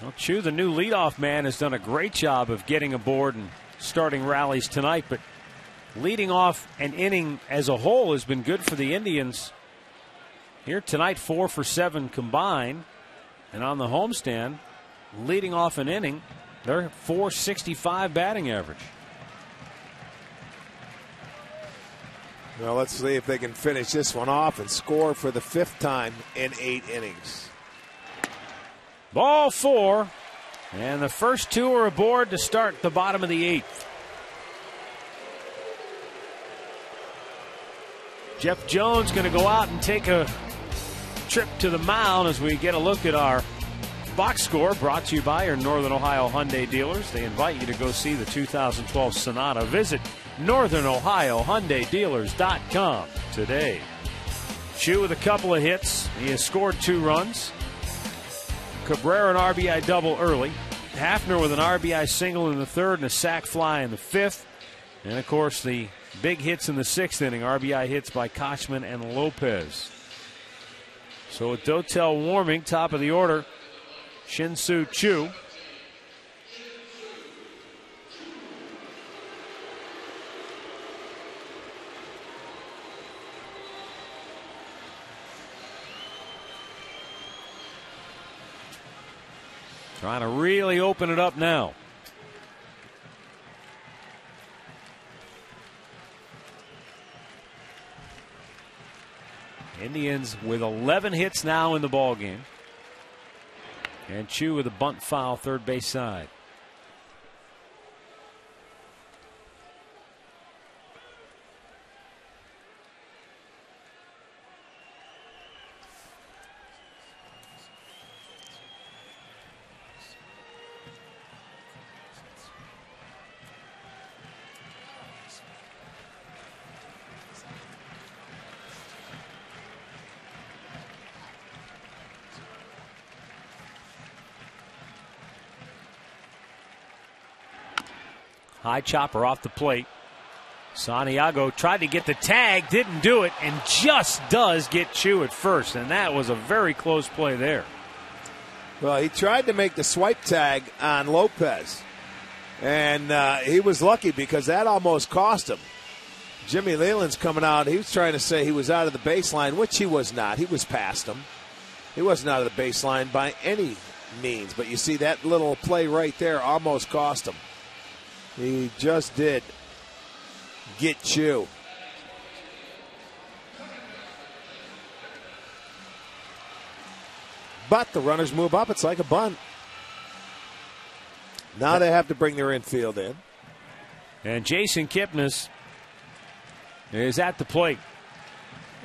Well, Choo, the new leadoff man, has done a great job of getting aboard and starting rallies tonight, but leading off an inning as a whole has been good for the Indians. Here tonight, 4 for 7 combined. And on the homestand, leading off an inning, they're .465 batting average. Well, let's see if they can finish this one off and score for the 5th time in 8 innings. Ball 4, and the first 2 are aboard to start the bottom of the 8th. Jeff Jones going to go out and take a trip to the mound as we get a look at our box score, brought to you by your Northern Ohio Hyundai dealers. They invite you to go see the 2012 Sonata. Visit NorthernOhioHyundaiDealers.com today. Choo with a couple of hits. He has scored 2 runs. Cabrera an RBI double early. Hafner with an RBI single in the 3rd and a sac fly in the 5th. And, of course, the big hits in the 6th inning. RBI hits by Kochman and Lopez. So with Dotel warming, top of the order, Shin-Soo Choo. Trying to really open it up now. Indians with 11 hits now in the ballgame. And Choo with a bunt foul, third base side. High chopper off the plate. Santiago tried to get the tag, didn't do it, and just does get Choo at first. And that was a very close play there. Well, he tried to make the swipe tag on Lopez. And he was lucky because that almost cost him. Jimmy Leland's coming out. He was trying to say he was out of the baseline, which he was not. He was past him. He wasn't out of the baseline by any means. But you see that little play right there almost cost him. He just did get Choo. But the runners move up. It's like a bunt. Now they have to bring their infield in. And Jason Kipnis is at the plate.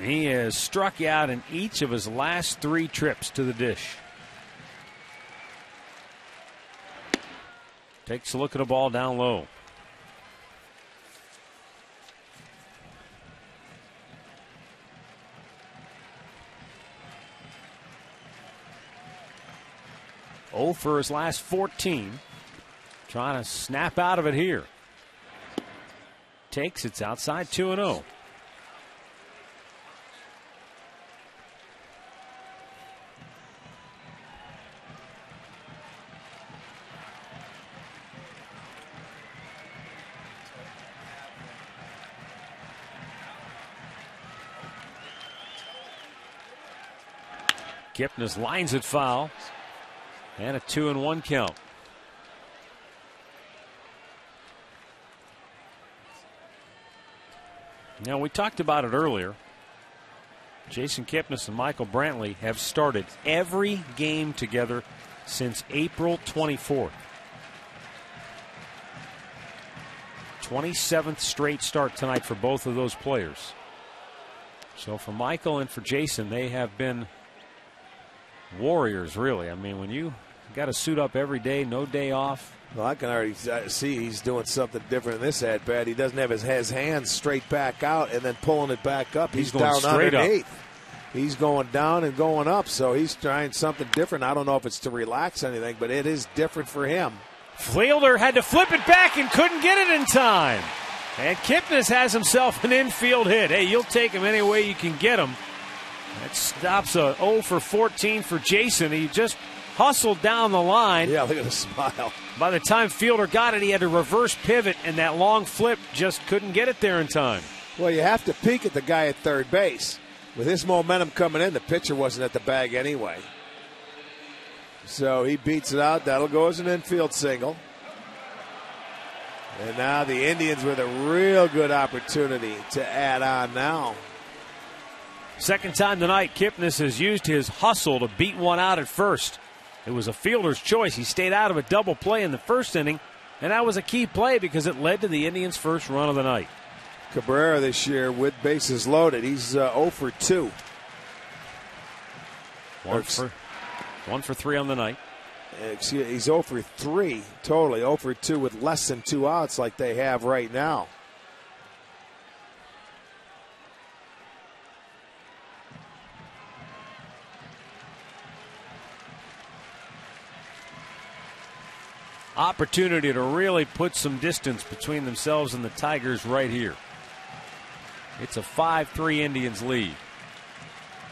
He has struck out in each of his last 3 trips to the dish. Takes a look at a ball down low. 0 for his last 14. Trying to snap out of it here. Takes, it's outside 2-0. Kipnis lines it foul. And a 2-1 count. Now, we talked about it earlier. Jason Kipnis and Michael Brantley have started every game together since April 24th. 27th straight start tonight for both of those players. So for Michael and for Jason, they have been warriors, really. I mean, when you got to suit up every day, no day off. Well, I can already see he's doing something different in this at-bat. He doesn't have his hands straight back out and then pulling it back up. He's going down straight underneath. up. He's going down and going up, so he's trying something different. I don't know if it's to relax anything, but it is different for him. Fielder had to flip it back and couldn't get it in time. And Kipnis has himself an infield hit. Hey, you'll take him any way you can get him. That stops a 0 for 14 for Jason. He just hustled down the line. Yeah, look at the smile. By the time Fielder got it, he had to reverse pivot, and that long flip just couldn't get it there in time. Well, you have to peek at the guy at third base. With his momentum coming in, the pitcher wasn't at the bag anyway. So he beats it out. That'll go as an infield single. And now the Indians with a real good opportunity to add on now. Second time tonight, Kipnis has used his hustle to beat one out at first. It was a fielder's choice. He stayed out of a double play in the first inning, and that was a key play because it led to the Indians' first run of the night. Cabrera this year with bases loaded. He's 0 for 2. One for 3 on the night. He's 0 for 3 totally. 0 for 2 with less than 2 outs like they have right now. Opportunity to really put some distance between themselves and the Tigers right here. It's a 5-3 Indians lead.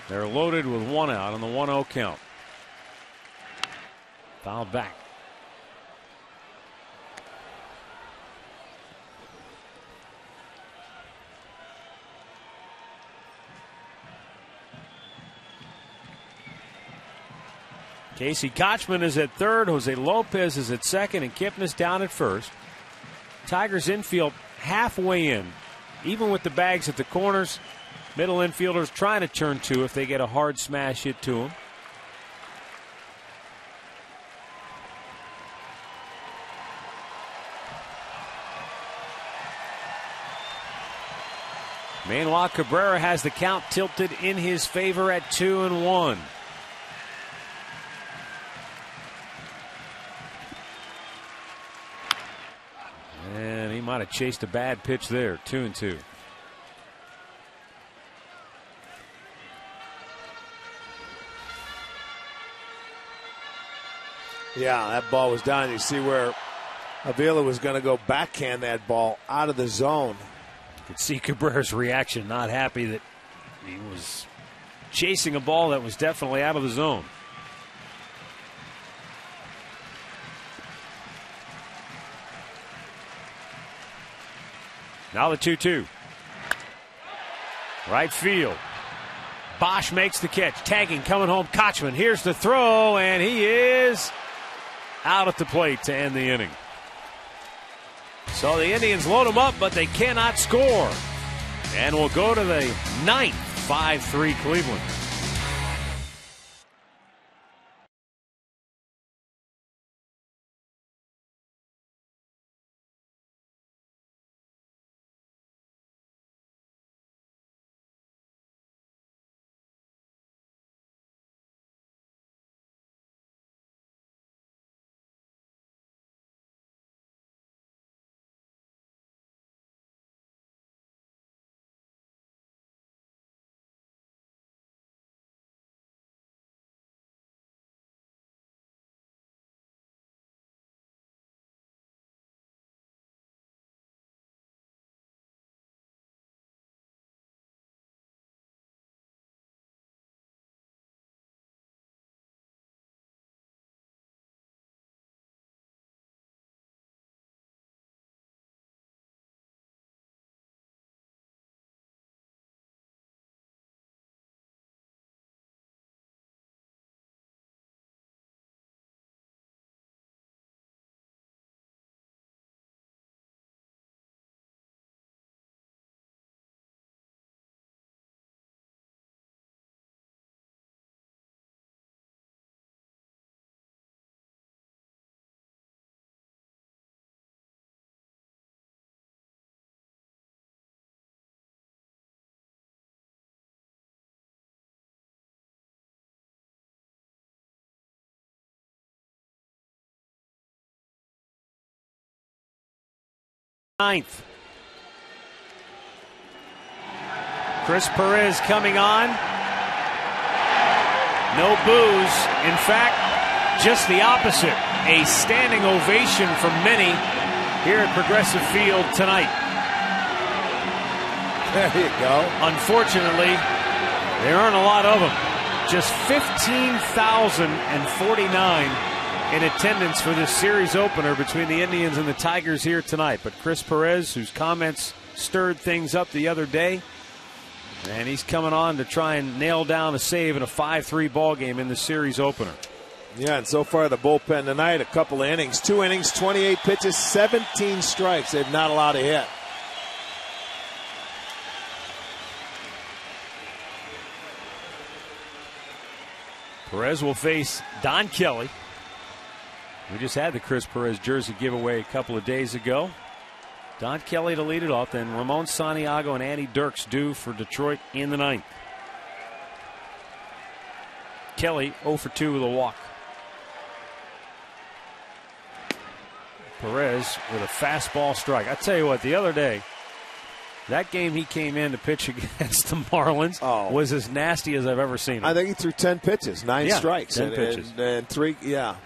They're loaded with 1 out on the 1-0 count. Fouled back. Casey Kochman is at third. Jose Lopez is at second, and Kipnis down at first. Tigers infield halfway in. Even with the bags at the corners, middle infielders trying to turn 2 if they get a hard smash hit to them. Meanwhile, Cabrera has the count tilted in his favor at 2-1. And he might have chased a bad pitch there. 2-2. Yeah, that ball was down. You see where Avila was going to go backhand that ball out of the zone. You could see Cabrera's reaction, not happy that he was chasing a ball that was definitely out of the zone. Now the 2-2. Right field. Bosch makes the catch. Tagging, coming home. Kochman. Here's the throw, and he is out at the plate to end the inning. So the Indians load them up, but they cannot score. And we'll go to the 9th, 5-3 Cleveland. 9th. Chris Perez coming on. No boos. In fact, just the opposite. A standing ovation from many here at Progressive Field tonight. There you go. Unfortunately, there aren't a lot of them. Just 15,049 in attendance for this series opener between the Indians and the Tigers here tonight. But Chris Perez, whose comments stirred things up the other day, and he's coming on to try and nail down a save in a 5-3 ball game in the series opener. Yeah, and so far the bullpen tonight, a couple of innings. 2 innings, 28 pitches, 17 strikes. They've not allowed a hit. Perez will face Don Kelly. We just had the Chris Perez jersey giveaway a couple of days ago. Don Kelly to lead it off, then Ramon Santiago and Andy Dirks due for Detroit in the 9th. Kelly 0 for 2 with a walk. Perez with a fastball strike. I tell you what, the other day, that game he came in to pitch against the Marlins was as nasty as I've ever seen him. I think he threw 10 pitches, 9 strikes. 10 pitches. And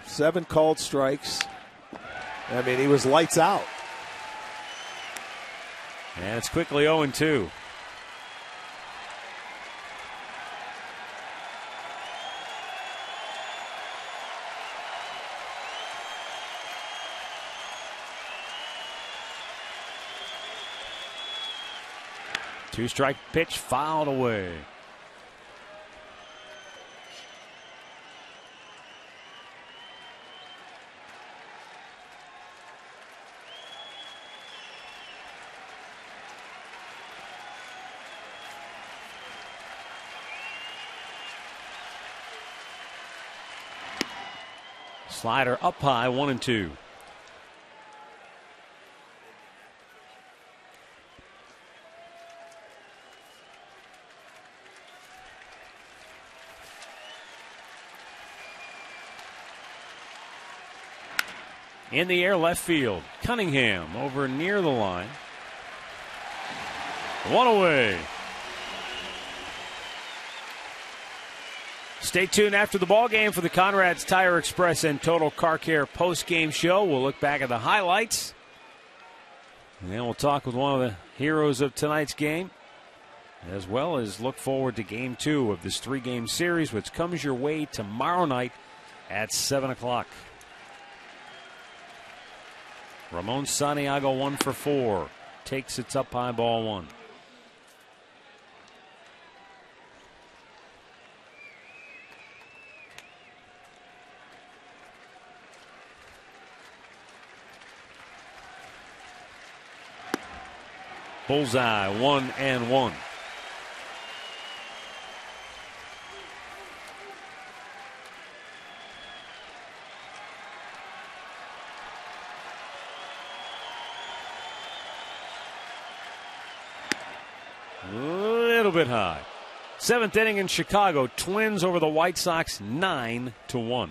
7 called strikes. I mean, he was lights out. And it's quickly 0-2. Two-strike pitch fouled away. Slider up high, 1-2. In the air, left field. Cunningham over near the line. 1 away. Stay tuned after the ball game for the Conrad's Tire Express and Total Car Care post-game show. We'll look back at the highlights. And then we'll talk with one of the heroes of tonight's game, as well as look forward to Game 2 of this 3-game series, which comes your way tomorrow night at 7 o'clock. Ramon Santiago 1 for 4. Takes its up high, ball 1. Bullseye, 1-1. A little bit high. 7th inning in Chicago. Twins over the White Sox 9-1.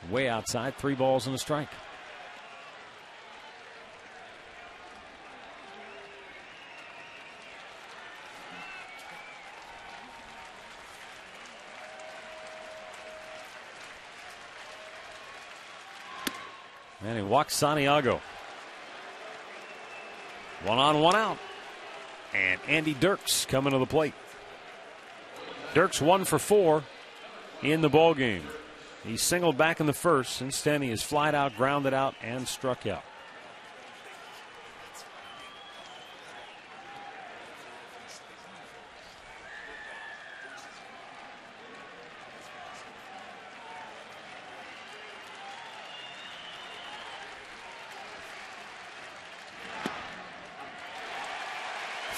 Way outside, 3 balls and a strike. And he walks Santiago. 1 on, 1 out. And Andy Dirks coming to the plate. Dirks 1 for 4 in the ball game. He singled back in the first. Since then, he has flied out, grounded out, and struck out.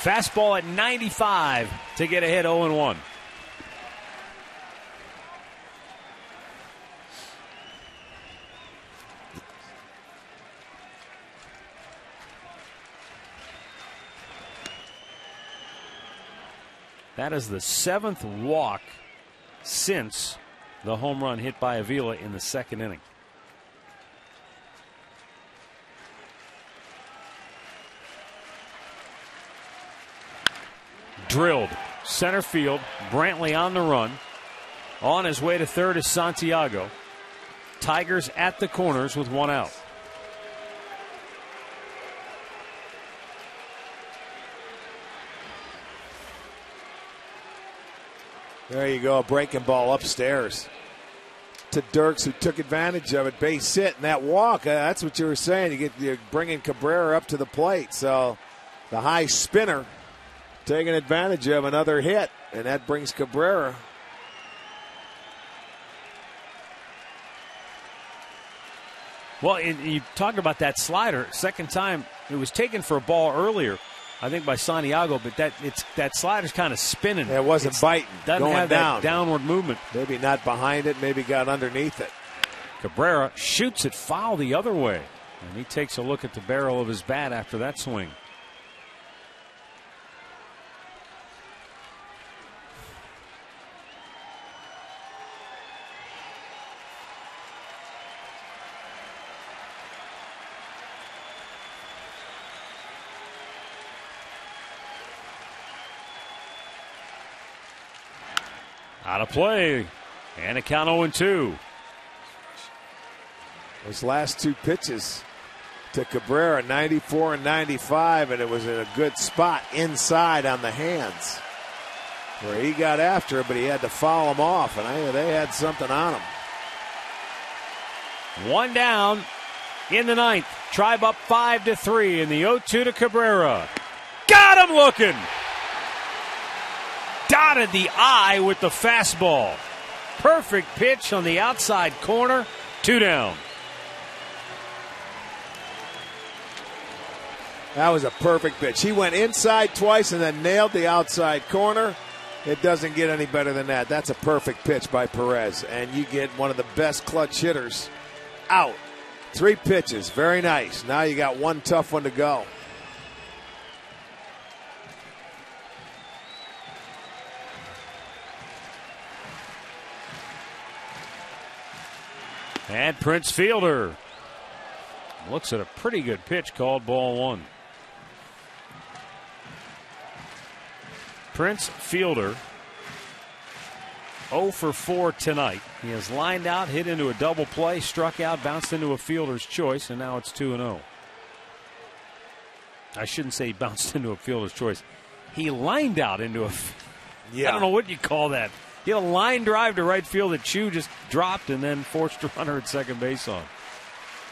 Fastball at 95 to get ahead 0-1. That is the 7th walk since the home run hit by Avila in the 2nd inning. Drilled center field. Brantley on the run. On his way to third is Santiago. Tigers at the corners with 1 out. There you go, a breaking ball upstairs to Dirks, who took advantage of it. Base hit, and that walk, that's what you were saying. You're bringing Cabrera up to the plate. So the high spinner taking advantage of another hit, and that brings Cabrera. Well, you talked about that slider. Second time, it was taken for a ball earlier, I think, by Santiago, but that slider's kind of spinning. It wasn't biting, doesn't going have down. That downward movement. Maybe not behind it, maybe got underneath it. Cabrera shoots it foul the other way, and he takes a look at the barrel of his bat after that swing. Out of play, and a count 0-2. Those last 2 pitches to Cabrera, 94 and 95, and it was in a good spot inside on the hands where he got after it, but he had to foul him off, and they had something on him. 1 down in the 9th. Tribe up 5-3 in the 0-2 to Cabrera. Got him looking. Dotted the eye with the fastball. Perfect pitch on the outside corner. 2 down. That was a perfect pitch. He went inside twice and then nailed the outside corner. It doesn't get any better than that. That's a perfect pitch by Perez. And you get one of the best clutch hitters out. 3 pitches. Very nice. Now you got 1 tough one to go. And Prince Fielder looks at a pretty good pitch, called ball 1. Prince Fielder 0 for 4 tonight. He has lined out, hit into a double play, struck out, bounced into a fielder's choice, and now it's 2-0. I shouldn't say he bounced into a fielder's choice. He lined out into a. I don't know what you call that. He had a line drive to right field that Chu just dropped and then forced a runner at second base on.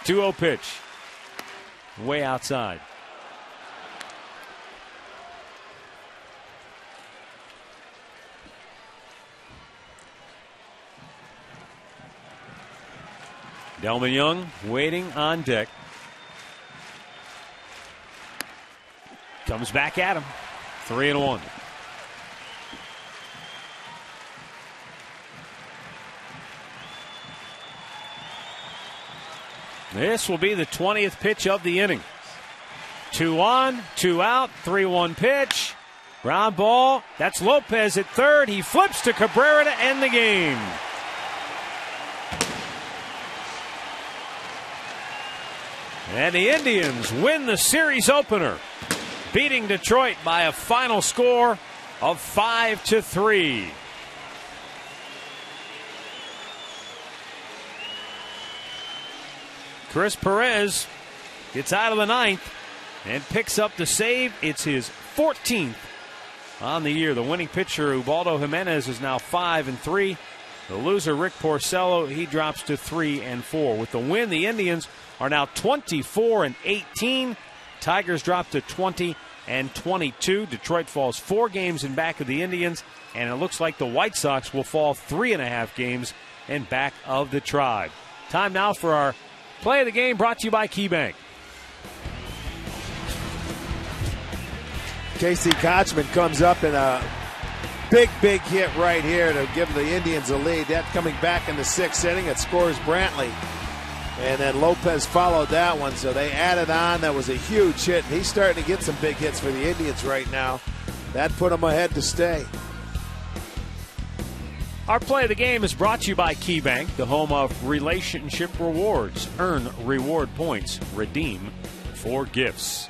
2-0 pitch. Way outside. Delman Young waiting on deck. Comes back at him. 3-1. This will be the 20th pitch of the inning. 2 on, 2 out, 3-1 pitch. Ground ball. That's Lopez at third. He flips to Cabrera to end the game. And the Indians win the series opener, beating Detroit by a final score of 5-3. Chris Perez gets out of the 9th and picks up the save. It's his 14th on the year. The winning pitcher, Ubaldo Jimenez, is now 5-3. The loser, Rick Porcello, he drops to 3-4. With the win, the Indians are now 24-18. Tigers drop to 20-22. Detroit falls 4 games in back of the Indians, and it looks like the White Sox will fall 3.5 games in back of the Tribe. Time now for our play of the game, brought to you by KeyBank. Casey Kochman comes up in a big hit right here to give the Indians a lead. That coming back in the 6th inning. It scores Brantley. And then Lopez followed that one, so they added on. That was a huge hit. He's starting to get some big hits for the Indians right now. That put them ahead to stay. Our play of the game is brought to you by KeyBank, the home of relationship rewards. Earn reward points, redeem for gifts.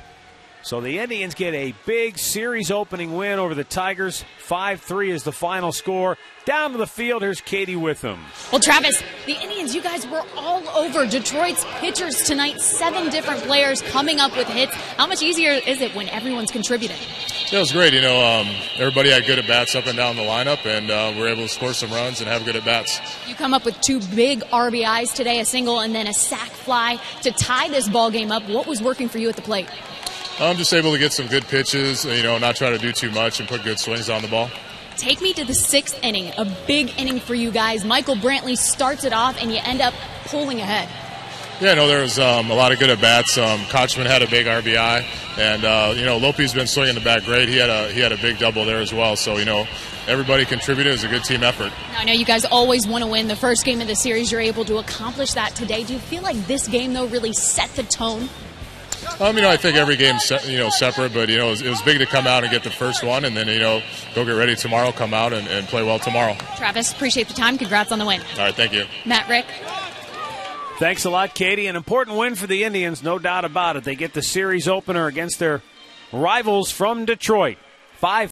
So the Indians get a big series opening win over the Tigers. 5-3 is the final score. Down to the field, here's Katie Witham. Well, Travis, the Indians, you guys were all over Detroit's pitchers tonight. 7 different players coming up with hits. How much easier is it when everyone's contributing? Yeah, it was great. Everybody had good at-bats up and down the lineup, and we were able to score some runs and have good at-bats. You come up with 2 big RBIs today, a single and then a sac fly to tie this ball game up. What was working for you at the plate? I'm just able to get some good pitches, not try to do too much and put good swings on the ball. Take me to the 6th inning, a big inning for you guys. Michael Brantley starts it off, and you end up pulling ahead. Yeah, no, there was a lot of good at-bats. Kochman had a big RBI, and, Lopey's been swinging the bat great. He had a big double there as well. So, everybody contributed. It was a good team effort. Now, I know you guys always want to win the first game of the series. You're able to accomplish that today. Do you feel like this game, though, really set the tone? I think every game's separate, but it was big to come out and get the first one, and then go get ready tomorrow, come out and play well tomorrow. Travis, appreciate the time. Congrats on the win. All right, thank you. Matt, Rick. Thanks a lot, Katie. An important win for the Indians, no doubt about it. They get the series opener against their rivals from Detroit. 5